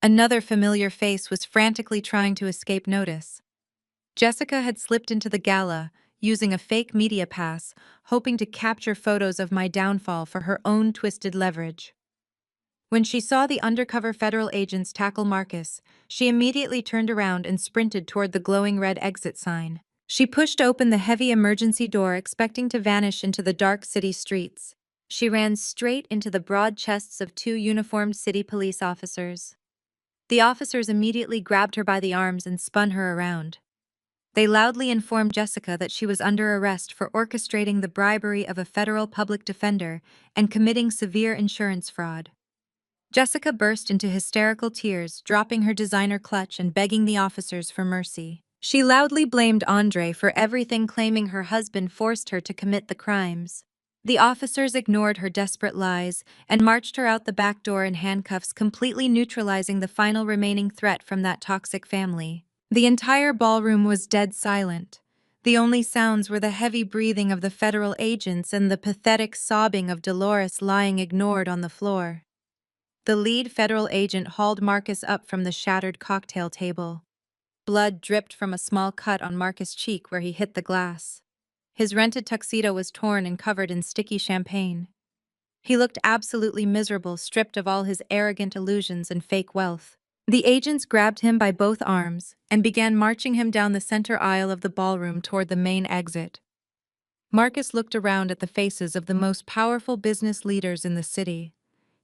another familiar face was frantically trying to escape notice. Jessica had slipped into the gala, using a fake media pass, hoping to capture photos of my downfall for her own twisted leverage. When she saw the undercover federal agents tackle Marcus, she immediately turned around and sprinted toward the glowing red exit sign. She pushed open the heavy emergency door, expecting to vanish into the dark city streets. She ran straight into the broad chests of 2 uniformed city police officers. The officers immediately grabbed her by the arms and spun her around. They loudly informed Jessica that she was under arrest for orchestrating the bribery of a federal public defender and committing severe insurance fraud. Jessica burst into hysterical tears, dropping her designer clutch and begging the officers for mercy. She loudly blamed Andre for everything, claiming her husband forced her to commit the crimes. The officers ignored her desperate lies and marched her out the back door in handcuffs, completely neutralizing the final remaining threat from that toxic family. The entire ballroom was dead silent. The only sounds were the heavy breathing of the federal agents and the pathetic sobbing of Dolores lying ignored on the floor. The lead federal agent hauled Marcus up from the shattered cocktail table. Blood dripped from a small cut on Marcus' cheek where he hit the glass. His rented tuxedo was torn and covered in sticky champagne. He looked absolutely miserable, stripped of all his arrogant illusions and fake wealth. The agents grabbed him by both arms and began marching him down the center aisle of the ballroom toward the main exit. Marcus looked around at the faces of the most powerful business leaders in the city.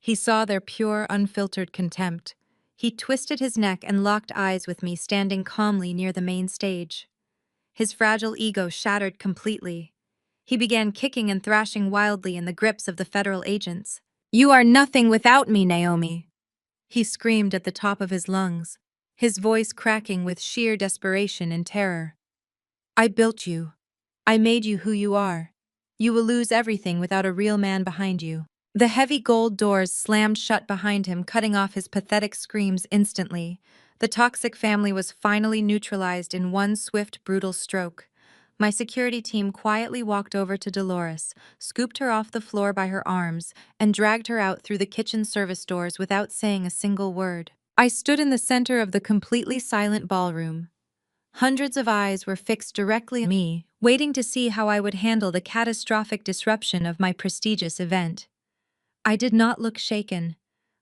He saw their pure, unfiltered contempt. He twisted his neck and locked eyes with me standing calmly near the main stage. His fragile ego shattered completely. He began kicking and thrashing wildly in the grips of the federal agents. "You are nothing without me, Naomi," he screamed at the top of his lungs, his voice cracking with sheer desperation and terror. "I built you. I made you who you are. You will lose everything without a real man behind you." The heavy gold doors slammed shut behind him, cutting off his pathetic screams instantly. The toxic family was finally neutralized in one swift, brutal stroke. My security team quietly walked over to Dolores, scooped her off the floor by her arms, and dragged her out through the kitchen service doors without saying a single word. I stood in the center of the completely silent ballroom. Hundreds of eyes were fixed directly on me, waiting to see how I would handle the catastrophic disruption of my prestigious event. I did not look shaken.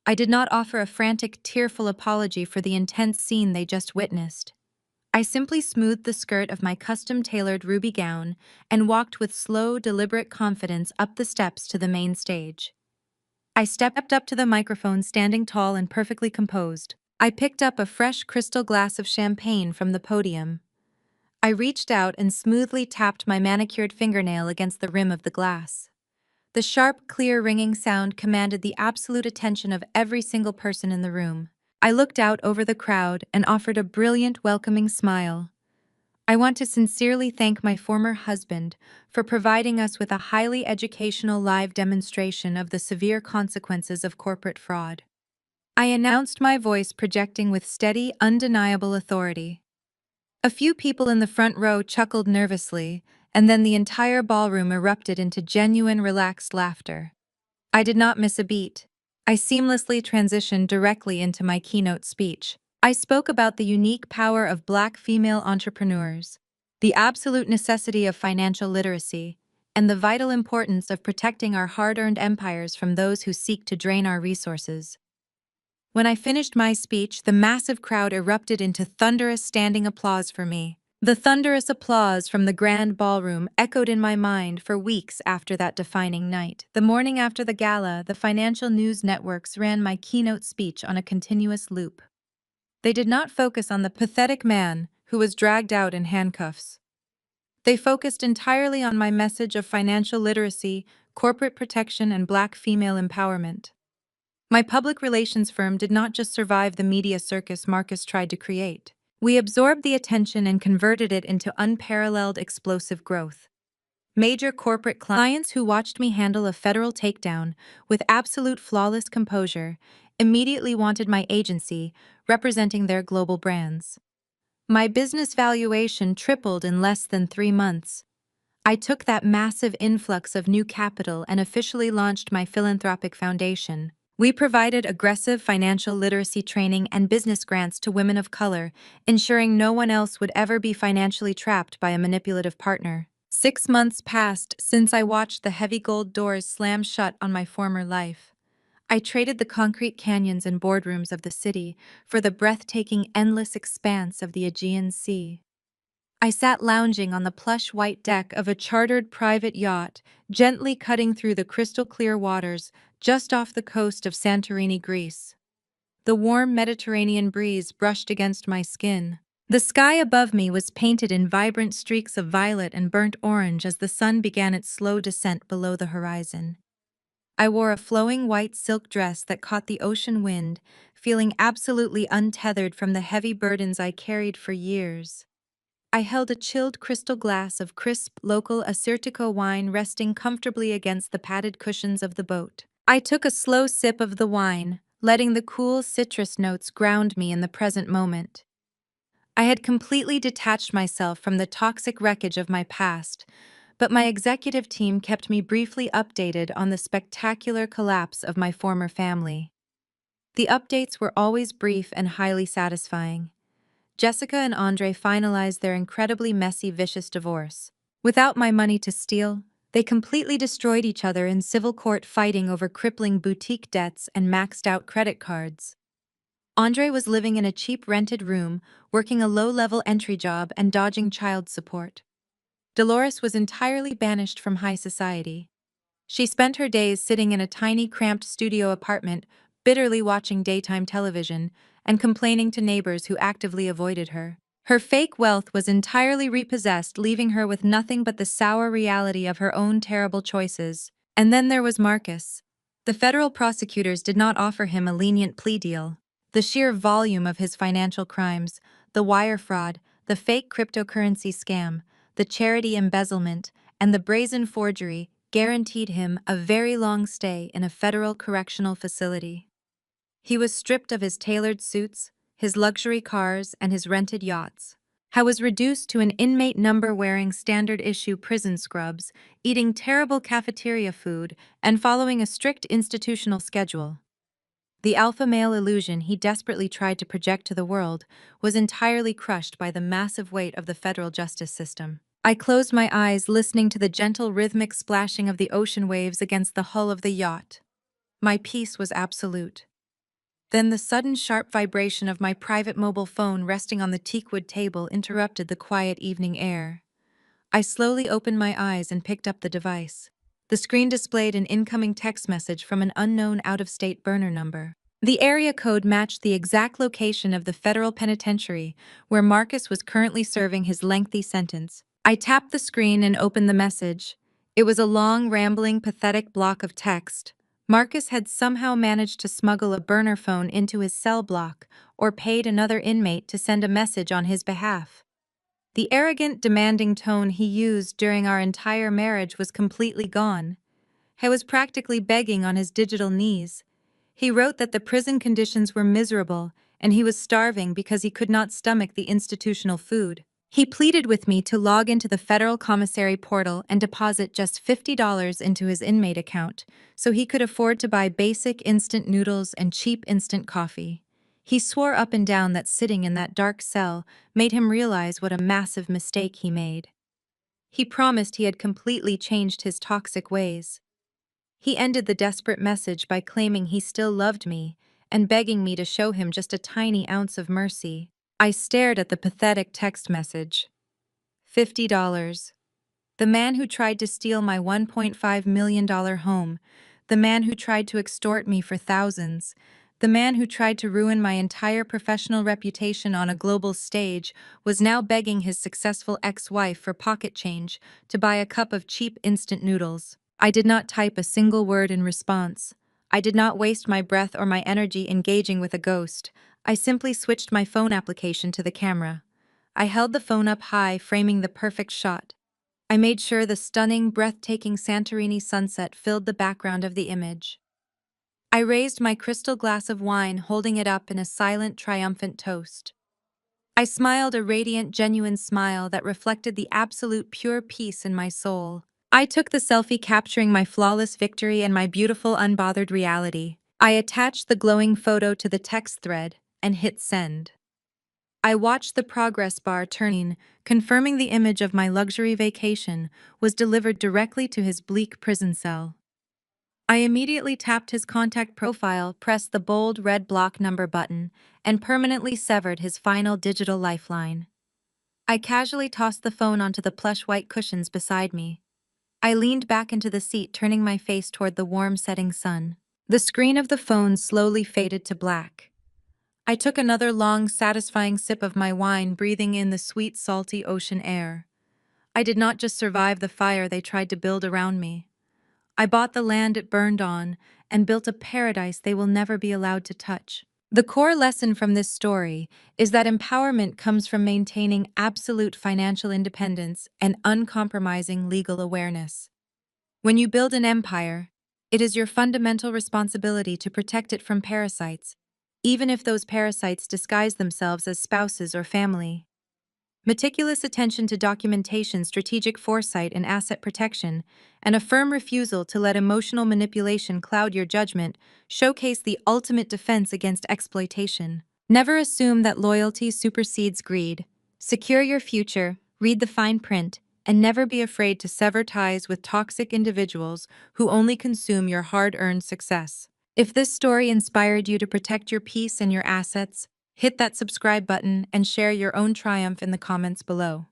I did not offer a frantic, tearful apology for the intense scene they just witnessed. I simply smoothed the skirt of my custom-tailored ruby gown and walked with slow, deliberate confidence up the steps to the main stage. I stepped up to the microphone standing tall and perfectly composed. I picked up a fresh crystal glass of champagne from the podium. I reached out and smoothly tapped my manicured fingernail against the rim of the glass. The sharp, clear ringing sound commanded the absolute attention of every single person in the room. I looked out over the crowd and offered a brilliant, welcoming smile. "I want to sincerely thank my former husband for providing us with a highly educational live demonstration of the severe consequences of corporate fraud." I announced, my voice projecting with steady, undeniable authority. A few people in the front row chuckled nervously, and then the entire ballroom erupted into genuine, relaxed laughter. I did not miss a beat. I seamlessly transitioned directly into my keynote speech. I spoke about the unique power of Black female entrepreneurs, the absolute necessity of financial literacy, and the vital importance of protecting our hard-earned empires from those who seek to drain our resources. When I finished my speech, the massive crowd erupted into thunderous standing applause for me. The thunderous applause from the grand ballroom echoed in my mind for weeks after that defining night. The morning after the gala, the financial news networks ran my keynote speech on a continuous loop. They did not focus on the pathetic man who was dragged out in handcuffs. They focused entirely on my message of financial literacy, corporate protection, and Black female empowerment. My public relations firm did not just survive the media circus Marcus tried to create. We absorbed the attention and converted it into unparalleled, explosive growth. Major corporate clients who watched me handle a federal takedown with absolute flawless composure immediately wanted my agency, representing their global brands. My business valuation tripled in less than 3 months. I took that massive influx of new capital and officially launched my philanthropic foundation. We provided aggressive financial literacy training and business grants to women of color, ensuring no one else would ever be financially trapped by a manipulative partner. 6 months passed since I watched the heavy gold doors slam shut on my former life. I traded the concrete canyons and boardrooms of the city for the breathtaking, endless expanse of the Aegean Sea. I sat lounging on the plush white deck of a chartered private yacht, gently cutting through the crystal-clear waters just off the coast of Santorini, Greece. The warm Mediterranean breeze brushed against my skin. The sky above me was painted in vibrant streaks of violet and burnt orange as the sun began its slow descent below the horizon. I wore a flowing white silk dress that caught the ocean wind, feeling absolutely untethered from the heavy burdens I carried for years. I held a chilled crystal glass of crisp, local Assyrtiko wine resting comfortably against the padded cushions of the boat. I took a slow sip of the wine, letting the cool citrus notes ground me in the present moment. I had completely detached myself from the toxic wreckage of my past, but my executive team kept me briefly updated on the spectacular collapse of my former family. The updates were always brief and highly satisfying. Jessica and Andre finalized their incredibly messy, vicious divorce. Without my money to steal, they completely destroyed each other in civil court, fighting over crippling boutique debts and maxed-out credit cards. Andre was living in a cheap rented room, working a low-level entry job and dodging child support. Dolores was entirely banished from high society. She spent her days sitting in a tiny, cramped studio apartment, bitterly watching daytime television and complaining to neighbors who actively avoided her. Her fake wealth was entirely repossessed, leaving her with nothing but the sour reality of her own terrible choices. And then there was Marcus. The federal prosecutors did not offer him a lenient plea deal. The sheer volume of his financial crimes, the wire fraud, the fake cryptocurrency scam, the charity embezzlement, and the brazen forgery guaranteed him a very long stay in a federal correctional facility. He was stripped of his tailored suits, his luxury cars, and his rented yachts. He was reduced to an inmate number wearing standard-issue prison scrubs, eating terrible cafeteria food, and following a strict institutional schedule. The alpha male illusion he desperately tried to project to the world was entirely crushed by the massive weight of the federal justice system. I closed my eyes, listening to the gentle rhythmic splashing of the ocean waves against the hull of the yacht. My peace was absolute. Then the sudden sharp vibration of my private mobile phone resting on the teakwood table interrupted the quiet evening air. I slowly opened my eyes and picked up the device. The screen displayed an incoming text message from an unknown out-of-state burner number. The area code matched the exact location of the federal penitentiary where Marcus was currently serving his lengthy sentence. I tapped the screen and opened the message. It was a long, rambling, pathetic block of text. Marcus had somehow managed to smuggle a burner phone into his cell block or paid another inmate to send a message on his behalf. The arrogant, demanding tone he used during our entire marriage was completely gone. He was practically begging on his digital knees. He wrote that the prison conditions were miserable and he was starving because he could not stomach the institutional food. He pleaded with me to log into the federal commissary portal and deposit just $50 into his inmate account so he could afford to buy basic instant noodles and cheap instant coffee. He swore up and down that sitting in that dark cell made him realize what a massive mistake he made. He promised he had completely changed his toxic ways. He ended the desperate message by claiming he still loved me and begging me to show him just a tiny ounce of mercy. I stared at the pathetic text message. $50. The man who tried to steal my $1.5 million home. The man who tried to extort me for thousands. The man who tried to ruin my entire professional reputation on a global stage was now begging his successful ex-wife for pocket change to buy a cup of cheap instant noodles. I did not type a single word in response. I did not waste my breath or my energy engaging with a ghost. I simply switched my phone application to the camera. I held the phone up high, framing the perfect shot. I made sure the stunning, breathtaking Santorini sunset filled the background of the image. I raised my crystal glass of wine, holding it up in a silent, triumphant toast. I smiled a radiant, genuine smile that reflected the absolute pure peace in my soul. I took the selfie capturing my flawless victory and my beautiful, unbothered reality. I attached the glowing photo to the text thread and hit send. I watched the progress bar turning, confirming the image of my luxury vacation was delivered directly to his bleak prison cell. I immediately tapped his contact profile, pressed the bold red block number button, and permanently severed his final digital lifeline. I casually tossed the phone onto the plush white cushions beside me. I leaned back into the seat, turning my face toward the warm setting sun. The screen of the phone slowly faded to black. I took another long, satisfying sip of my wine, breathing in the sweet, salty ocean air. I did not just survive the fire they tried to build around me. I bought the land it burned on and built a paradise they will never be allowed to touch. The core lesson from this story is that empowerment comes from maintaining absolute financial independence and uncompromising legal awareness. When you build an empire, it is your fundamental responsibility to protect it from parasites, even if those parasites disguise themselves as spouses or family. Meticulous attention to documentation, strategic foresight, and asset protection, and a firm refusal to let emotional manipulation cloud your judgment showcase the ultimate defense against exploitation. Never assume that loyalty supersedes greed. Secure your future, read the fine print, and never be afraid to sever ties with toxic individuals who only consume your hard-earned success. If this story inspired you to protect your peace and your assets, hit that subscribe button and share your own triumph in the comments below.